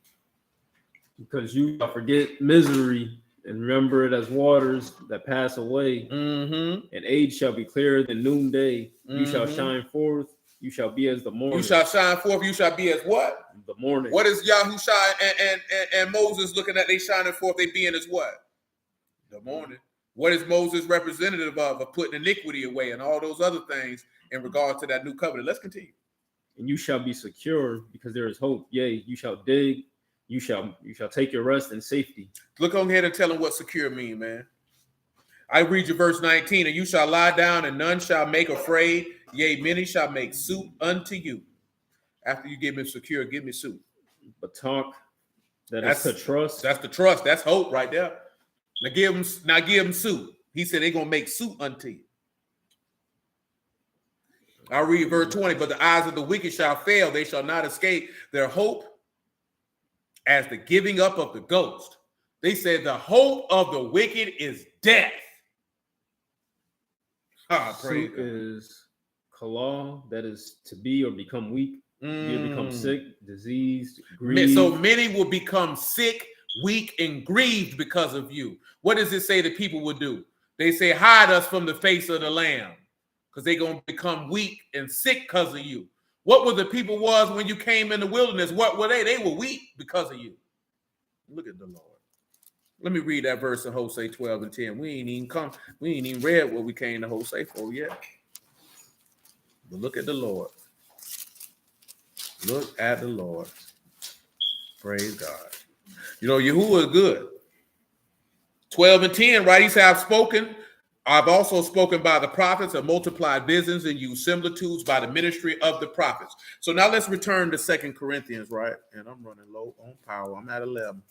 S7: Because you shall forget misery and remember it as waters that pass away.
S1: Mm-hmm.
S7: And age shall be clearer than noonday. You shall shine forth. You shall be as the morning.
S1: You shall shine forth. You shall be as what?
S7: The morning.
S1: What is Yahushua and Moses looking at? They shining forth. They being as what? The morning. What is Moses representative of putting iniquity away and all those other things in regard to that new covenant? Let's continue.
S7: And you shall be secure because there is hope. Yea, you shall dig. You shall take your rest in safety.
S1: Look on here and tell them what secure mean, man. I read you verse 19, and you shall lie down, and none shall make afraid. Yea, many shall make suit unto you. After you give me secure, give me suit.
S7: But talk that's to trust.
S1: That's the trust. That's hope right there. Now give them suit. He said they're gonna make suit unto you. I'll read verse 20. But the eyes of the wicked shall fail; they shall not escape their hope as the giving up of the ghost. They said the hope of the wicked is death.
S7: Suit is kala, that is to be or become weak. You become sick, diseased, grieved.
S1: So many will become sick, weak, and grieved because of you. What does it say that people will do? They say, hide us from the face of the Lamb, because they're going to become weak and sick because of you. What were the people was when you came in the wilderness? What were they? They were weak because of you. Look at the Lord. Let me read that verse in Hosea 12 and 10. We ain't even read what we came to Hosea for yet. But look at the Lord. Look at the Lord. Praise God. You know, Yahuwah is good. 12 and 10, right? He said, I've also spoken by the prophets and multiplied visions and used similitudes by the ministry of the prophets. So now let's return to 2 Corinthians, right? And I'm running low on power. I'm at 11.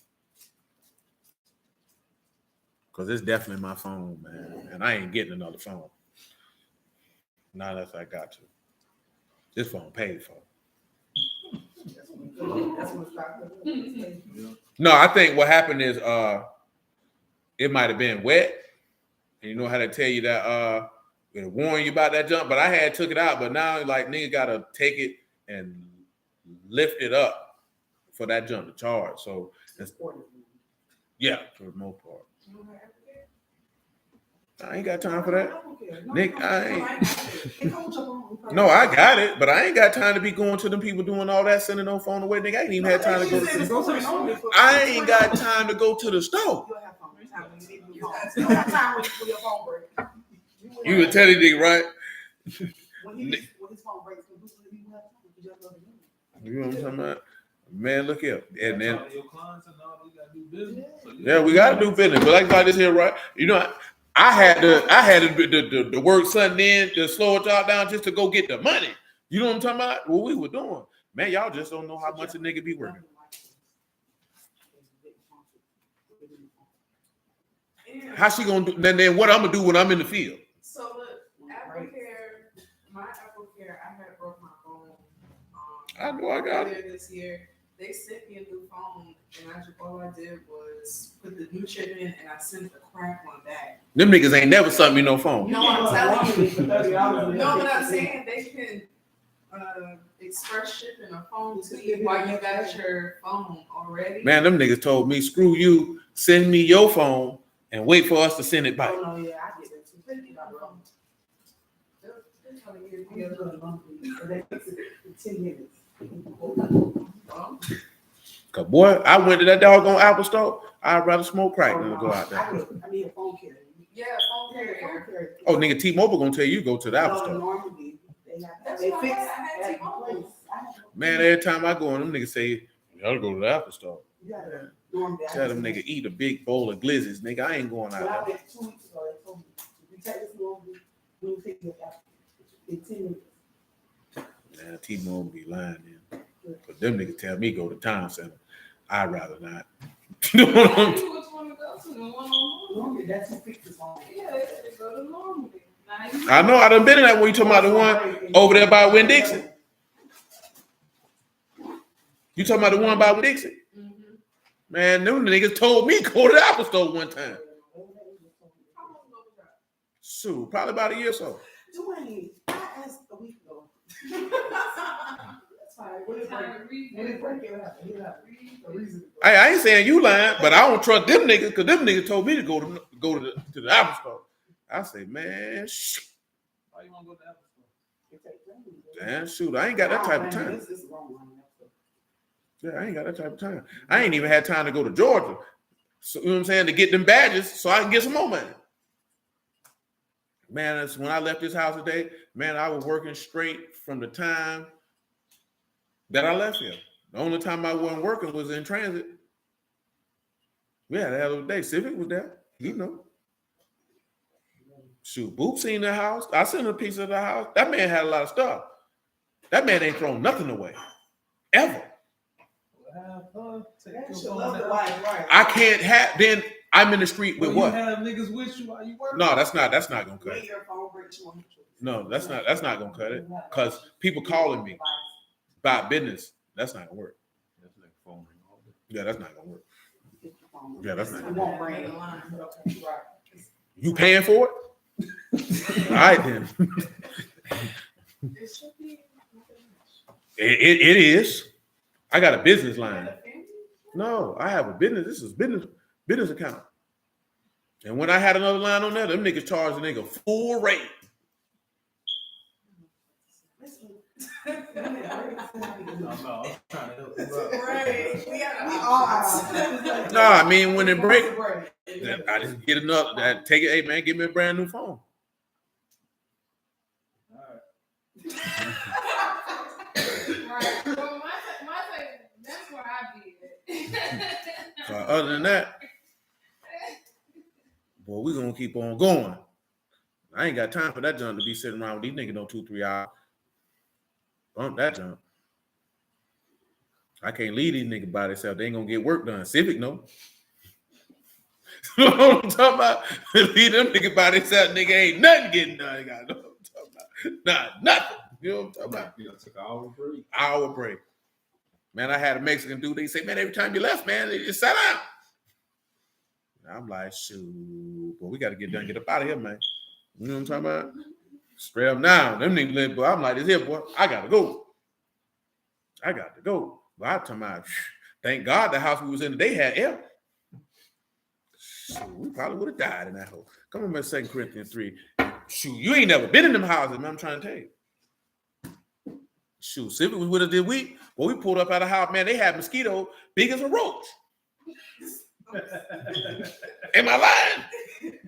S1: Because it's definitely my phone, man. And I ain't getting another phone. Not unless I got to. This phone paid for. No, I think what happened is it might have been wet. And you know how they tell you that it'll warn you about that jump, but I had took it out, but now like nigga gotta take it and lift it up for that jump to charge. So it's yeah, for the most part. I ain't got time for that. Nick, No, I got it, but I ain't got time to be going to them people doing all that, sending no phone away. Nigga, I ain't even had time to go to the store. I ain't got time to go to the store. You would tell the nigga, right? You know what I'm talking about? Man, look here. And then yeah, we gotta do business. But like this here, right? You know, I had to work something in to slow a job down just to go get the money. You know what I'm talking about? What we were doing. Man, y'all just don't know how much a nigga be working. How she gonna do? Then what I'm gonna do when I'm in the field?
S5: So look, Apple Care, my Apple Care, I had broke my phone.
S1: I know I got it.
S5: Earlier this year, they sent me a new phone, and all I did was put the new chip in, and I sent the crack one back.
S1: Them niggas ain't never sent me no phone.
S5: No, I'm telling you. No, but I'm saying they can express shipping a phone to you while you got your phone already.
S1: Man, them niggas told me, screw you, send me your phone and wait for us to send it back.
S2: Oh, no, yeah, I get that too. They get my phone.
S5: They're trying to get
S2: Yeah,
S5: it
S2: good monthly. So they fix it in 10 minutes.
S1: Cause boy, I went to that doggone Apple store. I'd rather smoke crack than go out there.
S2: I need a phone carrier.
S5: Yeah, phone carrier.
S1: Oh, nigga, T-Mobile gonna tell you go to the Apple
S2: No,
S1: store.
S2: normally they have.
S5: That's
S2: They
S5: why
S2: fix.
S5: I had
S2: that
S5: T-Mobile.
S2: place.
S1: Man, every time I go in, them niggas say, you gotta go to the Apple store.
S2: You gotta normally.
S1: Tell them nigga eat a big bowl of glizzies. Nigga, I ain't going
S2: When I
S1: out there.
S2: went 2 weeks ago, they told me, if you take this normally, we'll fix it in 10 minutes.
S1: Man, T-Mobile be lying then. But them niggas tell me go to Town Center. I'd rather not. You know what I'm saying?
S5: Which one to go to? The one on
S2: Normally, that's who fixes on.
S5: Yeah, they go to Normandy.
S1: I know, I done been in that one. You talking about the one over there by Winn-Dixie? You talking about the one by Winn-Dixie?
S5: Mm-hmm.
S1: Man, them niggas told me go to the Apple store one time.
S5: How long ago was that?
S1: Shoot, probably about a year or so.
S2: Dwayne, I asked a week ago. That's fine. When it break, it'll happen. It'll happen. A reason.
S1: I ain't saying you lying, but I don't trust them niggas because them niggas told me to go to the Apple store. I say, man, shit.
S4: Why you want to go to the Apple store?
S1: Damn, shoot, I ain't got that type of time.
S2: This is wrong.
S1: Yeah, I ain't got that type of time. I ain't even had time to go to Georgia. So, you know what I'm saying? To get them badges so I can get some more money. Man, that's when I left this house today, man, I was working straight from the time that I left here. The only time I wasn't working was in transit. We had a hell of a day. Civic was there. You know. Shoot, Boop seen the house. I seen a piece of the house. That man had a lot of stuff. That man ain't thrown nothing away. Ever. I can't have, then I'm in the street with what?
S4: You have niggas with you while you work?
S1: No, that's not gonna cut it. No, that's not gonna cut it. Cause people calling me about business, that's not gonna work. Yeah, that's not gonna work. Yeah, that's not gonna work.
S2: Won't bring it line.
S1: You paying for it? All right then.
S5: It should be.
S1: It is. I got a business line. No, I have a business. This is business account. And when I had another line on there, them niggas charged a nigga full rate.
S4: No, I'm trying to help you out.
S5: Right. We got
S1: No, I mean when it break, I just get another. Take it, hey man, give me a brand new phone.
S5: Right. Well, my thing, that's where I be at.
S1: So other than that, boy, we gonna keep on going. I ain't got time for that junk to be sitting around with these niggas no 2-3 hours. Bump that junk. I can't leave these niggas by themselves. They ain't gonna get work done. Civic, no. You know what I'm talking about? Leave them niggas by themselves, nigga ain't nothing getting done. You got know what I'm talking about. Nothing. You know what I'm talking about?
S4: You know, took an hour break.
S1: Hour break. Man, I had a Mexican dude. They say, man, every time you left, man, they just sat down. I'm like, shoot, boy, we got to get done, get up out of here, man. You know what I'm talking about? Straight up now. Them niggas live, boy. I'm like, this here, boy. I got to go. But I'm talking about, thank God the house we was in today had air. Shoot, we probably would have died in that hole. Come on, man, 2 Corinthians 3. Shoot, you ain't never been in them houses, man. I'm trying to tell you. Shoot, Civic was with us this week. Well, we pulled up out of the house, man. They had mosquitoes big as a roach. Am I lying?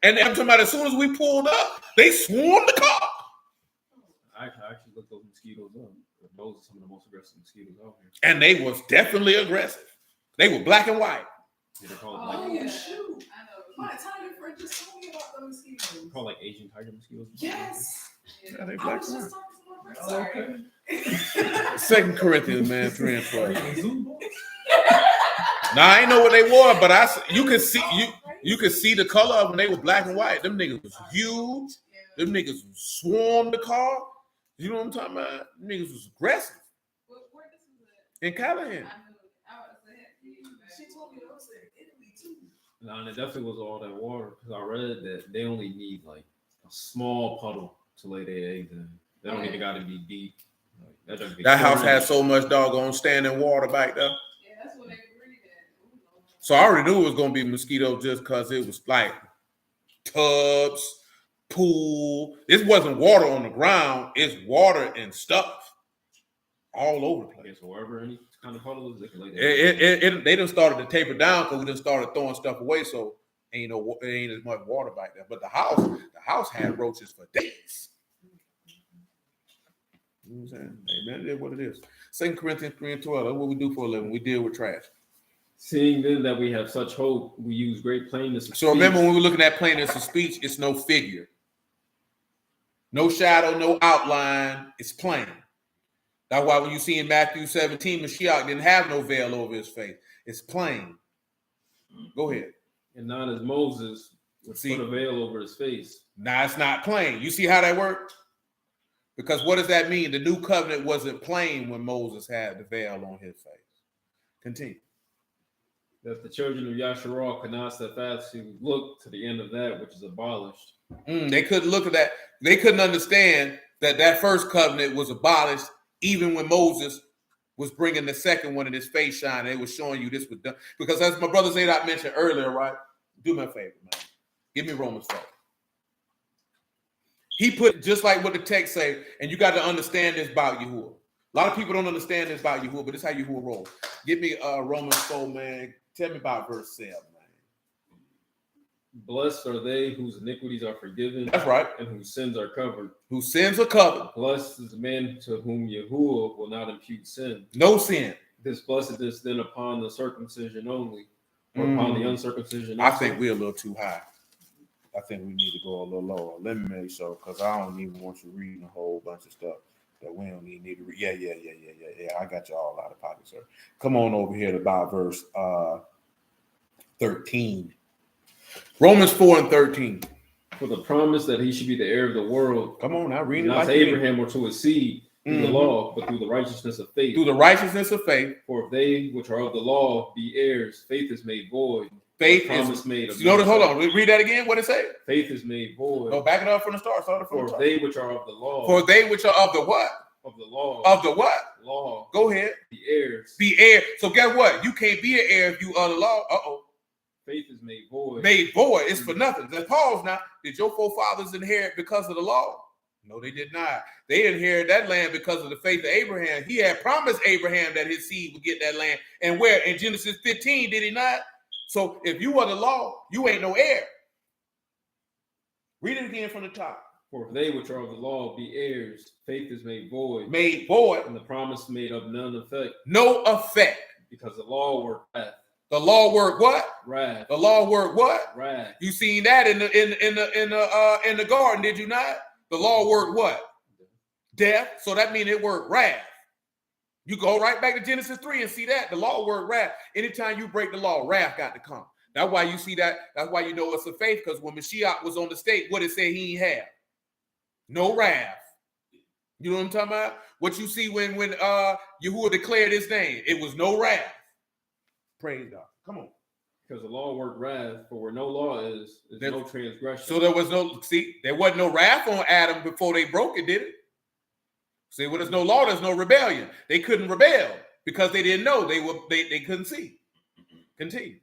S1: And I'm talking about as soon as we pulled up, they swarmed the car.
S7: I actually looked those mosquitoes up. Those are some of the most aggressive mosquitoes out here.
S1: And they was definitely aggressive. They were black and white.
S7: Yeah, they're called
S5: Oh,
S7: like,
S5: yeah. Shoot. I know. My Italian friend just told me about the mosquitoes.
S7: they're called like Asian tiger mosquitoes.
S5: Yes.
S1: Yeah, they
S5: I
S1: black
S5: was
S1: and
S5: just
S1: white.
S5: talking to my friend. Sorry.
S1: 2 Corinthians, man, 3 and 12.
S4: Like the Zoo Boys.
S1: Now I ain't know what they wore, but you could see you could see the color of them. They were black and white. Them niggas was huge. Them niggas swarmed the car. You know what I'm talking about? Them niggas was aggressive. In Callahan.
S5: She told me those in Italy too.
S7: No, and it definitely was all that water because I read that they only need like a small puddle to lay their eggs in. They don't even got to be deep. Like,
S1: That house had so much doggone standing water back there.
S5: Yeah, that's what they breathe in.
S1: So I already knew it was gonna be mosquito just because it was like tubs, pool. This wasn't water on the ground, it's water and stuff all over the
S7: I
S1: place.
S7: guess wherever any kind of puddle is, they can lay their
S1: They done started to taper down because we done started throwing stuff away, so ain't as much water back there. But the house had roaches for days. You know what I'm saying? Hey, man, it is what it is. 2 Corinthians 3 and 12. That's what we do for a living. We deal with trash.
S7: Seeing then that we have such hope, we use great plainness of
S1: So remember
S7: speech.
S1: when we were looking at plainness of speech, it's no figure. No shadow, no outline. It's plain. That's why when you see in Matthew 17, Mashiach didn't have no veil over his face. It's plain. Go ahead.
S7: And not as Moses would
S1: See?
S7: put a veil over his face.
S1: Now it's not plain. You see how that worked? Because what does that mean? The new covenant wasn't plain when Moses had the veil on his face. Continue.
S7: That the children of Yasharal could not steadfastly look to the end of that which is abolished.
S1: They couldn't look at that. They couldn't understand that first covenant was abolished even when Moses was bringing the second one in his face shine. They were showing you this was done. Because as my brother Zadok mentioned earlier, right? Do me a favor, man. Give me Romans 4. He put just like what the text say, and you got to understand this about Yahuwah. A lot of people don't understand this about Yahuwah, but this is how Yahuwah rolls. Give me Romans 4, man. Tell me about verse 7, man.
S7: Blessed are they whose iniquities are forgiven.
S1: That's right.
S7: And whose sins are covered.
S1: Whose sins are covered.
S7: Blessed is the man to whom Yahuwah will not impute sin.
S1: No sin.
S7: This blessedness then upon the circumcision only, or upon the uncircumcision
S1: I
S7: also.
S1: think we're a little too high. I think we need to go a little lower. Let me make sure, because I don't even want you reading a whole bunch of stuff that we don't need to read. Yeah. I got you all out of pocket, sir. Come on over here to about verse 13. Romans 4 and 13.
S7: For the promise that he should be the heir of the world,
S1: Come on, I read it
S7: not
S1: like
S7: to Abraham or to his seed through the
S1: Mhm.
S7: law, but through the righteousness of faith.
S1: Through the righteousness of faith.
S7: For if they which are of the law be heirs, faith is made void.
S1: Faith
S7: promise
S1: is
S7: made. Of
S1: notice, hold
S7: none
S1: on. Read that again. What it say?
S7: Faith is made void.
S1: No, back it up from the start. Start it from
S7: For
S1: the top.
S7: they which are of the law.
S1: For they which are of the what?
S7: Of the law.
S1: Of the what?
S7: Law.
S1: Go ahead.
S7: The heirs.
S1: Be heir. So guess what? You can't be an heir if you are the law.
S7: Faith is made void.
S1: Made void. It's for nothing. Let's pause now. Did your forefathers inherit because of the law? No, they did not. They inherited that land because of the faith of Abraham. He had promised Abraham that his seed would get that land. And where? In Genesis 15, did he not? So if you are the law, you ain't no heir. Read it again from the top.
S7: For if they which are of the law be heirs, faith is made void.
S1: Made void.
S7: And the promise made of none effect.
S1: No effect.
S7: Because the law worked wrath.
S1: The law worked what?
S7: Wrath.
S1: The law worked what?
S7: Wrath.
S1: You seen that in the garden, did you not? The law worked what? Death. So that means it worked wrath. You go right back to Genesis 3 and see that. The law worked wrath. Anytime you break the law, wrath got to come. That's why you see that. That's why you know it's a faith, because when Mashiach was on the state, what it say he ain't have? No wrath. You know what I'm talking about? What you see when Yahuwah declared his name, it was no wrath. Praise God. Come on.
S7: Because the law worked wrath, for where no law is
S1: There-
S7: no transgression.
S1: So there wasn't no wrath on Adam before they broke it, did it? See, when there's no law, there's no rebellion. They couldn't rebel because they didn't know. They couldn't see. Continue.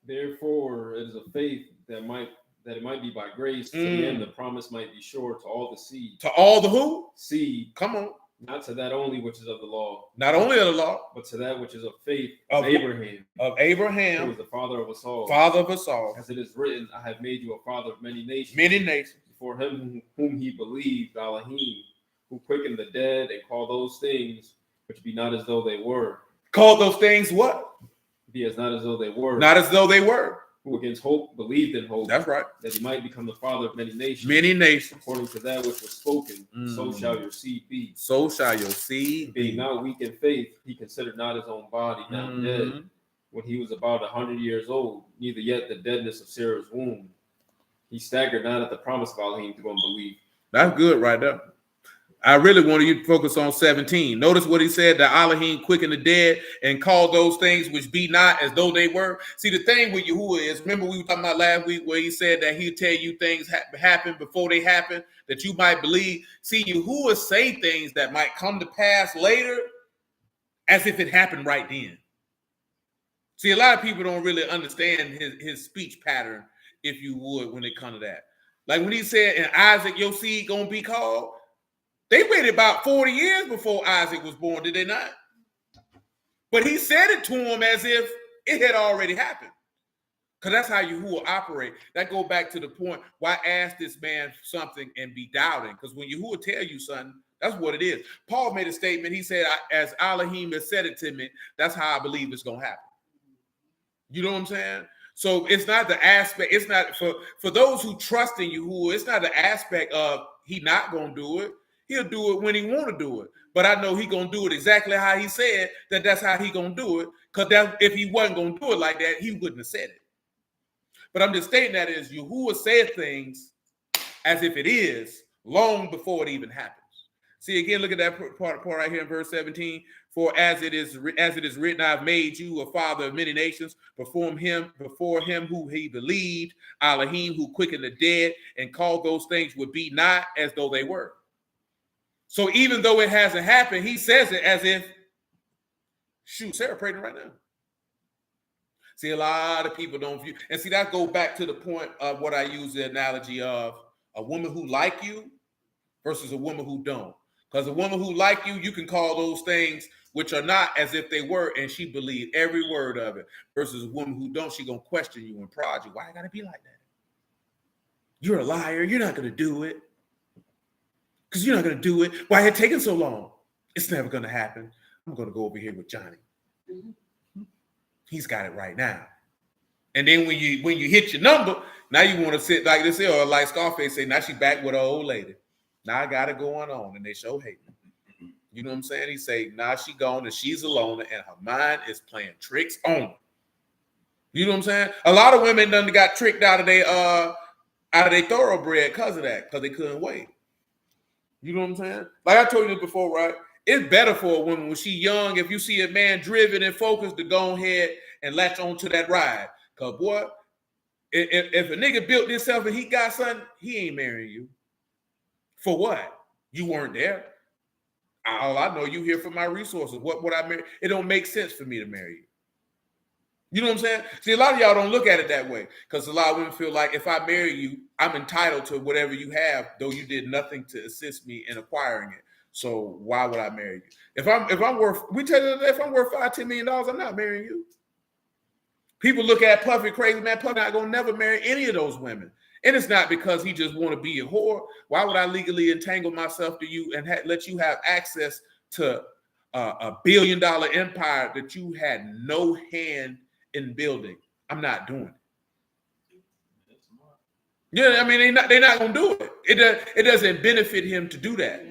S7: Therefore, it is a faith that it might be by grace, to the end the promise might be sure to all the seed.
S1: To all the who?
S7: Seed,
S1: Come on.
S7: not to that only which is of the law,
S1: Not only of the law,
S7: but to that which is of faith
S1: Of-
S7: of Abraham,
S1: of
S7: who
S1: Abraham,
S7: is the father of us all.
S1: father of us all,
S7: As it is written, I have made you a father of many nations.
S1: many nations.
S7: Before him whom he believed, Alahym, who quickened the dead and called those things which be not as though they were.
S1: Called those things what?
S7: Be as not as though they were.
S1: Not as though they were.
S7: who against hope believed in hope,
S1: That's right.
S7: that he might become the father of many nations.
S1: Many nations.
S7: According to that which was spoken, so shall your seed be.
S1: So shall your seed
S7: Being
S1: be.
S7: not weak in faith, he considered not his own body now dead, when he was about 100 years old, neither yet the deadness of Sarah's womb. He staggered not at the promise of Alahym through unbelief.
S1: That's good right there. I really wanted you to focus on 17. Notice what he said, that Alahym quickened the dead and called those things which be not as though they were. See, the thing with Yahuwah is, remember we were talking about last week where he said that he'd tell you things happen before they happen, that you might believe. See, Yahuwah say things that might come to pass later as if it happened right then. See, a lot of people don't really understand his speech pattern, if you would, when it comes to that. Like when he said, "In Isaac, your seed gonna be called," they waited about 40 years before Isaac was born, did they not? But he said it to him as if it had already happened. Because that's how Yahuwah operate. That go back to the point, why ask this man something and be doubting? Because when Yahuwah tell you something, that's what it is. Paul made a statement. He said, as Alahym has said it to me, that's how I believe it's going to happen. You know what I'm saying? So it's not the aspect, it's not, for those who trust in Yahuwah, it's not the aspect of he not going to do it. He'll do it when he want to do it. But I know he going to do it exactly how he said that's how he going to do it. Because if he wasn't going to do it like that, he wouldn't have said it. But I'm just stating that is Yahuwah said things as if it is long before it even happens. See, again, look at that part right here in verse 17. For as it is written, I've made you a father of many nations before him who he believed, Alahym, who quickened the dead and called those things would be not as though they were. So even though it hasn't happened, he says it as if, shoot, Sarah pregnant right now. See, a lot of people don't view, and see, that goes back to the point of what I use the analogy of a woman who like you versus a woman who don't. Because a woman who like you, you can call those things which are not as if they were, and she believed every word of it. Versus a woman who don't, she gonna question you and prod you. Why you gotta be like that? You're a liar. You're not gonna do it. Because you're not gonna do it. Why it taking so long? It's never gonna happen. I'm gonna go over here with Johnny. He's got it right now. And then when you hit your number, now you want to sit like this here, or like Scarface say, now she back with her old lady. Now I got it going on, and they show hate me. You know what I'm saying? He say, now she gone and she's alone, and her mind is playing tricks on her. You know what I'm saying? A lot of women done got tricked out of their thoroughbred because of that, because they couldn't wait. You know what I'm saying? Like I told you before, right? It's better for a woman when she's young, if you see a man driven and focused, to go ahead and latch onto that ride. Because, boy, if a nigga built himself and he got something, he ain't marrying you. For what? You weren't there. All I know, you here for my resources. What would I marry? It don't make sense for me to marry you. You know what I'm saying? See, a lot of y'all don't look at it that way, because a lot of women feel like if I marry you, I'm entitled to whatever you have, though you did nothing to assist me in acquiring it. So why would I marry you? If I'm worth, we tell you that if I'm worth $5-10 million, I'm not marrying you. People look at Puffy crazy, man. Puffy not gonna never marry any of those women, and it's not because he just want to be a whore. Why would I legally entangle myself to you and let you have access to a $1 billion empire that you had no hand in building? I'm not doing it. Yeah, I mean they're not gonna do it. It doesn't benefit him to do that.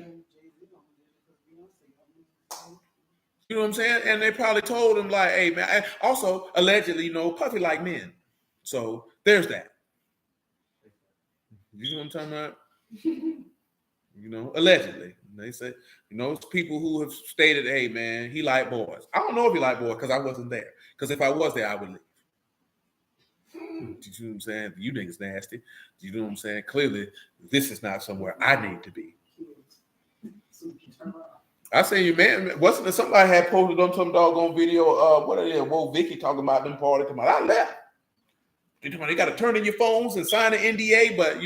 S1: You know what I'm saying? And they probably told him like, hey man, and also allegedly, Puffy like men. So there's that. You know what I'm talking about? Allegedly. They say, it's people who have stated, hey man, he like boys. I don't know if he like boys because I wasn't there. Because if I was there, I would leave. You know what I'm saying? You niggas nasty. You know what I'm saying? Clearly, this is not somewhere I need to be. I say, you man, wasn't there somebody had posted on some doggone video? What are they? Whoa, Vicky talking about them party. Come on, I left. They got to turn in your phones and sign an NDA. But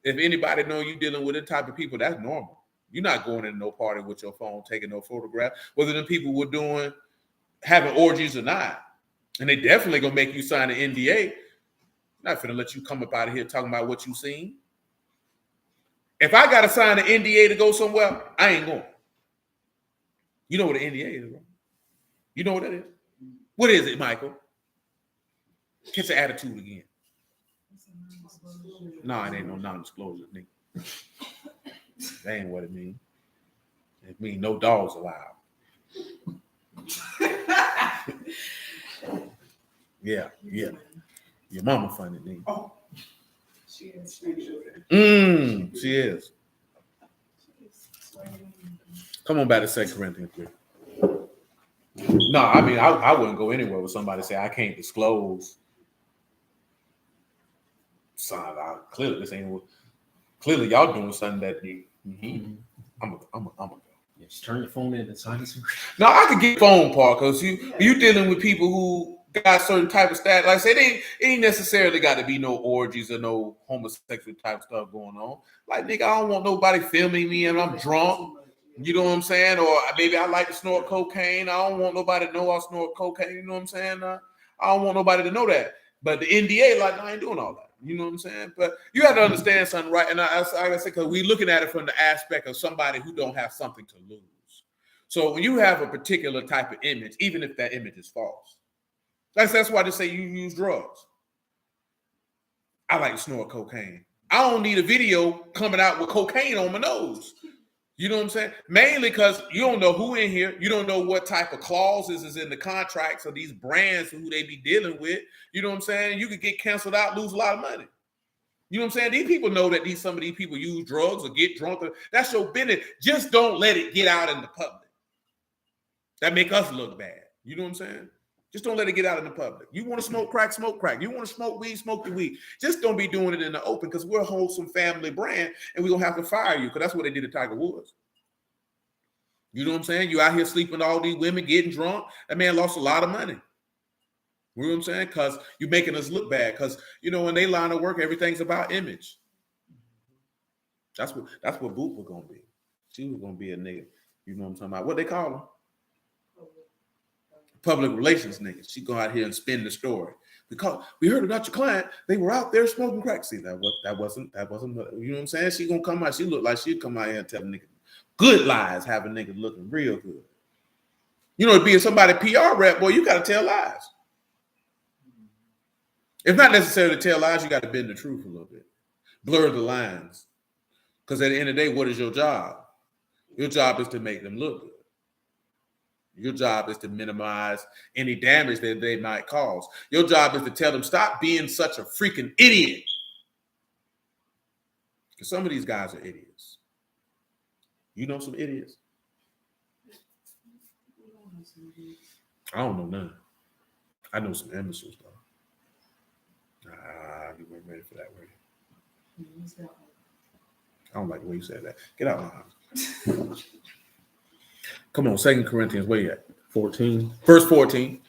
S1: if anybody know you dealing with that type of people, that's normal. You're not going in no party with your phone, taking no photograph. Whether the people were having orgies or not, and they definitely gonna make you sign an NDA. Not finna let you come up out of here talking about what you seen. If I gotta sign an NDA to go somewhere, I ain't going. You know what an NDA is, right? You know what that is? What is it, Michael? Catch the attitude again. No, it ain't no non-disclosure, nigga. That ain't what it means. It means no dogs allowed. Yeah. Your mama funny, nigga.
S2: Oh, she is.
S1: She is. Come on back to 2 Corinthians 3. No, I mean, I wouldn't go anywhere with somebody say I can't disclose. Son, clearly this ain't. Clearly, y'all doing something that I'm gonna go.
S7: Yeah, just turn your phone in and sign this.
S1: No, I could get phone part because you dealing with people who got certain type of stat. Like I said, it ain't necessarily got to be no orgies or no homosexual type stuff going on. Like, nigga, I don't want nobody filming me and I'm drunk. You know what I'm saying? Or maybe I like to snort cocaine. I don't want nobody to know I snort cocaine. You know what I'm saying? I don't want nobody to know that. But the NDA, like, I ain't doing all that. You know what I'm saying? But you have to understand something, right? And I said, because we're looking at it from the aspect of somebody who don't have something to lose. So when you have a particular type of image, even if that image is false, that's why they say you use drugs. I like to snort cocaine. I don't need a video coming out with cocaine on my nose. You know what I'm saying? Mainly because you don't know who in here. You don't know what type of clauses is in the contracts of these brands who they be dealing with. You know what I'm saying? You could get canceled out, lose a lot of money. You know what I'm saying? These people know that some of these people use drugs or get drunk. That's your business. Just don't let it get out in the public. That make us look bad. You know what I'm saying? Just don't let it get out in the public. You want to smoke crack, smoke crack. You want to smoke the weed. Just don't be doing it in the open because we're a wholesome family brand and we're going to have to fire you because that's what they did to Tiger Woods. You know what I'm saying? You out here sleeping with all these women, getting drunk. That man lost a lot of money. You know what I'm saying? Because you're making us look bad. Because, you know, when they line of work, everything's about image. That's what Boot was going to be. She was going to be a nigga. You know what I'm talking about? What they call him? Public relations nigga. She go out here and spin the story because we heard about your client. They were out there smoking crack. See, that wasn't. You know what I'm saying? She gonna come out. She looked like she'd come out here and tell a nigga good lies, have a nigga looking real good. You know, being somebody PR rep, boy, you got to tell lies. It's not necessarily to tell lies. You got to bend the truth a little bit, blur the lines. Because at the end of the day, what is your job? Your job is to make them look good. Your job is to minimize any damage that they might cause. Your job is to tell them, stop being such a freaking idiot. Because some of these guys are idiots. You know some idiots? I don't know none. I know some imbeciles, though. You weren't ready for that, were you? I don't like the way you said that. Get out of my house. Come on, 2 Corinthians, where you at?
S7: 14.
S1: Verse 14.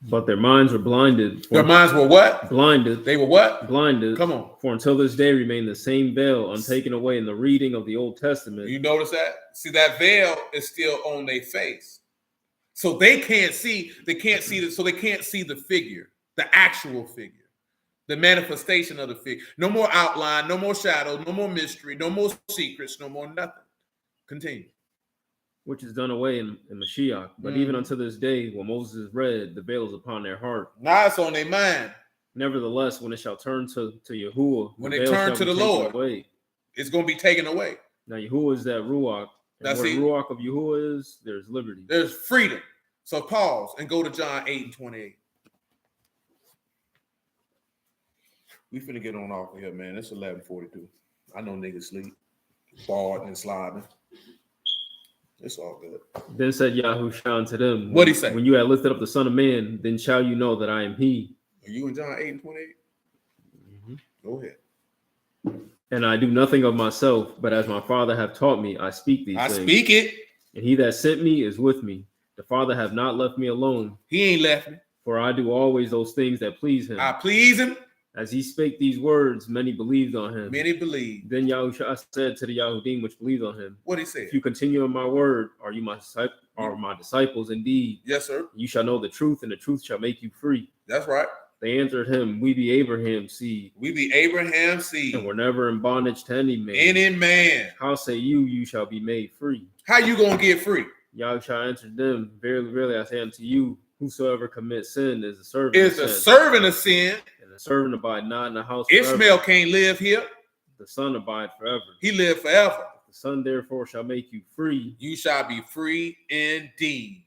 S7: But their minds were blinded.
S1: Their minds were what?
S7: Blinded.
S1: They were what?
S7: Blinded.
S1: Come on.
S7: For until this day remain the same veil untaken away in the reading of the Old Testament.
S1: You notice that? See, that veil is still on their face. So they can't see, so they can't see the figure, the actual figure, the manifestation of the figure. No more outline, no more shadow, no more mystery, no more secrets, no more nothing. Continue.
S7: Which is done away in Mashiach. But even unto this day, when Moses is read, the veil is upon their heart.
S1: Now it's on their mind.
S7: Nevertheless, when it shall turn to Yahuwah,
S1: when they turn to the Lord, away. It's going to be taken away.
S7: Now Yahuwah is that Ruach. And where the Ruach of Yahuwah is, there's liberty.
S1: There's freedom. So pause and go to John 8:28. We finna get on off of here, man. It's 11:42. I know niggas sleep, bored and slobbing. It's all good.
S7: Then said Yahushua unto them,
S1: What'd he say?
S7: When you have lifted up the Son of Man, then shall you know that I am he.
S1: Are you in John 8:28? Mm-hmm. Go ahead.
S7: And I do nothing of myself, but as my Father hath taught me, I speak these things.
S1: I speak it.
S7: And he that sent me is with me. The Father hath not left me alone.
S1: He ain't left me.
S7: For I do always those things that please him.
S1: I please him.
S7: As he spake these words, many believed on him.
S1: Many believed.
S7: Then Yahushua said to the Yahudim which believed on him,
S1: what he said?
S7: If you continue in my word, are you my disciples indeed?
S1: Yes, sir.
S7: You shall know the truth, and the truth shall make you free.
S1: That's right.
S7: They answered him, We be Abraham's seed.
S1: We be Abraham's seed.
S7: And we're never in bondage to any man.
S1: Any man.
S7: How say you shall be made free?
S1: How you gonna get free?
S7: Yahushua answered them, verily, verily, I say unto you, whosoever commits sin is a servant
S1: Is
S7: of
S1: a
S7: sin,
S1: servant of sin.
S7: and the servant abide not in the house
S1: Ishmael
S7: forever.
S1: can't live here.
S7: The son abide forever.
S1: He lived forever.
S7: The son therefore shall make you free.
S1: You shall be free indeed.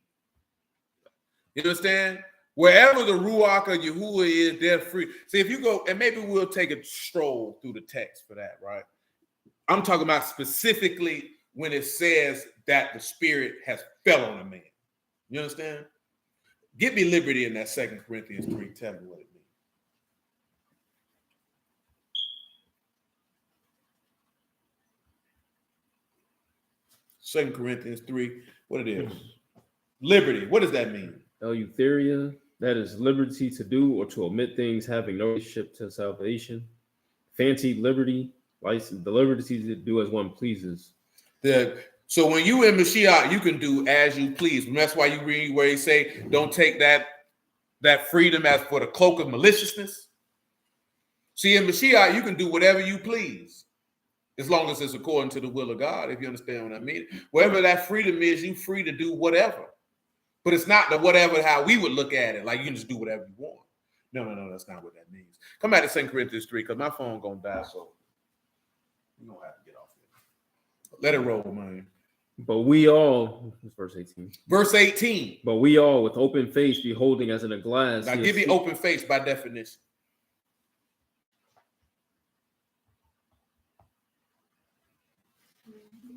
S1: You understand? Wherever the Ruach of Yahuwah is, they're free. See, if you go, and maybe we'll take a stroll through the text for that, right? I'm talking about specifically when it says that the spirit has fell on a man. You understand? Give me liberty in that 2 Corinthians 3. Tell me what it means. 2 Corinthians 3, what it is. Liberty, what does that mean?
S7: Eleutheria, that is liberty to do or to omit things having no relationship to salvation. Fancied liberty, license, the liberty to do as one pleases.
S1: So when you in Mashiach, you can do as you please. And that's why you read where he say, don't take that freedom as for the cloak of maliciousness. See, in Mashiach, you can do whatever you please, as long as it's according to the will of God, if you understand what I mean. Wherever that freedom is, you free to do whatever. But it's not the whatever how we would look at it, like you can just do whatever you want. No, that's not what that means. Come back to 2 Corinthians 3, because my phone going to die, so we're going to have to get off here. Let it roll, man.
S7: But we all, verse 18.
S1: Verse 18.
S7: But we all with open face beholding as in a glass.
S1: Now give me open face by definition.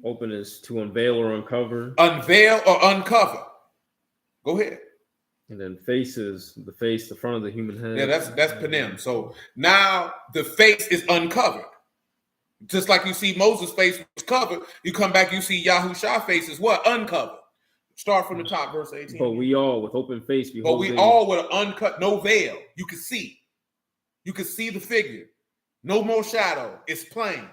S7: Open is to unveil or uncover.
S1: Unveil or uncover. Go ahead.
S7: And then face is the face, the front of the human head.
S1: Yeah, that's panem. So now the face is uncovered. Just like you see Moses' face was covered, you come back, you see Yahushua's face is what? Uncovered. Start from the top, verse 18.
S7: But we all with open face beholding.
S1: But we all with an uncut, no veil. You can see. You can see the figure. No more shadow. It's plain.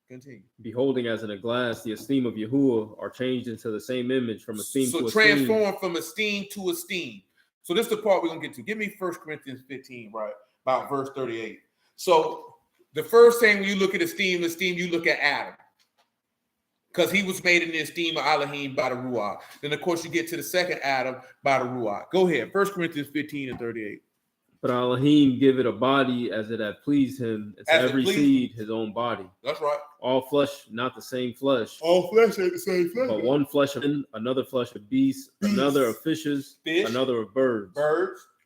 S1: Continue.
S7: Beholding as in a glass the esteem of Yahuwah are changed into the same image from esteem to esteem.
S1: So transform from esteem to esteem. So this is the part we're going to get to. Give me 1 Corinthians 15, right? About verse 38. So the first thing when you look at esteem, you look at Adam. Because he was made in the esteem of Alahym by the Ruach. Then, of course, you get to the second Adam by the Ruach. Go ahead. 1 Corinthians 15 and 38.
S7: But Alahym give it a body as it hath pleased him, and to every seed his own body.
S1: That's right.
S7: All flesh, not the same flesh.
S1: All flesh ain't the same flesh.
S7: But one flesh of men, another flesh of beasts, another of fishes, another of birds.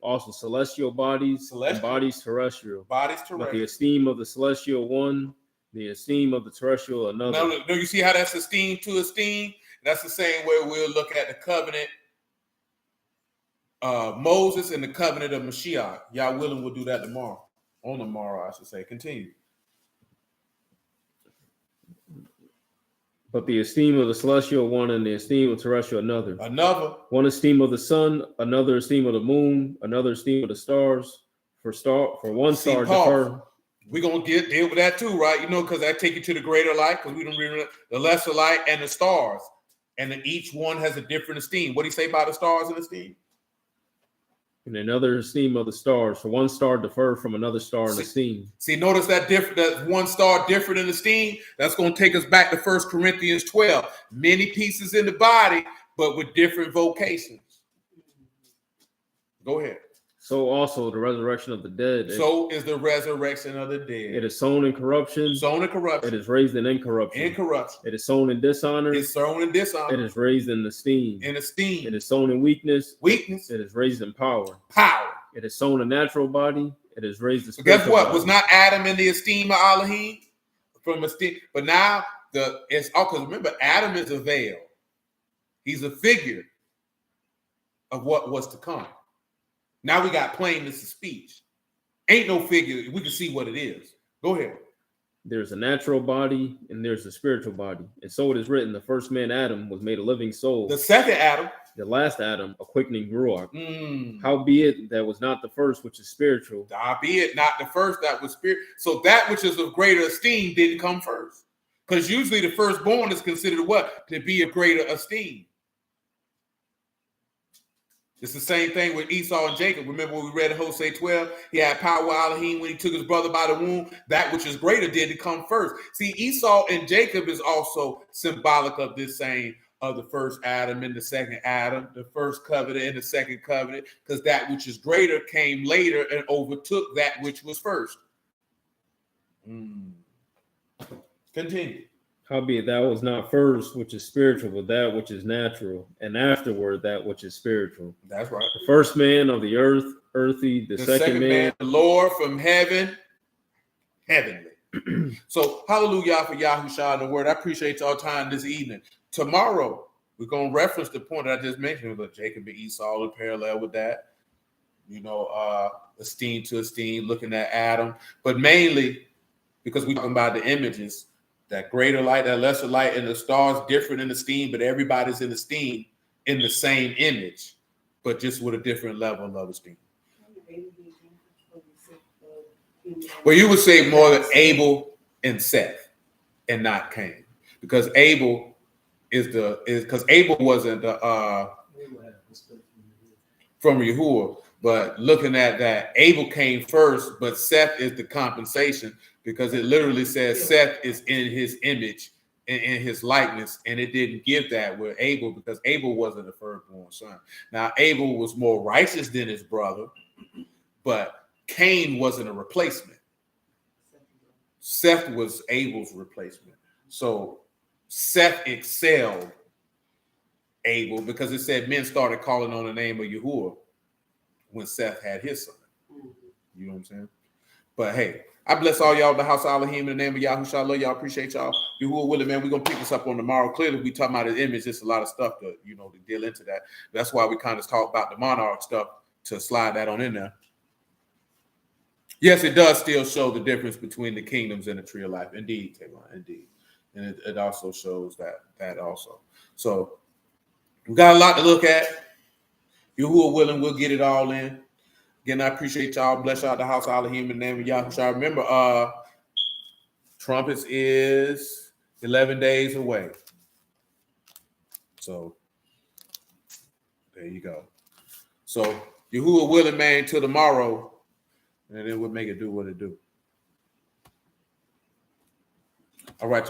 S7: Also celestial bodies, and bodies terrestrial.
S1: Bodies terrestrial.
S7: But the esteem of the celestial one, the esteem of the terrestrial another.
S1: Now, you see how that's esteem to esteem? That's the same way we'll look at the covenant Moses and the covenant of Mashiach. Y'all willing, we'll do that tomorrow. On tomorrow, I should say. Continue.
S7: But the esteem of the celestial one and the esteem of terrestrial another.
S1: Another.
S7: One esteem of the sun, another esteem of the moon, another esteem of the stars. For one star differ.
S1: We're going to deal with that too, right? You know, because that take you to the greater light, because we don't read the lesser light and the stars. And then each one has a different esteem. What do you say about the stars and esteem?
S7: And another esteem of the stars. For one star differ from another star in esteem.
S1: See, notice that that one star different in esteem. That's going to take us back to 1 Corinthians 12. Many pieces in the body, but with different vocations. Go ahead.
S7: So also the resurrection of the dead.
S1: So is the resurrection of the dead.
S7: It is sown in corruption.
S1: Sown in corruption.
S7: It is raised in incorruption.
S1: Incorruption.
S7: It is sown in dishonor.
S1: It's sown in dishonor.
S7: It is raised in esteem.
S1: In esteem.
S7: It is sown in weakness.
S1: Weakness.
S7: It is raised in power.
S1: Power.
S7: It is sown a natural body. It is raised a
S1: spiritual
S7: spiritual
S1: body.
S7: Body.
S1: Was not Adam in the esteem of Alahym? From esteem, but now it's all because remember, Adam is a veil. He's a figure of what was to come. Now we got plainness of speech. Ain't no figure. We can see what it is. Go ahead.
S7: There's a natural body and there's a spiritual body. And so it is written, the first man, Adam, was made a living soul.
S1: The second Adam.
S7: The last Adam, a quickening ruach. Howbeit, that was not the first, which is spiritual.
S1: Howbeit, not the first, that was spirit. So that which is of greater esteem didn't come first. Because usually the firstborn is considered what? To be of greater esteem. It's the same thing with Esau and Jacob. Remember when we read in Hosea 12, he had power Alahym when he took his brother by the womb. That which is greater did to come first. See, Esau and Jacob is also symbolic of this same of the first Adam and the second Adam, the first covenant and the second covenant, because that which is greater came later and overtook that which was first. Continue.
S7: Howbeit that was not first which is spiritual, but that which is natural, and afterward that which is spiritual.
S1: That's right.
S7: The first man of the earth, earthy, the second man,
S1: the Lord from heaven, heavenly. So hallelujah for Yahushua and the word. I appreciate y'all time this evening. Tomorrow, we're going to reference the point I just mentioned, but Jacob and Esau in parallel with that. You know, esteem to esteem, looking at Adam, but mainly because we're talking about the images, that greater light, that lesser light, and the stars different in esteem, but everybody's in esteem in the same image, but just with a different level of esteem. Well, you would say more than Abel and Seth and not Cain, because Abel because Abel wasn't from Yahuwah, but looking at that, Abel came first, but Seth is the compensation, because it literally says Seth is in his image and in his likeness, and it didn't give that with Abel, because Abel wasn't the firstborn son. Now, Abel was more righteous than his brother, but Cain wasn't a replacement. Seth was Abel's replacement. So Seth excelled Abel, because it said men started calling on the name of Yahuwah when Seth had his son. You know what I'm saying? But hey, I bless all y'all in the house of Alahym in the name of Yahushua. I love y'all. Appreciate y'all. Yahuwah willing, man, we're going to pick this up on tomorrow. Clearly, we talking about his image. There's a lot of stuff to deal into that. That's why we kind of talk about the monarch stuff, to slide that on in there. Yes, it does still show the difference between the kingdoms and the tree of life. Indeed, Taylor, indeed. And it also shows that also. So we got a lot to look at. Yahuwah willing, we'll get it all in. Again, I appreciate y'all. Bless y'all at the house of Alahym in the name of Yahushua. Remember, trumpets is 11 days away. So there you go. So Yahuwah willing, man, till tomorrow, and then we'll make it do what it do. All right, y'all.